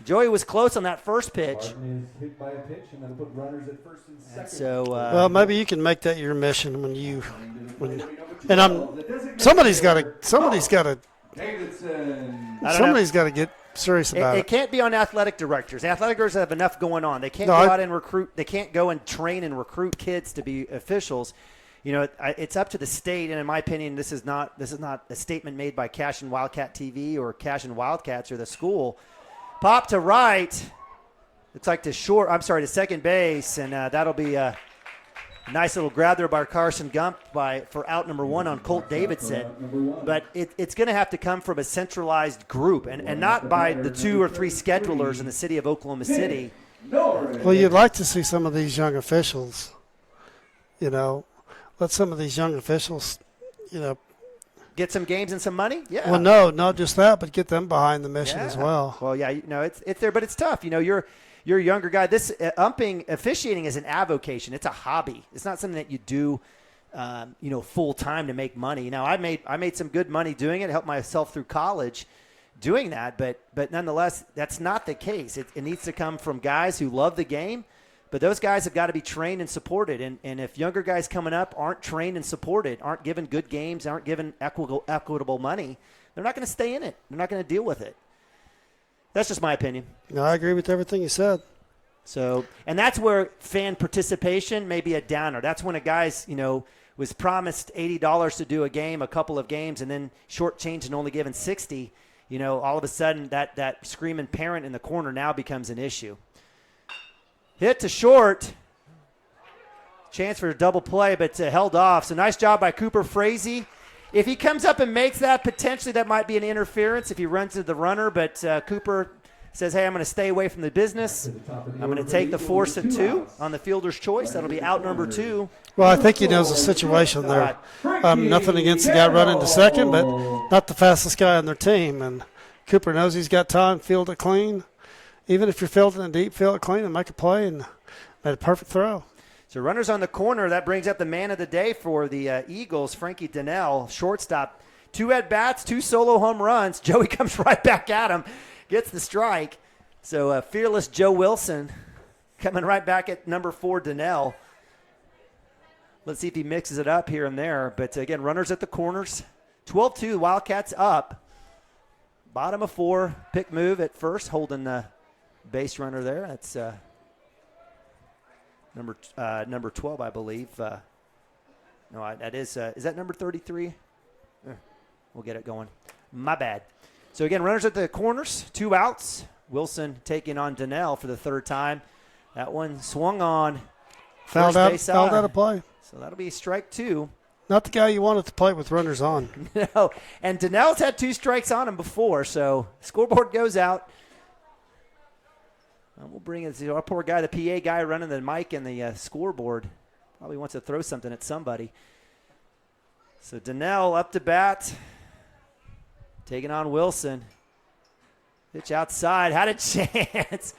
Joey was close on that first pitch. Martin is hit by a pitch, and then put runners at first and second. So, well, maybe you can make that your mission somebody's got to get serious about it. It can't be on athletic directors. Athletic directors have enough going on. They can't go out and recruit. They can't go and train and recruit kids to be officials. You know, it's up to the state, and in my opinion, this is not a statement made by Cashion Wildcat TV or Cashion Wildcats or the school. Pop to right. Looks like to second base, and that'll be a nice little grab there by Carson Gump for out number 1 on Colt Davidson. But it's going to have to come from a centralized group and not by the 2 or 3 schedulers in the city of Oklahoma City. Well, you'd like to see some of these young officials, you know, let some of these young officials, you know, get some games and some money. Yeah. Well, no, not just that, but get them behind the mission as well. Well, yeah, you know, it's there, but it's tough. You know, you're a younger guy. This officiating is an avocation. It's a hobby. It's not something that you do, you know, full time to make money. Now, I made some good money doing it. Helped myself through college doing that, but nonetheless, that's not the case. It needs to come from guys who love the game. But those guys have got to be trained and supported. And if younger guys coming up aren't trained and supported, aren't given good games, aren't given equitable money, they're not going to stay in it. They're not going to deal with it. That's just my opinion. No, I agree with everything you said. So, and that's where fan participation may be a downer. That's when a guy's, you know, was promised $80 to do a game, a couple of games, and then shortchanged and only given $60. You know, all of a sudden that screaming parent in the corner now becomes an issue. Hit to short. Chance for a double play, but held off. So nice job by Cooper Frazee. If he comes up and makes that, potentially that might be an interference if he runs into the runner. But Cooper says, hey, I'm going to stay away from the business. I'm going to take the force at 2 on the fielder's choice. That'll be out number 2. Well, I think he knows the situation there. Nothing against the guy running to second, but not the fastest guy on their team. And Cooper knows he's got time, field it clean. Even if you're fielding it deep, field it clean and make a play, and made a perfect throw. So runners on the corner. That brings up the man of the day for the Eagles, Frankie Donnell, shortstop. 2 at-bats, 2 solo home runs. Joey comes right back at him, gets the strike. So fearless Joe Wilson coming right back at number 4, Donnell. Let's see if he mixes it up here and there. But, again, runners at the corners. 12-2, Wildcats up. Bottom of 4, pick move at first, holding the base runner there. That's number 12, I believe. No, that is that number 33? We'll get it going. My bad. So, again, runners at the corners, 2 outs. Wilson taking on Donnell for the 3rd time. That one swung on. Fouled out of play. So that'll be strike 2. Not the guy you wanted to play with runners on. No, and Donnell's had 2 strikes on him before, so scoreboard goes out. We'll bring in our poor guy, the PA guy running the mic and the scoreboard. Probably wants to throw something at somebody. So Donnell up to bat. taking on Wilson. Pitch outside, had a chance.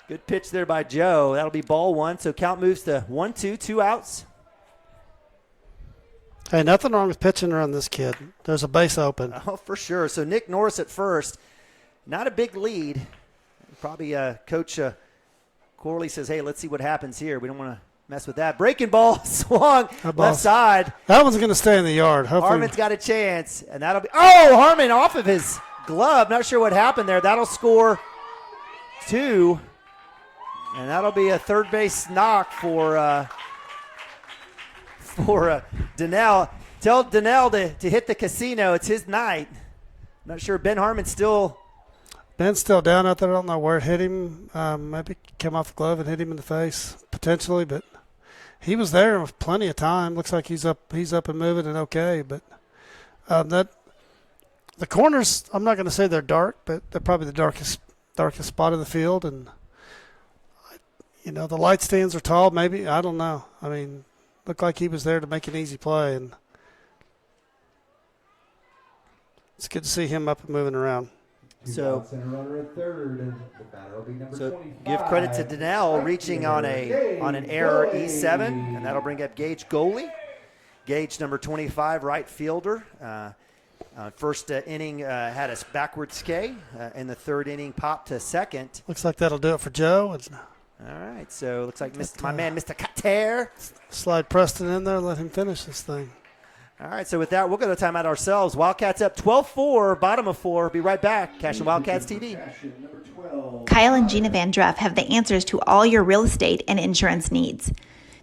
Good pitch there by Joe. That'll be ball one. So count moves to 1-2, 2 outs. Hey, nothing wrong with pitching around this kid. There's a base open. Oh, for sure. So Nick Norris at first. Not a big lead. Probably Coach Corley says, hey, let's see what happens here. We don't want to mess with that. Breaking ball, swung, left side. That one's going to stay in the yard. Hopefully. Harmon's got a chance, and that'll be – oh, Harmon off of his glove. Not sure what happened there. That'll score 2, and that'll be a third base knock for Donnell. Tell Donnell to hit the casino. It's his night. Not sure. Ben Harmon's still – Ben's still down out there. I don't know where it hit him. Maybe came off the glove and hit him in the face, potentially. But he was there with plenty of time. Looks like he's up and moving and okay. But the corners, I'm not going to say they're dark, but they're probably the darkest spot in the field. And the light stands are tall. Maybe, I don't know. I mean, looked like he was there to make an easy play, and it's good to see him up and moving around. So give credit to Donnell reaching on an error E7, and that'll bring up Gage Goalie. Gage, number 25, right fielder. First inning had a backward K. In the third inning, popped to second. Looks like that'll do it for Joe. All right, so looks like my man, Mr. Cutter. Slide Preston in there, let him finish this thing. All right, so with that, we'll go to timeout ourselves. Wildcats up 12-4, bottom of 4. Be right back. Cashion Wildcats TV. Kyle and Gina Van Druff have the answers to all your real estate and insurance needs.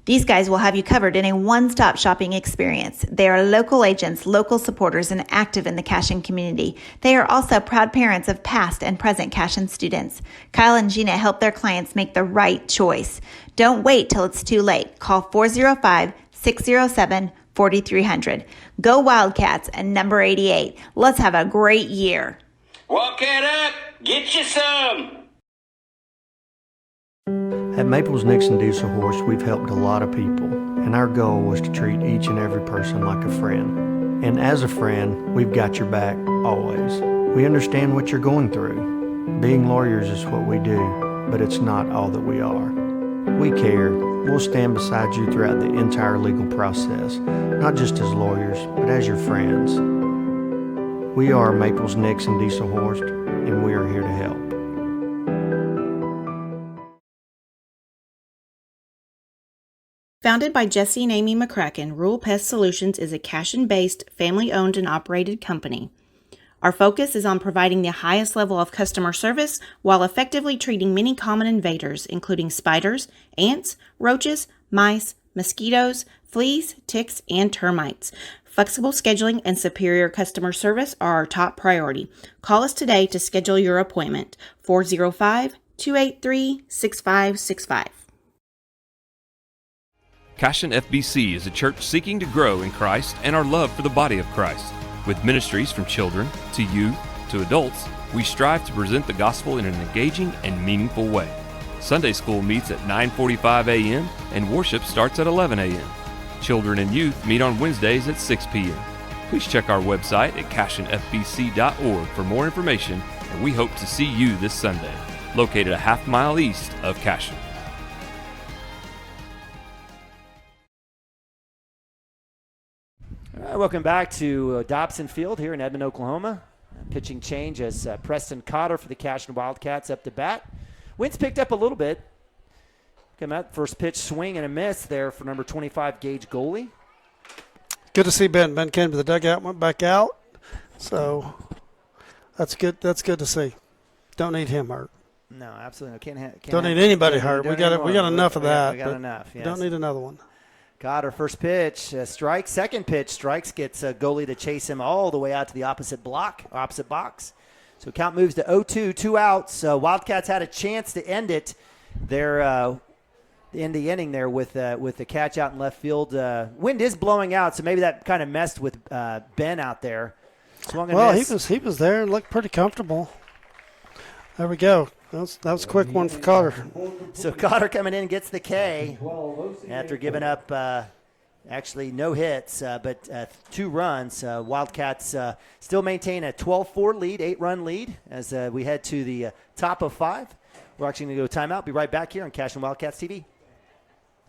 These guys will have you covered in a one-stop shopping experience. They are local agents, local supporters, and active in the Cashion community. They are also proud parents of past and present Cashion students. Kyle and Gina help their clients make the right choice. Don't wait till it's too late. Call 405-607-4300. Go Wildcats and number 88. Let's have a great year. Wildcat up! Get you some! At Maples Nixon Diesel Horse, we've helped a lot of people, and our goal was to treat each and every person like a friend. And as a friend, we've got your back always. We understand what you're going through. Being lawyers is what we do, but it's not all that we are. We care. We'll stand beside you throughout the entire legal process, not just as lawyers, but as your friends. We are Maples Nixon Diesel Horse, and we are here to help. Founded by Jesse and Amy McCracken, Rural Pest Solutions is a Cashion-based, family-owned and operated company. Our focus is on providing the highest level of customer service while effectively treating many common invaders, including spiders, ants, roaches, mice, mosquitoes, fleas, ticks, and termites. Flexible scheduling and superior customer service are our top priority. Call us today to schedule your appointment. 405-283-6565. Cashion FBC is a church seeking to grow in Christ and our love for the body of Christ. With ministries from children to youth to adults, we strive to present the gospel in an engaging and meaningful way. Sunday school meets at 9:45 a.m. and worship starts at 11 a.m. Children and youth meet on Wednesdays at 6 p.m. Please check our website at cashionfbc.org for more information, and we hope to see you this Sunday, located a half-mile east of Cashion. All right, welcome back to Dobson Field here in Edmond, Oklahoma. Pitching change as Preston Cotter for the Cashion Wildcats up to bat. Wind's picked up a little bit. Come out, first pitch swing and a miss there for number 25, Gage Goalie. Good to see Ben. Ben came to the dugout, went back out. So that's good. That's good to see. Don't need him hurt. No, absolutely. Can't don't need anybody hurt. We got enough of that. We got enough. Yes. Don't need another one. Cotter, first pitch, strike. Second pitch, strikes, gets Goalie to chase him all the way out to the opposite box. So count moves to 0-2, 2 outs. Wildcats had a chance to end it there, in the inning there with the catch out in left field. Wind is blowing out, so maybe that kind of messed with Ben out there. Well, he was there and looked pretty comfortable. There we go. That was a quick one for Cotter. So Cotter coming in gets the K after giving up Actually, no hits, but 2 runs. Wildcats still maintain a 12-4 lead, 8-run lead as we head to the top of 5. We're actually going to go timeout. Be right back here on Cashion Wildcats TV.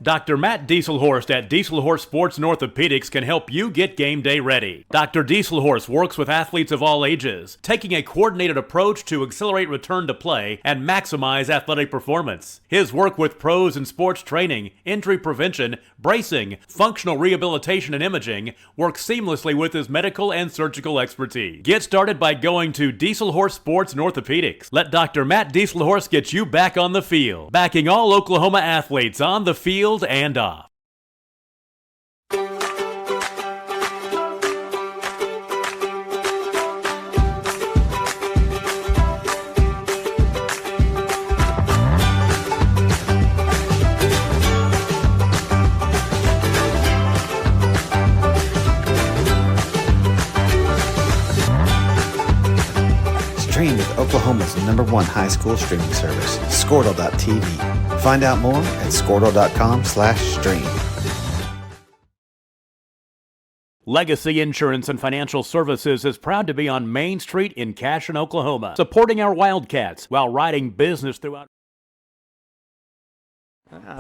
Dr. Matt Dieselhorst at Dieselhorst Sports and Orthopedics can help you get game day ready. Dr. Dieselhorst works with athletes of all ages, taking a coordinated approach to accelerate return to play and maximize athletic performance. His work with pros in sports training, injury prevention, bracing, functional rehabilitation, and imaging works seamlessly with his medical and surgical expertise. Get started by going to Dieselhorst Sports and Orthopedics. Let Dr. Matt Dieselhorst get you back on the field, backing all Oklahoma athletes on the field and off. Stream with Oklahoma's #1 high school streaming service, Squirtle.tv. Find out more at Squirtle.com/stream. Legacy Insurance and Financial Services is proud to be on Main Street in Cashion, Oklahoma, supporting our Wildcats while riding business throughout.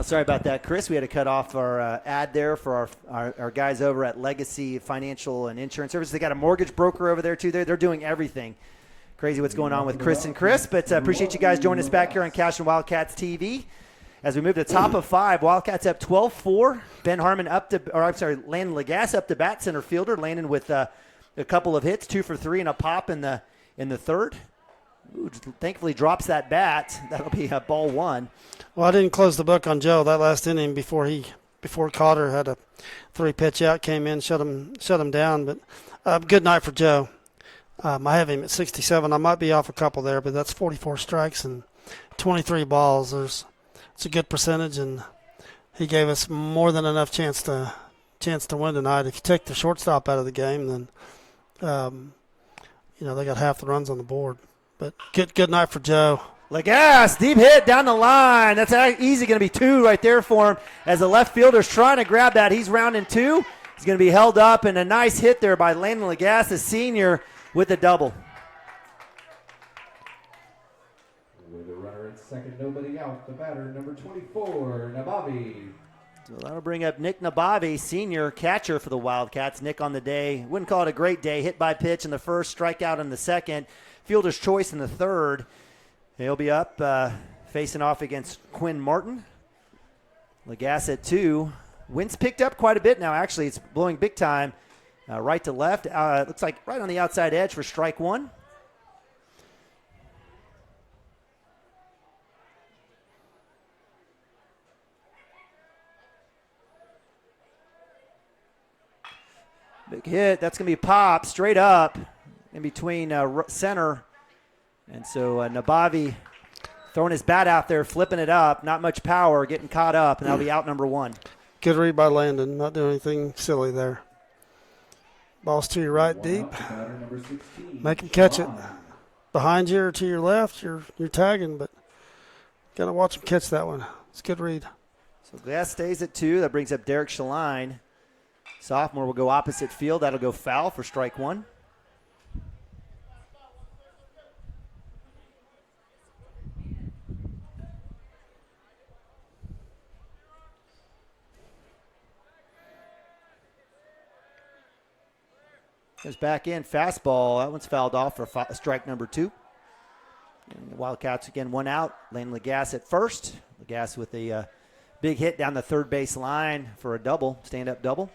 Sorry about that, Chris. We had to cut off our ad there for our guys over at Legacy Financial and Insurance Services. They got a mortgage broker over there, too. They're doing everything. Crazy what's going on with Chris and Chris, but appreciate you guys joining us back here on Cashion Wildcats TV. As we move to the top of 5, Wildcats up 12-4. Ben Harmon Landon Lagasse up to bat, center fielder. Landon with a couple of hits, 2 for 3 and a pop in the third. Ooh, thankfully drops that bat. That'll be a ball 1. Well, I didn't close the book on Joe that last inning before Cotter had a 3-pitch out, came in, shut him down. But good night for Joe. I have him at 67. I might be off a couple there, but that's 44 strikes and 23 balls. It's a good percentage, and he gave us more than enough chance to win tonight. If you take the shortstop out of the game, then they got half the runs on the board. But good night for Joe. Lagasse, deep hit down the line. That's easy going to be 2 right there for him as the left fielder's trying to grab that. He's rounding 2. He's going to be held up, and a nice hit there by Landon Lagasse, the senior, with a double. With a runner at second, nobody out. The batter, number 24, Nabavi. So that'll bring up Nick Nabavi, senior catcher for the Wildcats. Nick on the day, wouldn't call it a great day. Hit by pitch in the first, strikeout in the second. Fielder's choice in the third. He'll be up facing off against Quinn Martin. Lagasse at 2. Wind's picked up quite a bit now, actually. It's blowing big time. Right to left. Looks like right on the outside edge for strike 1. Big hit. That's going to be pop straight up in between center. And so Nabavi throwing his bat out there, flipping it up. Not much power, getting caught up, and that'll be out number 1. Good read by Landon. Not doing anything silly there. Ball's to your right deep. Make him catch it. Behind you or to your left, you're tagging, but got to watch him catch that one. It's a good read. So Glass stays at 2. That brings up Derek Shaline. Sophomore will go opposite field. That'll go foul for strike 1. Goes back in, fastball. That one's fouled off for strike number 2. And the Wildcats again 1 out. Lane Lagasse at first. Lagasse with a big hit down the third base line for a double, stand-up double.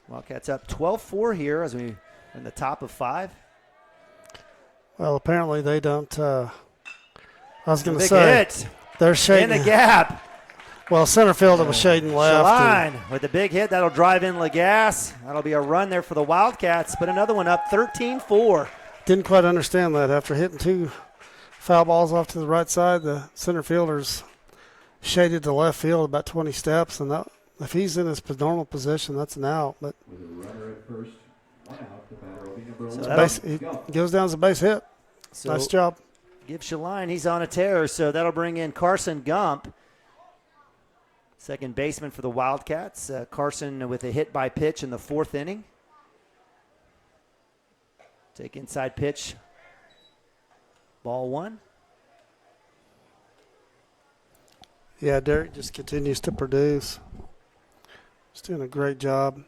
Wildcats up 12-4 here as we are in the top of 5. Well, apparently they don't. I was going to big say hit. They're shading in the gap. Well, center field it was shading left. Shaline with the big hit. That'll drive in Lagasse. That'll be a run there for the Wildcats. But another one up 13-4. Didn't quite understand that. After hitting 2 foul balls off to the right side, the center fielder's shaded to left field about 20 steps. And that, if he's in his normal position, that's an out. But with a runner at first, 1 out. The batter will be number 1. He goes down as a base hit. So nice job. Give Shaline. He's on a tear. So that'll bring in Carson Gump. Second baseman for the Wildcats, Carson with a hit by pitch in the 4th inning. Take inside pitch. Ball 1. Yeah, Derek just continues to produce. He's doing a great job.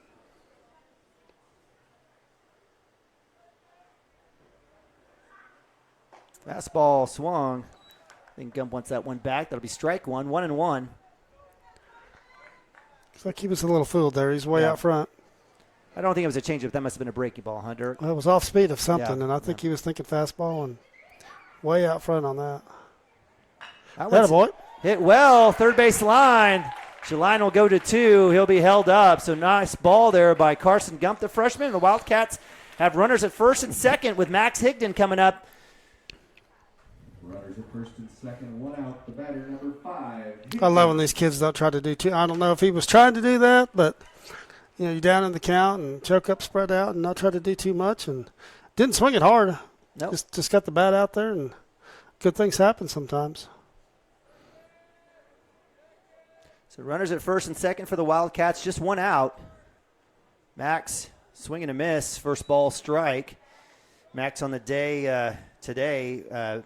Fastball swung. I think Gump wants that one back. That'll be strike 1, 1-1. Looks like he was a little fooled there. He's way out front. I don't think it was a changeup. That must have been a breaking ball, Hunter. Well, it was off speed of something, Yeah, and I think he was thinking fastball and way out front on that. That That boy. Hit well, third base line. Shaline will go to 2. He'll be held up. So nice ball there by Carson Gump, the freshman. The Wildcats have runners at first and second with Max Higdon coming up. Runners at first and second, 1 out. The batter, number 5. I love when these kids don't try to do too. I don't know if he was trying to do that, but you're down in the count and choke up, spread out, and not try to do too much. And didn't swing it hard. Nope. Just got the bat out there, and good things happen sometimes. So runners at first and second for the Wildcats, just 1 out. Max swing and a miss, first ball strike. Max on the day today.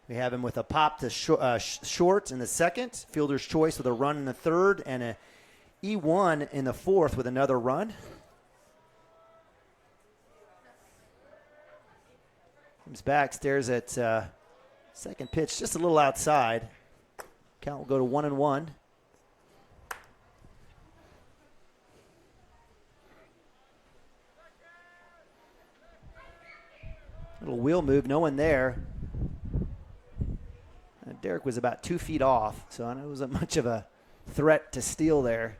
We have him with a pop to short in the 2nd, fielder's choice with a run in the 3rd, and a E1 in the 4th with another run. Comes back, stares at second pitch, just a little outside. Count will go to 1-1. Little wheel move, no one there. Derek was about 2 feet off, so it wasn't much of a threat to steal there.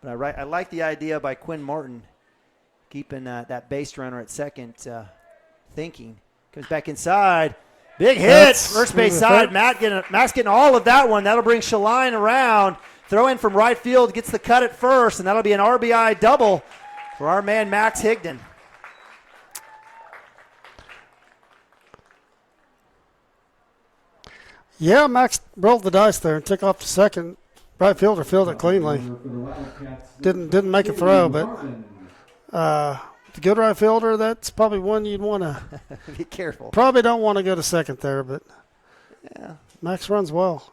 But I like the idea by Quinn Martin keeping that base runner at second thinking. Comes back inside. Big hit, first base side. Matt's getting all of that one. That'll bring Shaline around. Throw in from right field, gets the cut at first, and that'll be an RBI double for our man Max Higdon. Yeah, Max rolled the dice there and took off to second. Right fielder fielded it cleanly. Didn't make a throw, but the good right fielder, that's probably one you'd want to be careful. Probably don't want to go to second there, but yeah, Max runs well.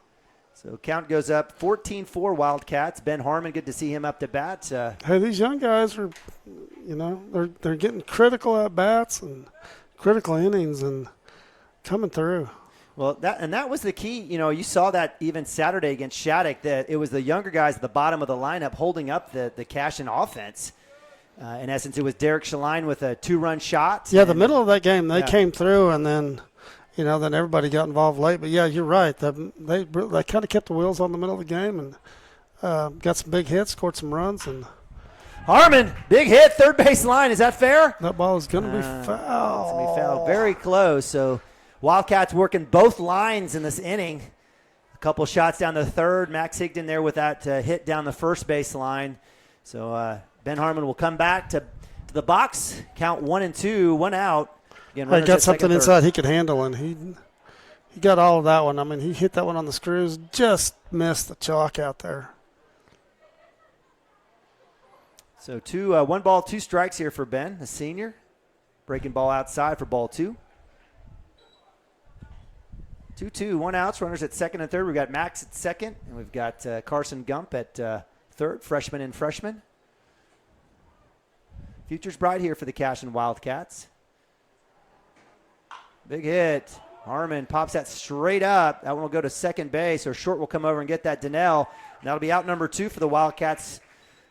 So count goes up 14-4 Wildcats. Ben Harmon, good to see him up to bat. Hey, these young guys are, they're getting critical at bats and critical innings and coming through. Well, that was the key. You saw that even Saturday against Shattuck, that it was the younger guys at the bottom of the lineup holding up the Cashion offense. In essence, it was Derek Shaline with a 2-run shot. Yeah, the middle of that game, they came through, and then, then everybody got involved late. But, yeah, you're right. They kind of kept the wheels on the middle of the game and got some big hits, scored some runs. And Harmon, big hit, third base line. Is that fair? That ball is going to be fouled. It's going to be fouled. Very close. So Wildcats working both lines in this inning. A couple shots down the third. Max Higdon there with that hit down the first base line. So Ben Harmon will come back to the box. Count 1-2, 1 out. Again, he got something inside he could handle, and he got all of that one. I mean, he hit that one on the screws, just missed the chalk out there. So 1 ball, 2 strikes here for Ben, the senior. Breaking ball outside for ball 2. 2-2, 1 outs, runners at second and third. We've got Max at second, and we've got Carson Gump at third, freshman and freshman. Future's bright here for the Cashion Wildcats. Big hit. Harmon pops that straight up. That one will go to second base, or Short will come over and get that Donnell. And that'll be out number 2 for the Wildcats,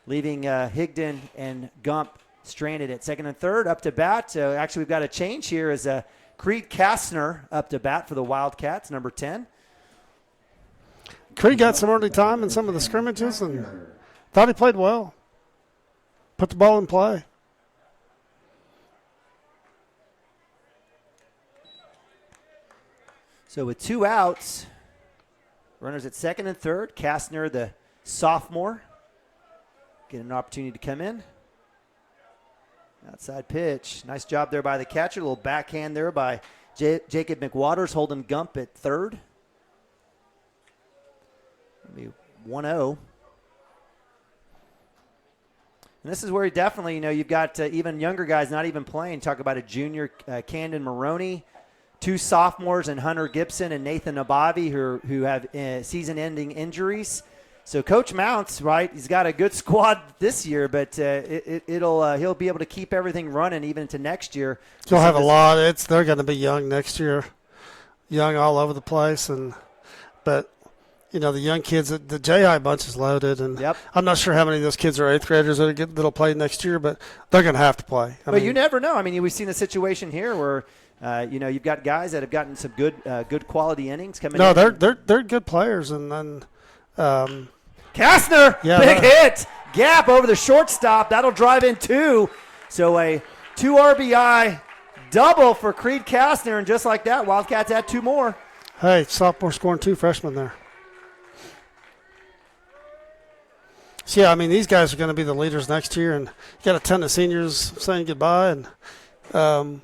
leaving Higdon and Gump stranded at second and third. Up to bat. Actually, we've got a change here as Creed Kastner up to bat for the Wildcats, number 10. Creed got some early time in some of the scrimmages and thought he played well. Put the ball in play. So with 2 outs, runners at second and third. Kastner, the sophomore, get an opportunity to come in. Outside pitch. Nice job there by the catcher. A little backhand there by Jacob McWaters, holding Gump at third. 1-0. And this is where you definitely, you've got even younger guys not even playing. Talk about a junior, Camden Maroney, 2 sophomores, and Hunter Gibson and Nathan Nabavi who have season-ending injuries. So Coach Mounts, right, he's got a good squad this year, but he'll be able to keep everything running even into next year. He'll have a lot. They're going to be young next year, young all over the place, but. The young kids, the JI bunch is loaded, and I'm not sure how many of those kids are 8th graders that'll play next year, but they're going to have to play. But you never know. I mean, we've seen a situation here where, you've got guys that have gotten some good quality innings coming. No, they're good players, and then Kastner, big hit, gap over the shortstop. That'll drive in 2. So a 2 RBI double for Creed Kastner, and just like that, Wildcats add 2 more. Hey, sophomore scoring 2 freshmen there. So, yeah, I mean, these guys are going to be the leaders next year, and you got a ton of seniors saying goodbye, and then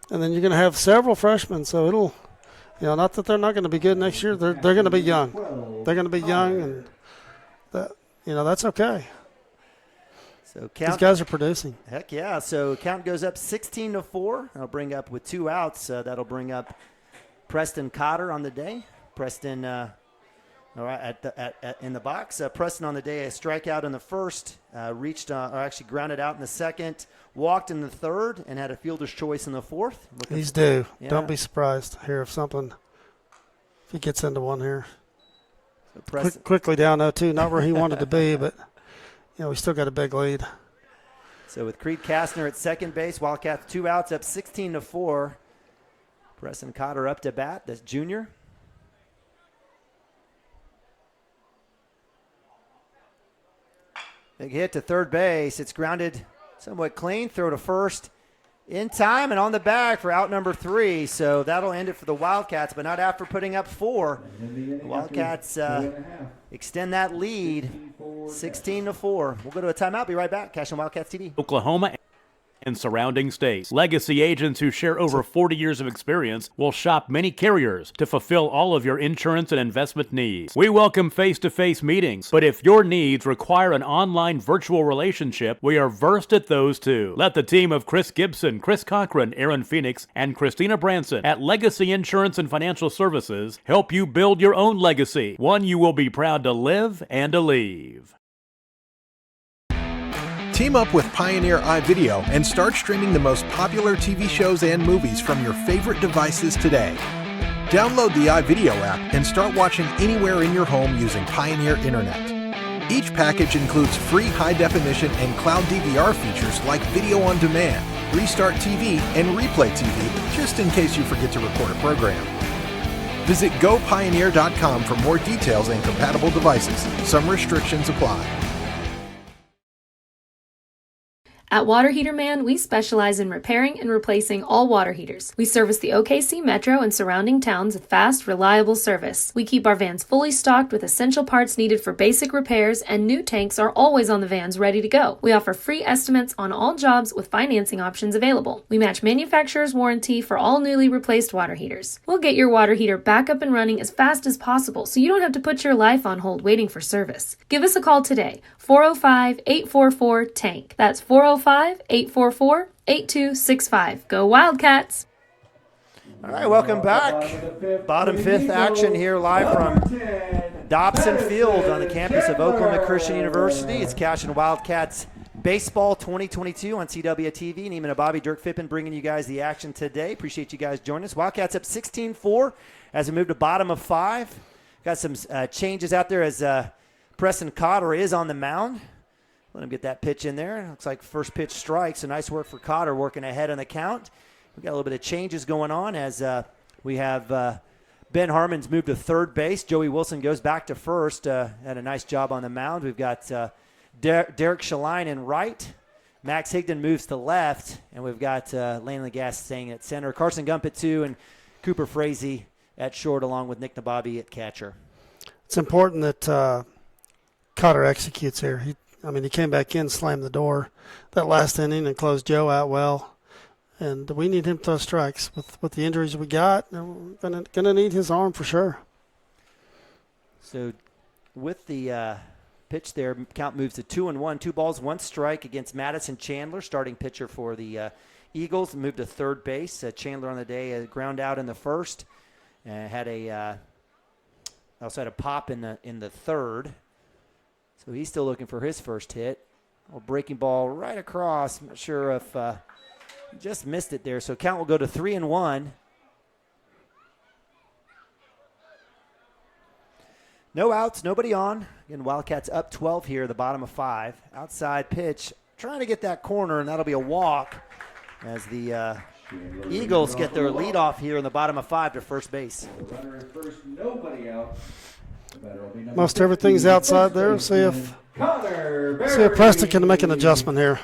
you're going to have several freshmen. So it'll, not that they're not going to be good next year. They're going to be young. They're going to be young, and that's okay. So these guys are producing. Heck yeah! So count goes up 16-4. That'll bring up with 2 outs. That'll bring up Preston Cotter on the day. Preston. All right, in the box. Preston on the day, a strikeout in the first, grounded out in the second, walked in the third, and had a fielder's choice in the fourth. He's due. Yeah. Don't be surprised here if he gets into one here. So quickly down 0-2, not where he wanted to be, but we still got a big lead. So with Creed Kastner at second base, Wildcats 2 outs, up 16-4. Preston Cotter up to bat. That's junior. Big hit to third base. It's grounded somewhat clean. Throw to first in time and on the bag for out number 3. So that'll end it for the Wildcats, but not after putting up 4. The Wildcats extend that lead 16-4. We'll go to a timeout. Be right back. Cashion Wildcats TV. Oklahoma and surrounding states. Legacy agents who share over 40 years of experience will shop many carriers to fulfill all of your insurance and investment needs. We welcome face-to-face meetings, but if your needs require an online virtual relationship, we are versed at those too. Let the team of Chris Gibson, Chris Cochran, Aaron Phoenix, and Christina Branson at Legacy Insurance and Financial Services help you build your own legacy, one you will be proud to live and to leave. Team up with Pioneer iVideo and start streaming the most popular TV shows and movies from your favorite devices today. Download the iVideo app and start watching anywhere in your home using Pioneer Internet. Each package includes free high-definition and cloud DVR features like Video on Demand, Restart TV, and Replay TV, just in case you forget to record a program. Visit gopioneer.com for more details and compatible devices. Some restrictions apply. At Water Heater Man, we specialize in repairing and replacing all water heaters. We service the OKC Metro and surrounding towns with fast, reliable service. We keep our vans fully stocked with essential parts needed for basic repairs, and new tanks are always on the vans ready to go. We offer free estimates on all jobs with financing options available. We match manufacturer's warranty for all newly replaced water heaters. We'll get your water heater back up and running as fast as possible so you don't have to put your life on hold waiting for service. Give us a call today, 405-844-TANK. That's 405-844-8265. Go Wildcats! All right, welcome back. Bottom fifth action here live from Dobson Field on the campus of Oklahoma Christian University. It's Cashion Wildcats Baseball 2022 on CWTV. Neiman Ababi, Dirk Fippen bringing you guys the action today. Appreciate you guys joining us. Wildcats up 16-4 as we move to bottom of 5. Got some changes out there as Preston Cotter is on the mound. Let him get that pitch in there. Looks like first pitch strike, so nice work for Cotter working ahead on the count. We've got a little bit of changes going on as we have Ben Harmon's moved to third base. Joey Wilson goes back to first. Had a nice job on the mound. We've got Derek Shaline in right. Max Higdon moves to left. And we've got Lane Lagasse staying at center. Carson Gump at 2 and Cooper Frazee at short along with Nick Nababi at catcher. It's important that Cotter executes here. He came back in, slammed the door that last inning and closed Joe out well. And we need him to throw strikes. With the injuries we got, we're gonna need his arm for sure. So with the pitch there, count moves to 2-1. 2 balls, 1 strike against Madison Chandler, starting pitcher for the Eagles. Moved to third base. Chandler on the day ground out in the first. Also had a pop in the third. So he's still looking for his first hit. Breaking ball right across. I'm not sure if just missed it there. So count will go to 3-1. No outs, nobody on. Again, Wildcats up 12 here, the bottom of 5. Outside pitch, trying to get that corner, and that'll be a walk as the Eagles get their lead off here in the bottom of 5 to first base. Most everything's outside there. See if Preston can make an adjustment here.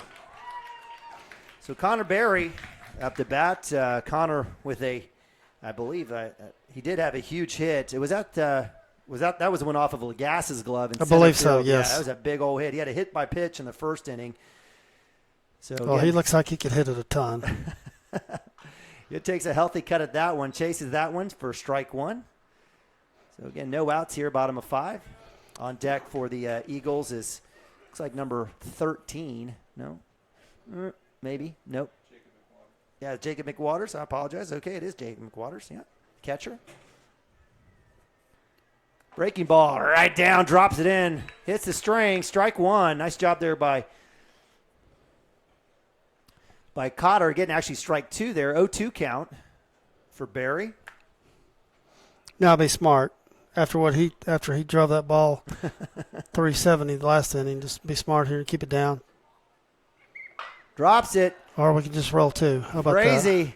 So Connor Berry up to bat. Connor with I believe he did have a huge hit. It was that was one off of Legas's glove. I believe so, yes. Yeah, that was a big old hit. He had a hit by pitch in the first inning. So he looks like he could hit it a ton. It takes a healthy cut at that one. Chases that one for strike 1. So, again, no outs here, bottom of 5. On deck for the Eagles looks like number 13. No? Maybe. Nope. Yeah, Jacob McWaters. I apologize. Okay, it is Jacob McWaters. Yeah, catcher. Breaking ball right down, drops it in, hits the string, strike 1. Nice job there by Cotter. Getting actually strike 2 there, 0-2 count for Barry. Now be smart. After he drove that ball 370 the last inning, just be smart here and keep it down. Drops it. Or we can just roll 2. How about Crazy.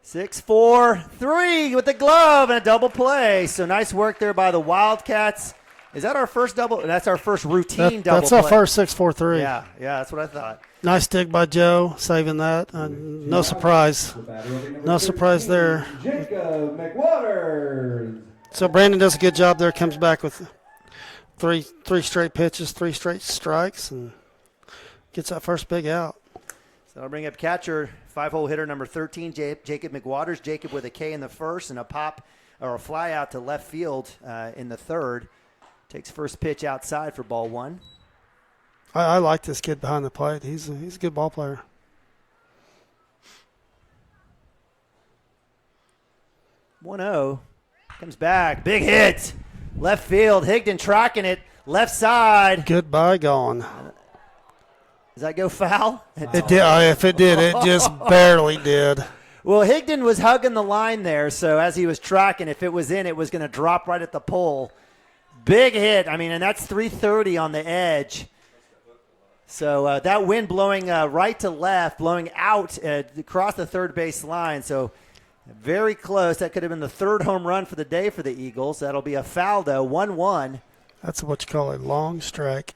6-4-3 with the glove and a double play. So nice work there by the Wildcats. Is that our first double? That's our first routine double that's play. That's our first 6-4-3. Yeah, that's what I thought. Nice dig by Joe, saving that. No surprise. No surprise there. Jacob McWaters. So Brandon does a good job there. Comes back with three straight pitches, 3 straight strikes, and gets that first big out. So I'll bring up catcher, 5-hole hitter number 13, Jacob McWaters. Jacob with a K in the first and a pop or a fly out to left field in the third. Takes first pitch outside for ball 1. I like this kid behind the plate. He's a good ball player. One-0. Comes back. Big hit. Left field. Higdon tracking it. Left side. Goodbye, gone. Does that go foul? It did. If it did, it just barely did. Well, Higdon was hugging the line there, so as he was tracking, if it was in, it was going to drop right at the pole. Big hit. And that's 330 on the edge. So that wind blowing right to left, blowing out across the third base line. So very close. That could have been the 3rd home run for the day for the Eagles. That'll be a foul, though, 1-1. That's what you call a long strike.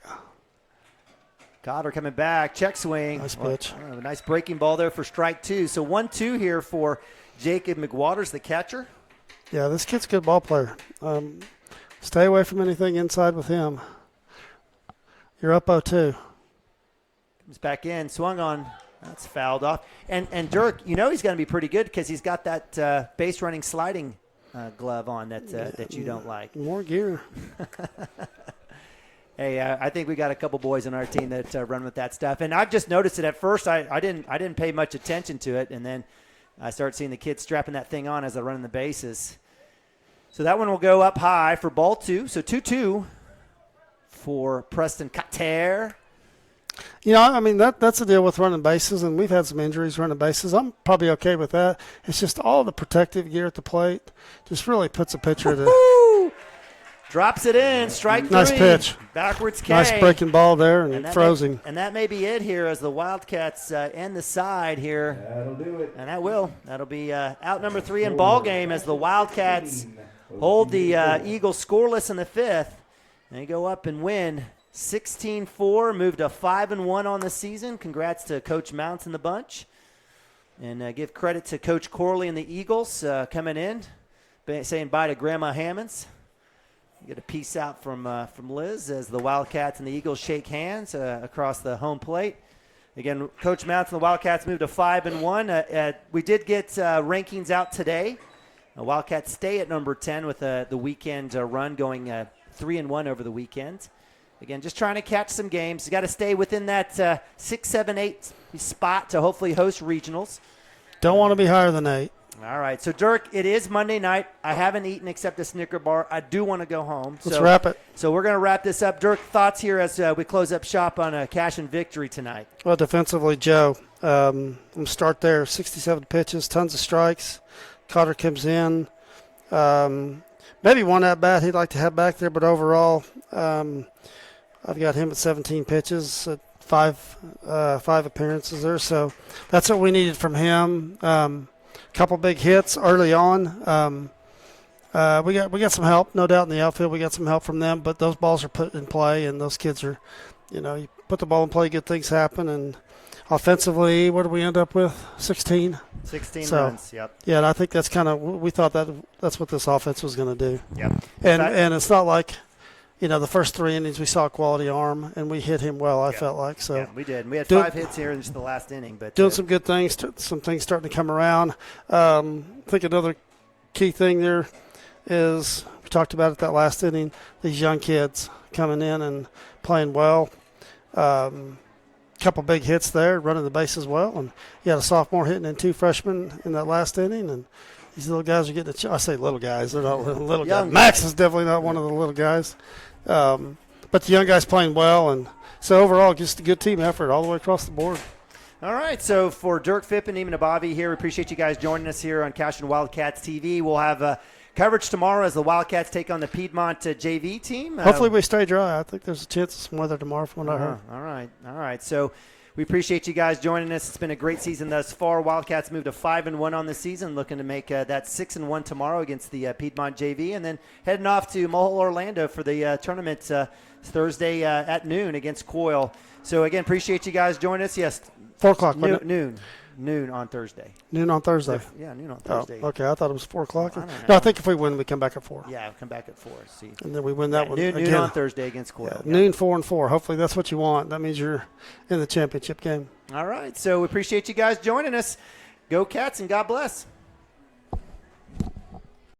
Cotter coming back, check swing. Nice pitch. A nice breaking ball there for strike 2. So 1-2 here for Jacob McWaters, the catcher. Yeah, this kid's a good ball player. Stay away from anything inside with him. You're up 0-2. Comes back in, swung on. That's fouled off. And Dirk, he's going to be pretty good because he's got that base running sliding glove on that you don't like. More gear. Hey, I think we got a couple boys on our team that run with that stuff. And I've just noticed it at first. I didn't pay much attention to it, and then I started seeing the kids strapping that thing on as they're running the bases. So that one will go up high for ball 2. So 2-2 for Preston Cotter. That's the deal with running bases, and we've had some injuries running bases. I'm probably okay with that. It's just all the protective gear at the plate just really puts a pitcher to. Drops it in, strike 3. Nice pitch. Backwards K. Nice breaking ball there, and it froze him. And that may be it here as the Wildcats end the side here. That'll do it. And that will. That'll be out number 3 in ball game as the Wildcats hold the Eagles scoreless in the 5th. They go up and win 16-4, moved to 5-1 on the season. Congrats to Coach Mounts and the bunch. And give credit to Coach Corley and the Eagles coming in, saying bye to Grandma Hammonds. Get a peace out from Liz as the Wildcats and the Eagles shake hands across the home plate. Again, Coach Mounts and the Wildcats moved to 5-1. We did get rankings out today. The Wildcats stay at number 10 with the weekend run going 3-1 over the weekend. Again, just trying to catch some games. You got to stay within that 6, 7, 8 spot to hopefully host regionals. Don't want to be higher than 8. All right. So, Dirk, it is Monday night. I haven't eaten except a Snicker bar. I do want to go home. Let's wrap it. So we're going to wrap this up. Dirk, thoughts here as we close up shop on a Cashion victory tonight? Well, defensively, Joe, I'm going to start there. 67 pitches, tons of strikes. Cotter comes in. Maybe one at bat he'd like to have back there, but overall, I've got him at 17 pitches, at five appearances there. So that's what we needed from him. Couple big hits early on. We got some help, no doubt, in the outfield. We got some help from them, but those balls are put in play, and those kids are, you put the ball in play, good things happen. And offensively, what did we end up with? 16? 16 runs, yep. Yeah, and I think that's kind of, we thought that's what this offense was going to do. Yep. And it's not like, the first 3 innings we saw a quality arm, and we hit him well, I felt like. So yeah, we did. We had 5 hits here in just the last inning. But doing some good things, some things starting to come around. I think another key thing there is, we talked about it that last inning, these young kids coming in and playing well. Couple big hits there, running the bases well. And you had a sophomore hitting and 2 freshmen in that last inning, and these little guys are getting I say little guys. They're not little guys. Max is definitely not one of the little guys. But the young guys playing well. And so overall, just a good team effort all the way across the board. All right, so for Dirk Phipp and Neiman Abavi here, we appreciate you guys joining us here on Cashion Wildcats TV. We'll have coverage tomorrow as the Wildcats take on the Piedmont JV team. Hopefully we stay dry. I think there's a chance of some weather tomorrow from what I heard. All right. So we appreciate you guys joining us. It's been a great season thus far. Wildcats moved to 5-1 on the season, looking to make that 6-1 tomorrow against the Piedmont JV, and then heading off to Mulhall, Orlando for the tournament Thursday at noon against Coyle. So again, appreciate you guys joining us. Yes, 4 o'clock. Noon on Thursday. Noon on Thursday. Yeah, noon on Thursday. Oh, okay, I thought it was 4 o'clock. I don't know. No, I think if we win, we come back at 4. Yeah, come back at 4. See, and then we win that one noon on Thursday against Coyle. Yeah, noon, 4 and 4. Hopefully that's what you want. That means you're in the championship game. All right, so we appreciate you guys joining us. Go Cats and God bless.